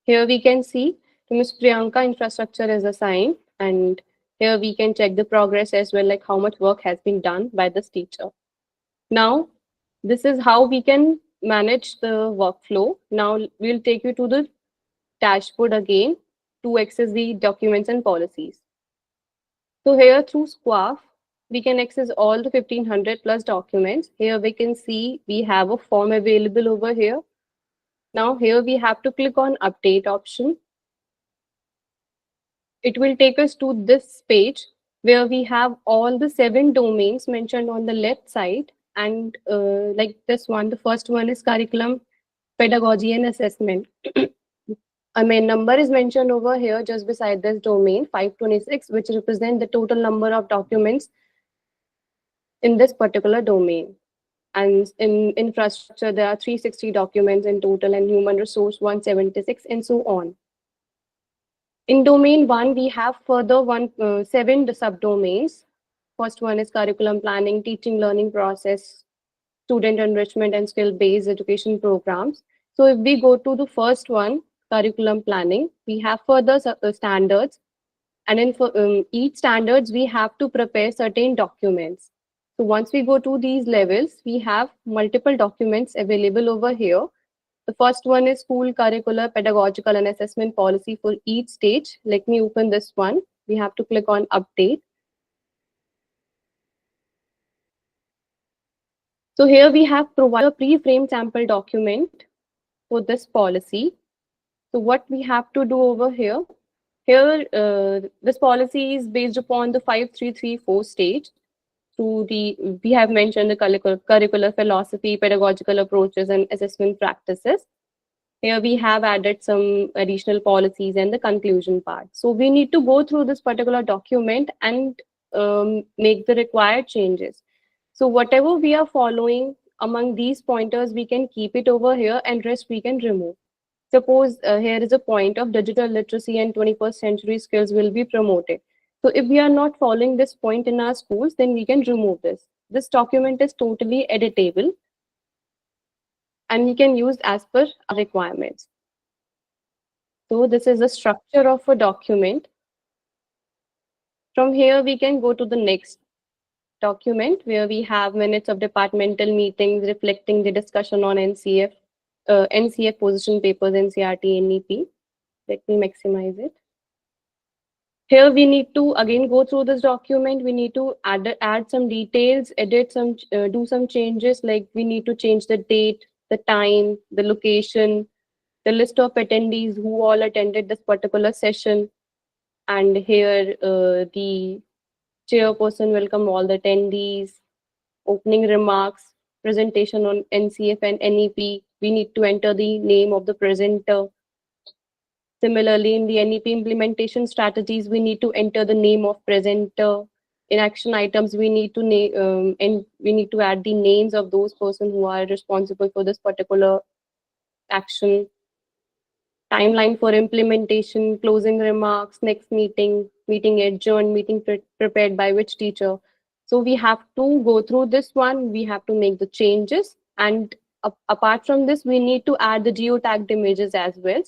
Here we can see to Ms. Priyanka, infrastructure is assigned, and here we can check the progress as well, like how much work has been done by this teacher. Now, this is how we can manage the workflow. Now we'll take you to the dashboard again to access the documents and policies. So here through SQAAF, we can access all the 1500 plus documents. Here we can see we have a form available over here. Now here we have to click on update option. It will take us to this page where we have all the 7 domains mentioned on the left side. And like this one, the first one is curriculum, pedagogy and assessment. A main number is mentioned over here just beside this domain 526, which represent the total number of documents in this particular domain. And in infrastructure, there are 360 documents in total, and human resource 176, and so on. In domain 1, we have further 7 subdomains. First one is curriculum planning, teaching learning process, student enrichment, and skill-based education programs. So if we go to the first one, curriculum planning, we have further standards. And in each standards, we have to prepare certain documents. So once we go to these levels, we have multiple documents available over here. The first one is school curricular, pedagogical, and assessment policy for each stage. Let me open this one. We have to click on update. So here we have provided a pre-framed sample document for this policy. So what we have to do over here, this policy is based upon the 5334 stage. We have mentioned the curricular philosophy, pedagogical approaches, and assessment practices. Here we have added some additional policies and the conclusion part. So we need to go through this particular document and make the required changes. So whatever we are following among these pointers, we can keep it over here, and rest we can remove. Suppose here is a point of digital literacy and 21st century skills will be promoted. So if we are not following this point in our schools, then we can remove this. This document is totally editable, and we can use as per our requirements. So this is the structure of a document. From here, we can go to the next document where we have minutes of departmental meetings reflecting the discussion on NCF position papers, NCRT, NEP. Let me maximize it. Here we need to again go through this document. We need to add some details, edit some, do some changes, like we need to change the date, the time, the location, the list of attendees who all attended this particular session. And here the chairperson welcome all the attendees, opening remarks, presentation on NCF and NEP. We need to enter the name of the presenter. Similarly, in the NEP implementation strategies, we need to enter the name of presenter. In action items, we need to add the names of those persons who are responsible for this particular action. Timeline for implementation, closing remarks, next meeting, meeting adjourned, meeting prepared by which teacher. So we have to go through this one. We have to make the changes, and apart from this, we need to add the geotagged images as well.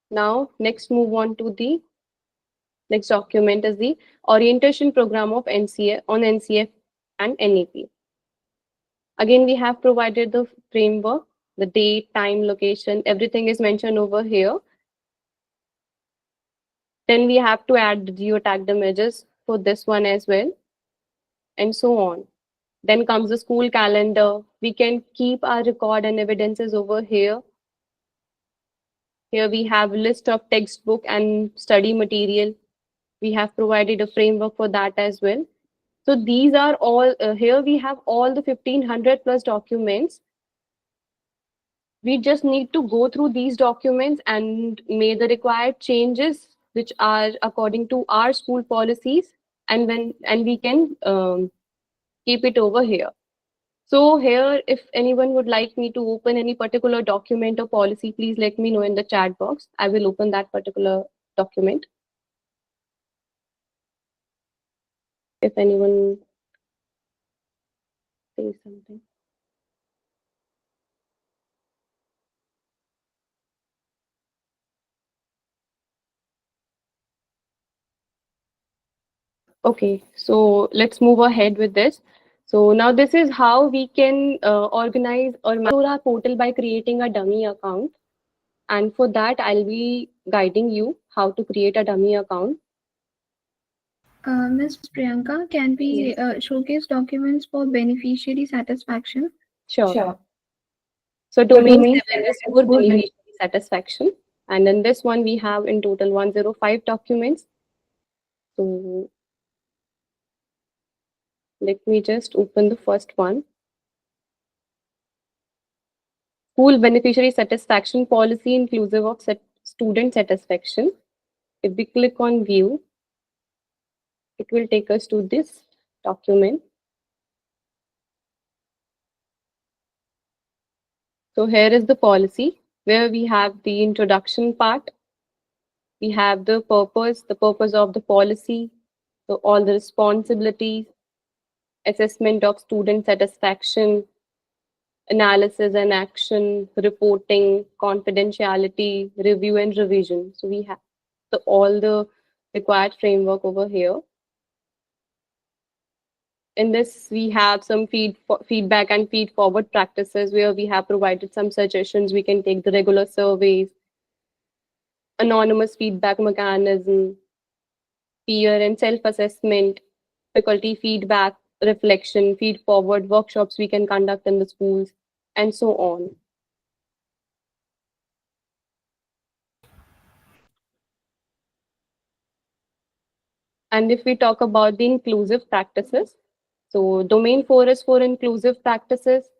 Now, next move on to the next document is the orientation program of NCF on NCF and NEP. Again, we have provided the framework, the date, time, location, everything is mentioned over here. Then we have to add the geotagged images for this one as well, and so on. Then comes the school calendar. We can keep our record and evidences over here. Here we have a list of textbook and study material. We have provided a framework for that as well. So these are all, here we have all the 1500 plus documents. We just need to go through these documents and make the required changes which are according to our school policies, and we can keep it over here. So here, if anyone would like me to open any particular document or policy, please let me know in the chat box. I will open that particular document. If anyone says something. Okay, so let's move ahead with this. So now this is how we can organize or manage our portal by creating a dummy account. And for that, I'll be guiding you how to create a dummy account. Ms. Priyanka, can we Yes. showcase documents for beneficiary satisfaction? Sure. Sure. So So domain domain 7 is 7 is for for beneficiary satisfaction. And in this one, we have in total 105 documents. So let me just open the first one. School beneficiary satisfaction policy inclusive of student satisfaction. If we click on view, it will take us to this document. So here is the policy where we have the introduction part. We have the purpose of the policy, so all the responsibilities, assessment of student satisfaction, analysis and action, reporting, confidentiality, review and revision. So we have all the required framework over here. In this, we have some feedback and feed forward practices where we have provided some suggestions. We can take the regular surveys, anonymous feedback mechanism, peer and self-assessment, faculty feedback, reflection, feed forward workshops we can conduct in the schools, and so on. And if we talk about the inclusive practices, so domain 4 is for inclusive practices.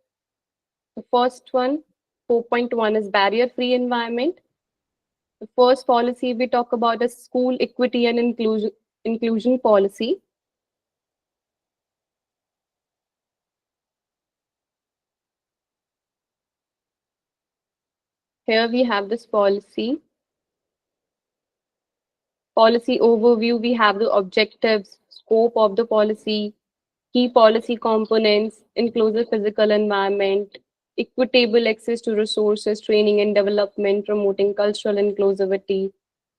The first one, 4.1, is barrier-free environment. The first policy we talk about is school equity and inclusion policy. Here we have this policy. Policy overview, we have the objectives, scope of the policy, key policy components, inclusive physical environment, equitable access to resources, training and development, promoting cultural inclusivity,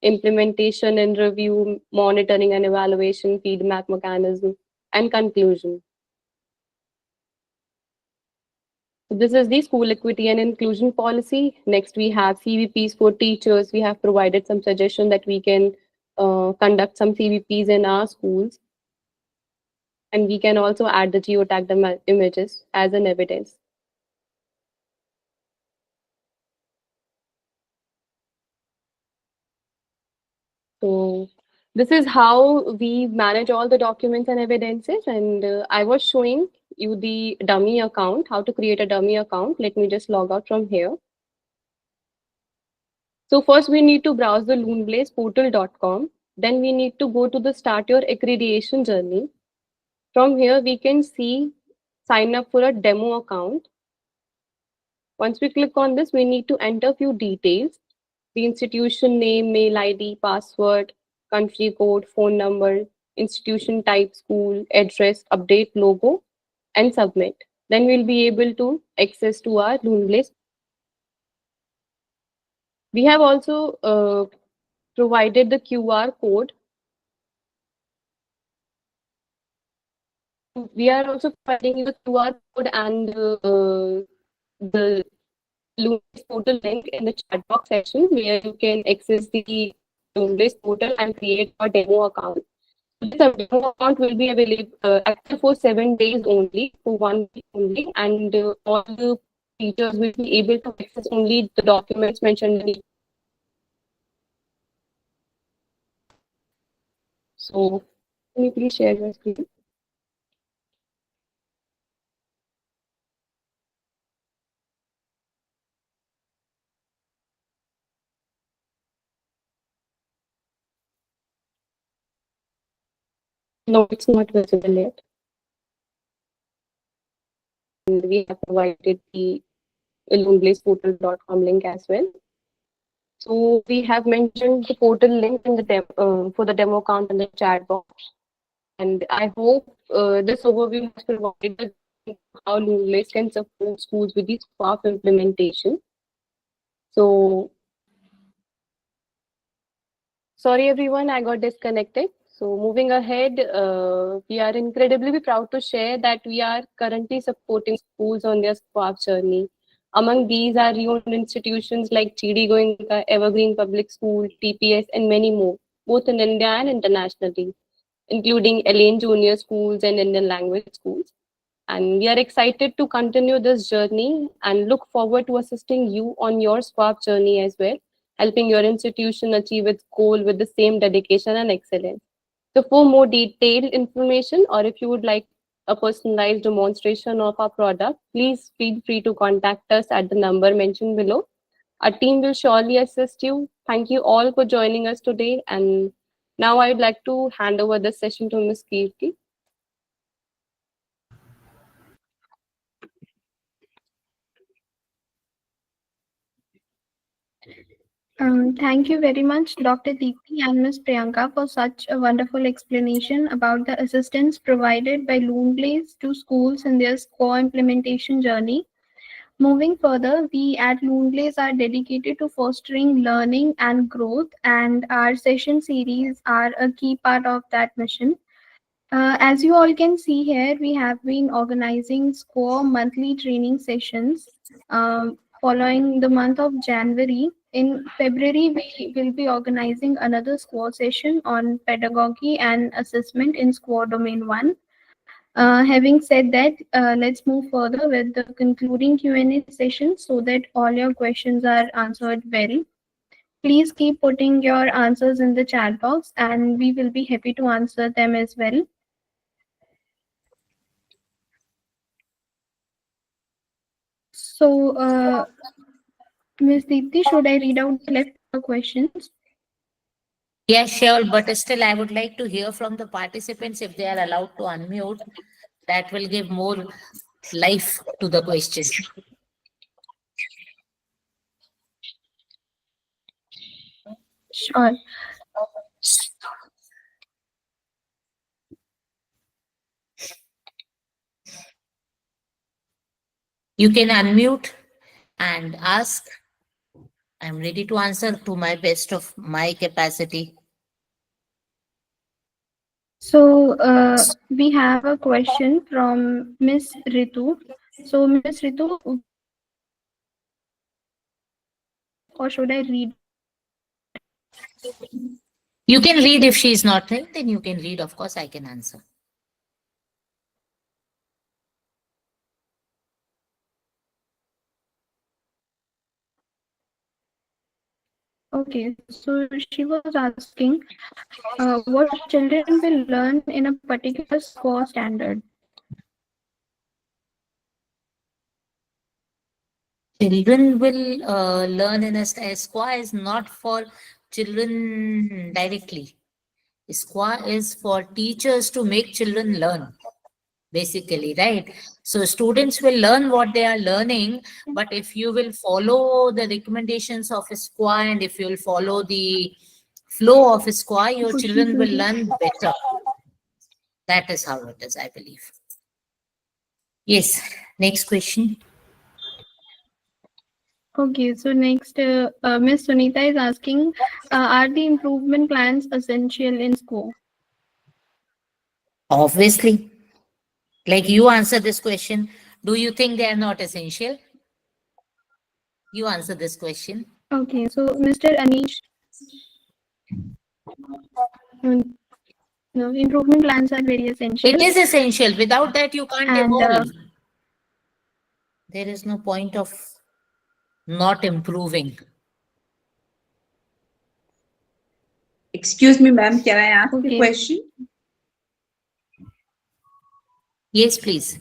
implementation and review, monitoring and evaluation, feedback mechanism, and conclusion. So this is the school equity and inclusion policy. Next, we have CVPs for teachers. We have provided some suggestion that we can conduct some CVPs in our schools. And we can also add the geotagged images as an evidence. So this is how we manage all the documents and evidences. And I was showing you the dummy account, how to create a dummy account. Let me just log out from here. So first we need to browse the luneblazeportal.com. Then we need to go to the start your accreditation journey. From here we can see sign up for a demo account. Once we click on this, we need to enter few details. The institution name, mail ID, password, country code, phone number, institution type, school, address, update logo, and submit. Then we'll be able to access to our Luneblaze. We have also provided the QR code. We are also providing you the QR code and the Luneblaze portal link in the chat box section where you can access the Luneblaze portal and create a demo account. This demo account will be available active for 7 days only, for 1 week only, and all the teachers will be able to access only the documents mentioned in So can you please share your screen? No, it's not visible yet. And we have provided the luneblazeportal.com link as well. So we have mentioned the portal link in the for the demo account in the chat box. And I hope this overview has provided how Luneblaze can support schools with the SQAAF implementation. So sorry everyone, I got disconnected. So moving ahead, we are incredibly proud to share that we are currently supporting schools on their SQAAF journey. Among these are renowned institutions like GD Goenka, Evergreen Public School, TPS, and many more, both in India and internationally, including Elaine Junior Schools and Indian language schools. And we are excited to continue this journey and look forward to assisting you on your SQAAF journey as well, helping your institution achieve its goal with the same dedication and excellence. So for more detailed information, or if you would like a personalized demonstration of our product, please feel free to contact us at the number mentioned below. Our team will surely assist you. Thank you all for joining us today. And now I would like to hand over the session to Ms. Kirti. Thank you very much, Dr. Deepti and Ms. Priyanka, for such a wonderful explanation about the assistance provided by Luneblaze to schools in their SQAA implementation journey. Moving further, we at Luneblaze are dedicated to fostering learning and growth, and our session series are a key part of that mission. As you all can see here, we have been organizing SQAA monthly training sessions following the month of January. In February, we will be organizing another SQAA session on pedagogy and assessment in SQAA Domain 1. Having said that, let's move further with the concluding Q&A session so that all your questions are answered well. Please keep putting your answers in the chat box and we will be happy to answer them as well. So, Ms. Deepti, should I read out the left questions? Yeah, sure. But still, I would like to hear from the participants if they are allowed to unmute. That will give more life to the question. Sure. You can unmute and ask. I'm ready to answer to my best of my capacity. So, we have a question from Miss Ritu. So, Miss Ritu, or should I read? You can read if she is not there, then you can read. Of course, I can answer. Okay, so she was asking what children will learn in a particular score standard. Children will learn in a SQA is not for children directly. SQA is for teachers to make children learn, basically, right? So students will learn what they are learning, but if you will follow the recommendations of SQA and if you will follow the flow of SQA, your children will learn better. That is how it is, I believe. Yes, next question. Okay, so next, Ms. Sunita is asking, are the improvement plans essential in SQO? Obviously, like you answer this question, do you think they are not essential? You answer this question. Okay, so Mr. Anish, no, improvement plans are very essential. It is essential. Without that, you can't And evolve. There is no point of not improving. Excuse me, ma'am, can I ask a Okay. question? Yes, please.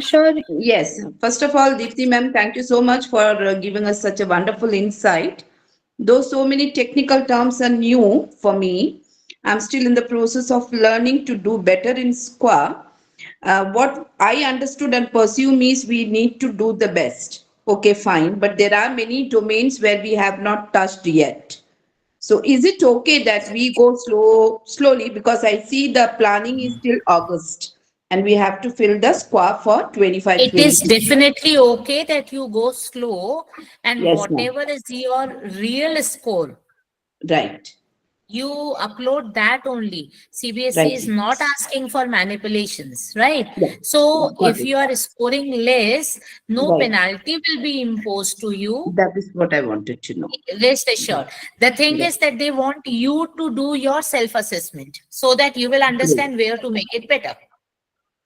Sure. Yes. First of all, Deepti ma'am, thank you so much for giving us such a wonderful insight. Though so many technical terms are new for me, I'm still in the process of learning to do better in SQA. What I understood and pursue means we need to do the best. Okay, fine. But there are many domains where we have not touched yet. So is it okay that we go slowly, because I see the planning is till August and we have to fill the SQA for 25 It is 20. definitely okay that you go slow, and Yes, ma'am. whatever is your real score, Right. you upload that only. CBSE Right. is not asking for manipulations, right? Yeah. So Got if it. you are scoring less, no Right. penalty will be imposed to you. That is what I wanted to know. Rest assured. The thing Right. is that they want you to do your self assessment so that you will Great. understand where to make it better.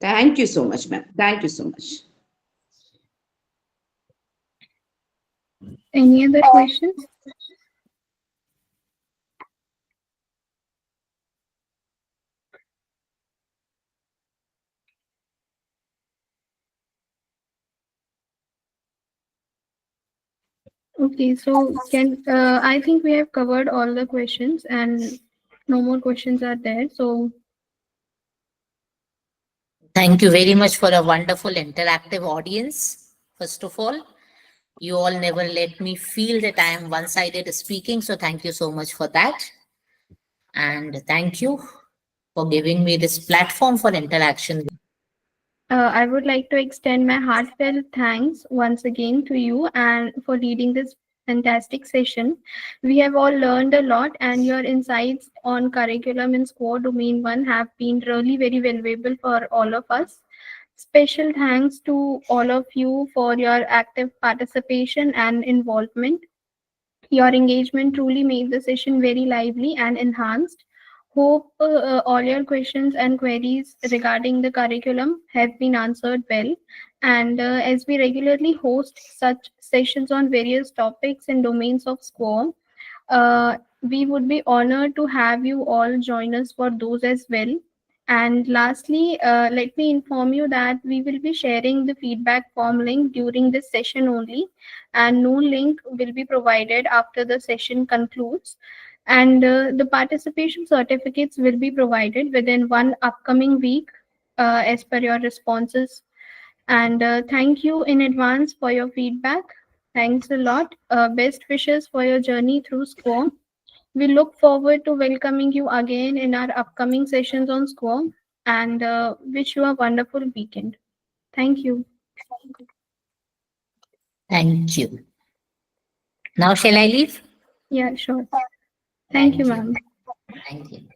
Thank you so much, ma'am. Thank you so much. Any other questions? Okay, so I think we have covered all the questions and no more questions are there. So Thank you very much for a wonderful interactive audience. First of all, you all never let me feel that I am one sided speaking. So, thank you so much for that. And thank you for giving me this platform for interaction. I would like to extend my heartfelt thanks once again to you and for leading this fantastic session. We have all learned a lot, and your insights on curriculum in SQAA Domain 1 have been really very valuable for all of us. Special thanks to all of you for your active participation and involvement. Your engagement truly made the session very lively and enhanced. Hope all your questions and queries regarding the curriculum have been answered well. And as we regularly host such sessions on various topics and domains of SCORE, we would be honored to have you all join us for those as well. And lastly, let me inform you that we will be sharing the feedback form link during this session only, and no link will be provided after the session concludes. And the participation certificates will be provided within one upcoming week as per your responses. And thank you in advance for your feedback. Thanks a lot. Best wishes for your journey through SCORE. We look forward to welcoming you again in our upcoming sessions on SCORE, and wish you a wonderful weekend. Thank you. Thank you. Now, shall I leave? Yeah, sure. Thank you, Thank you. ma'am. Thank you.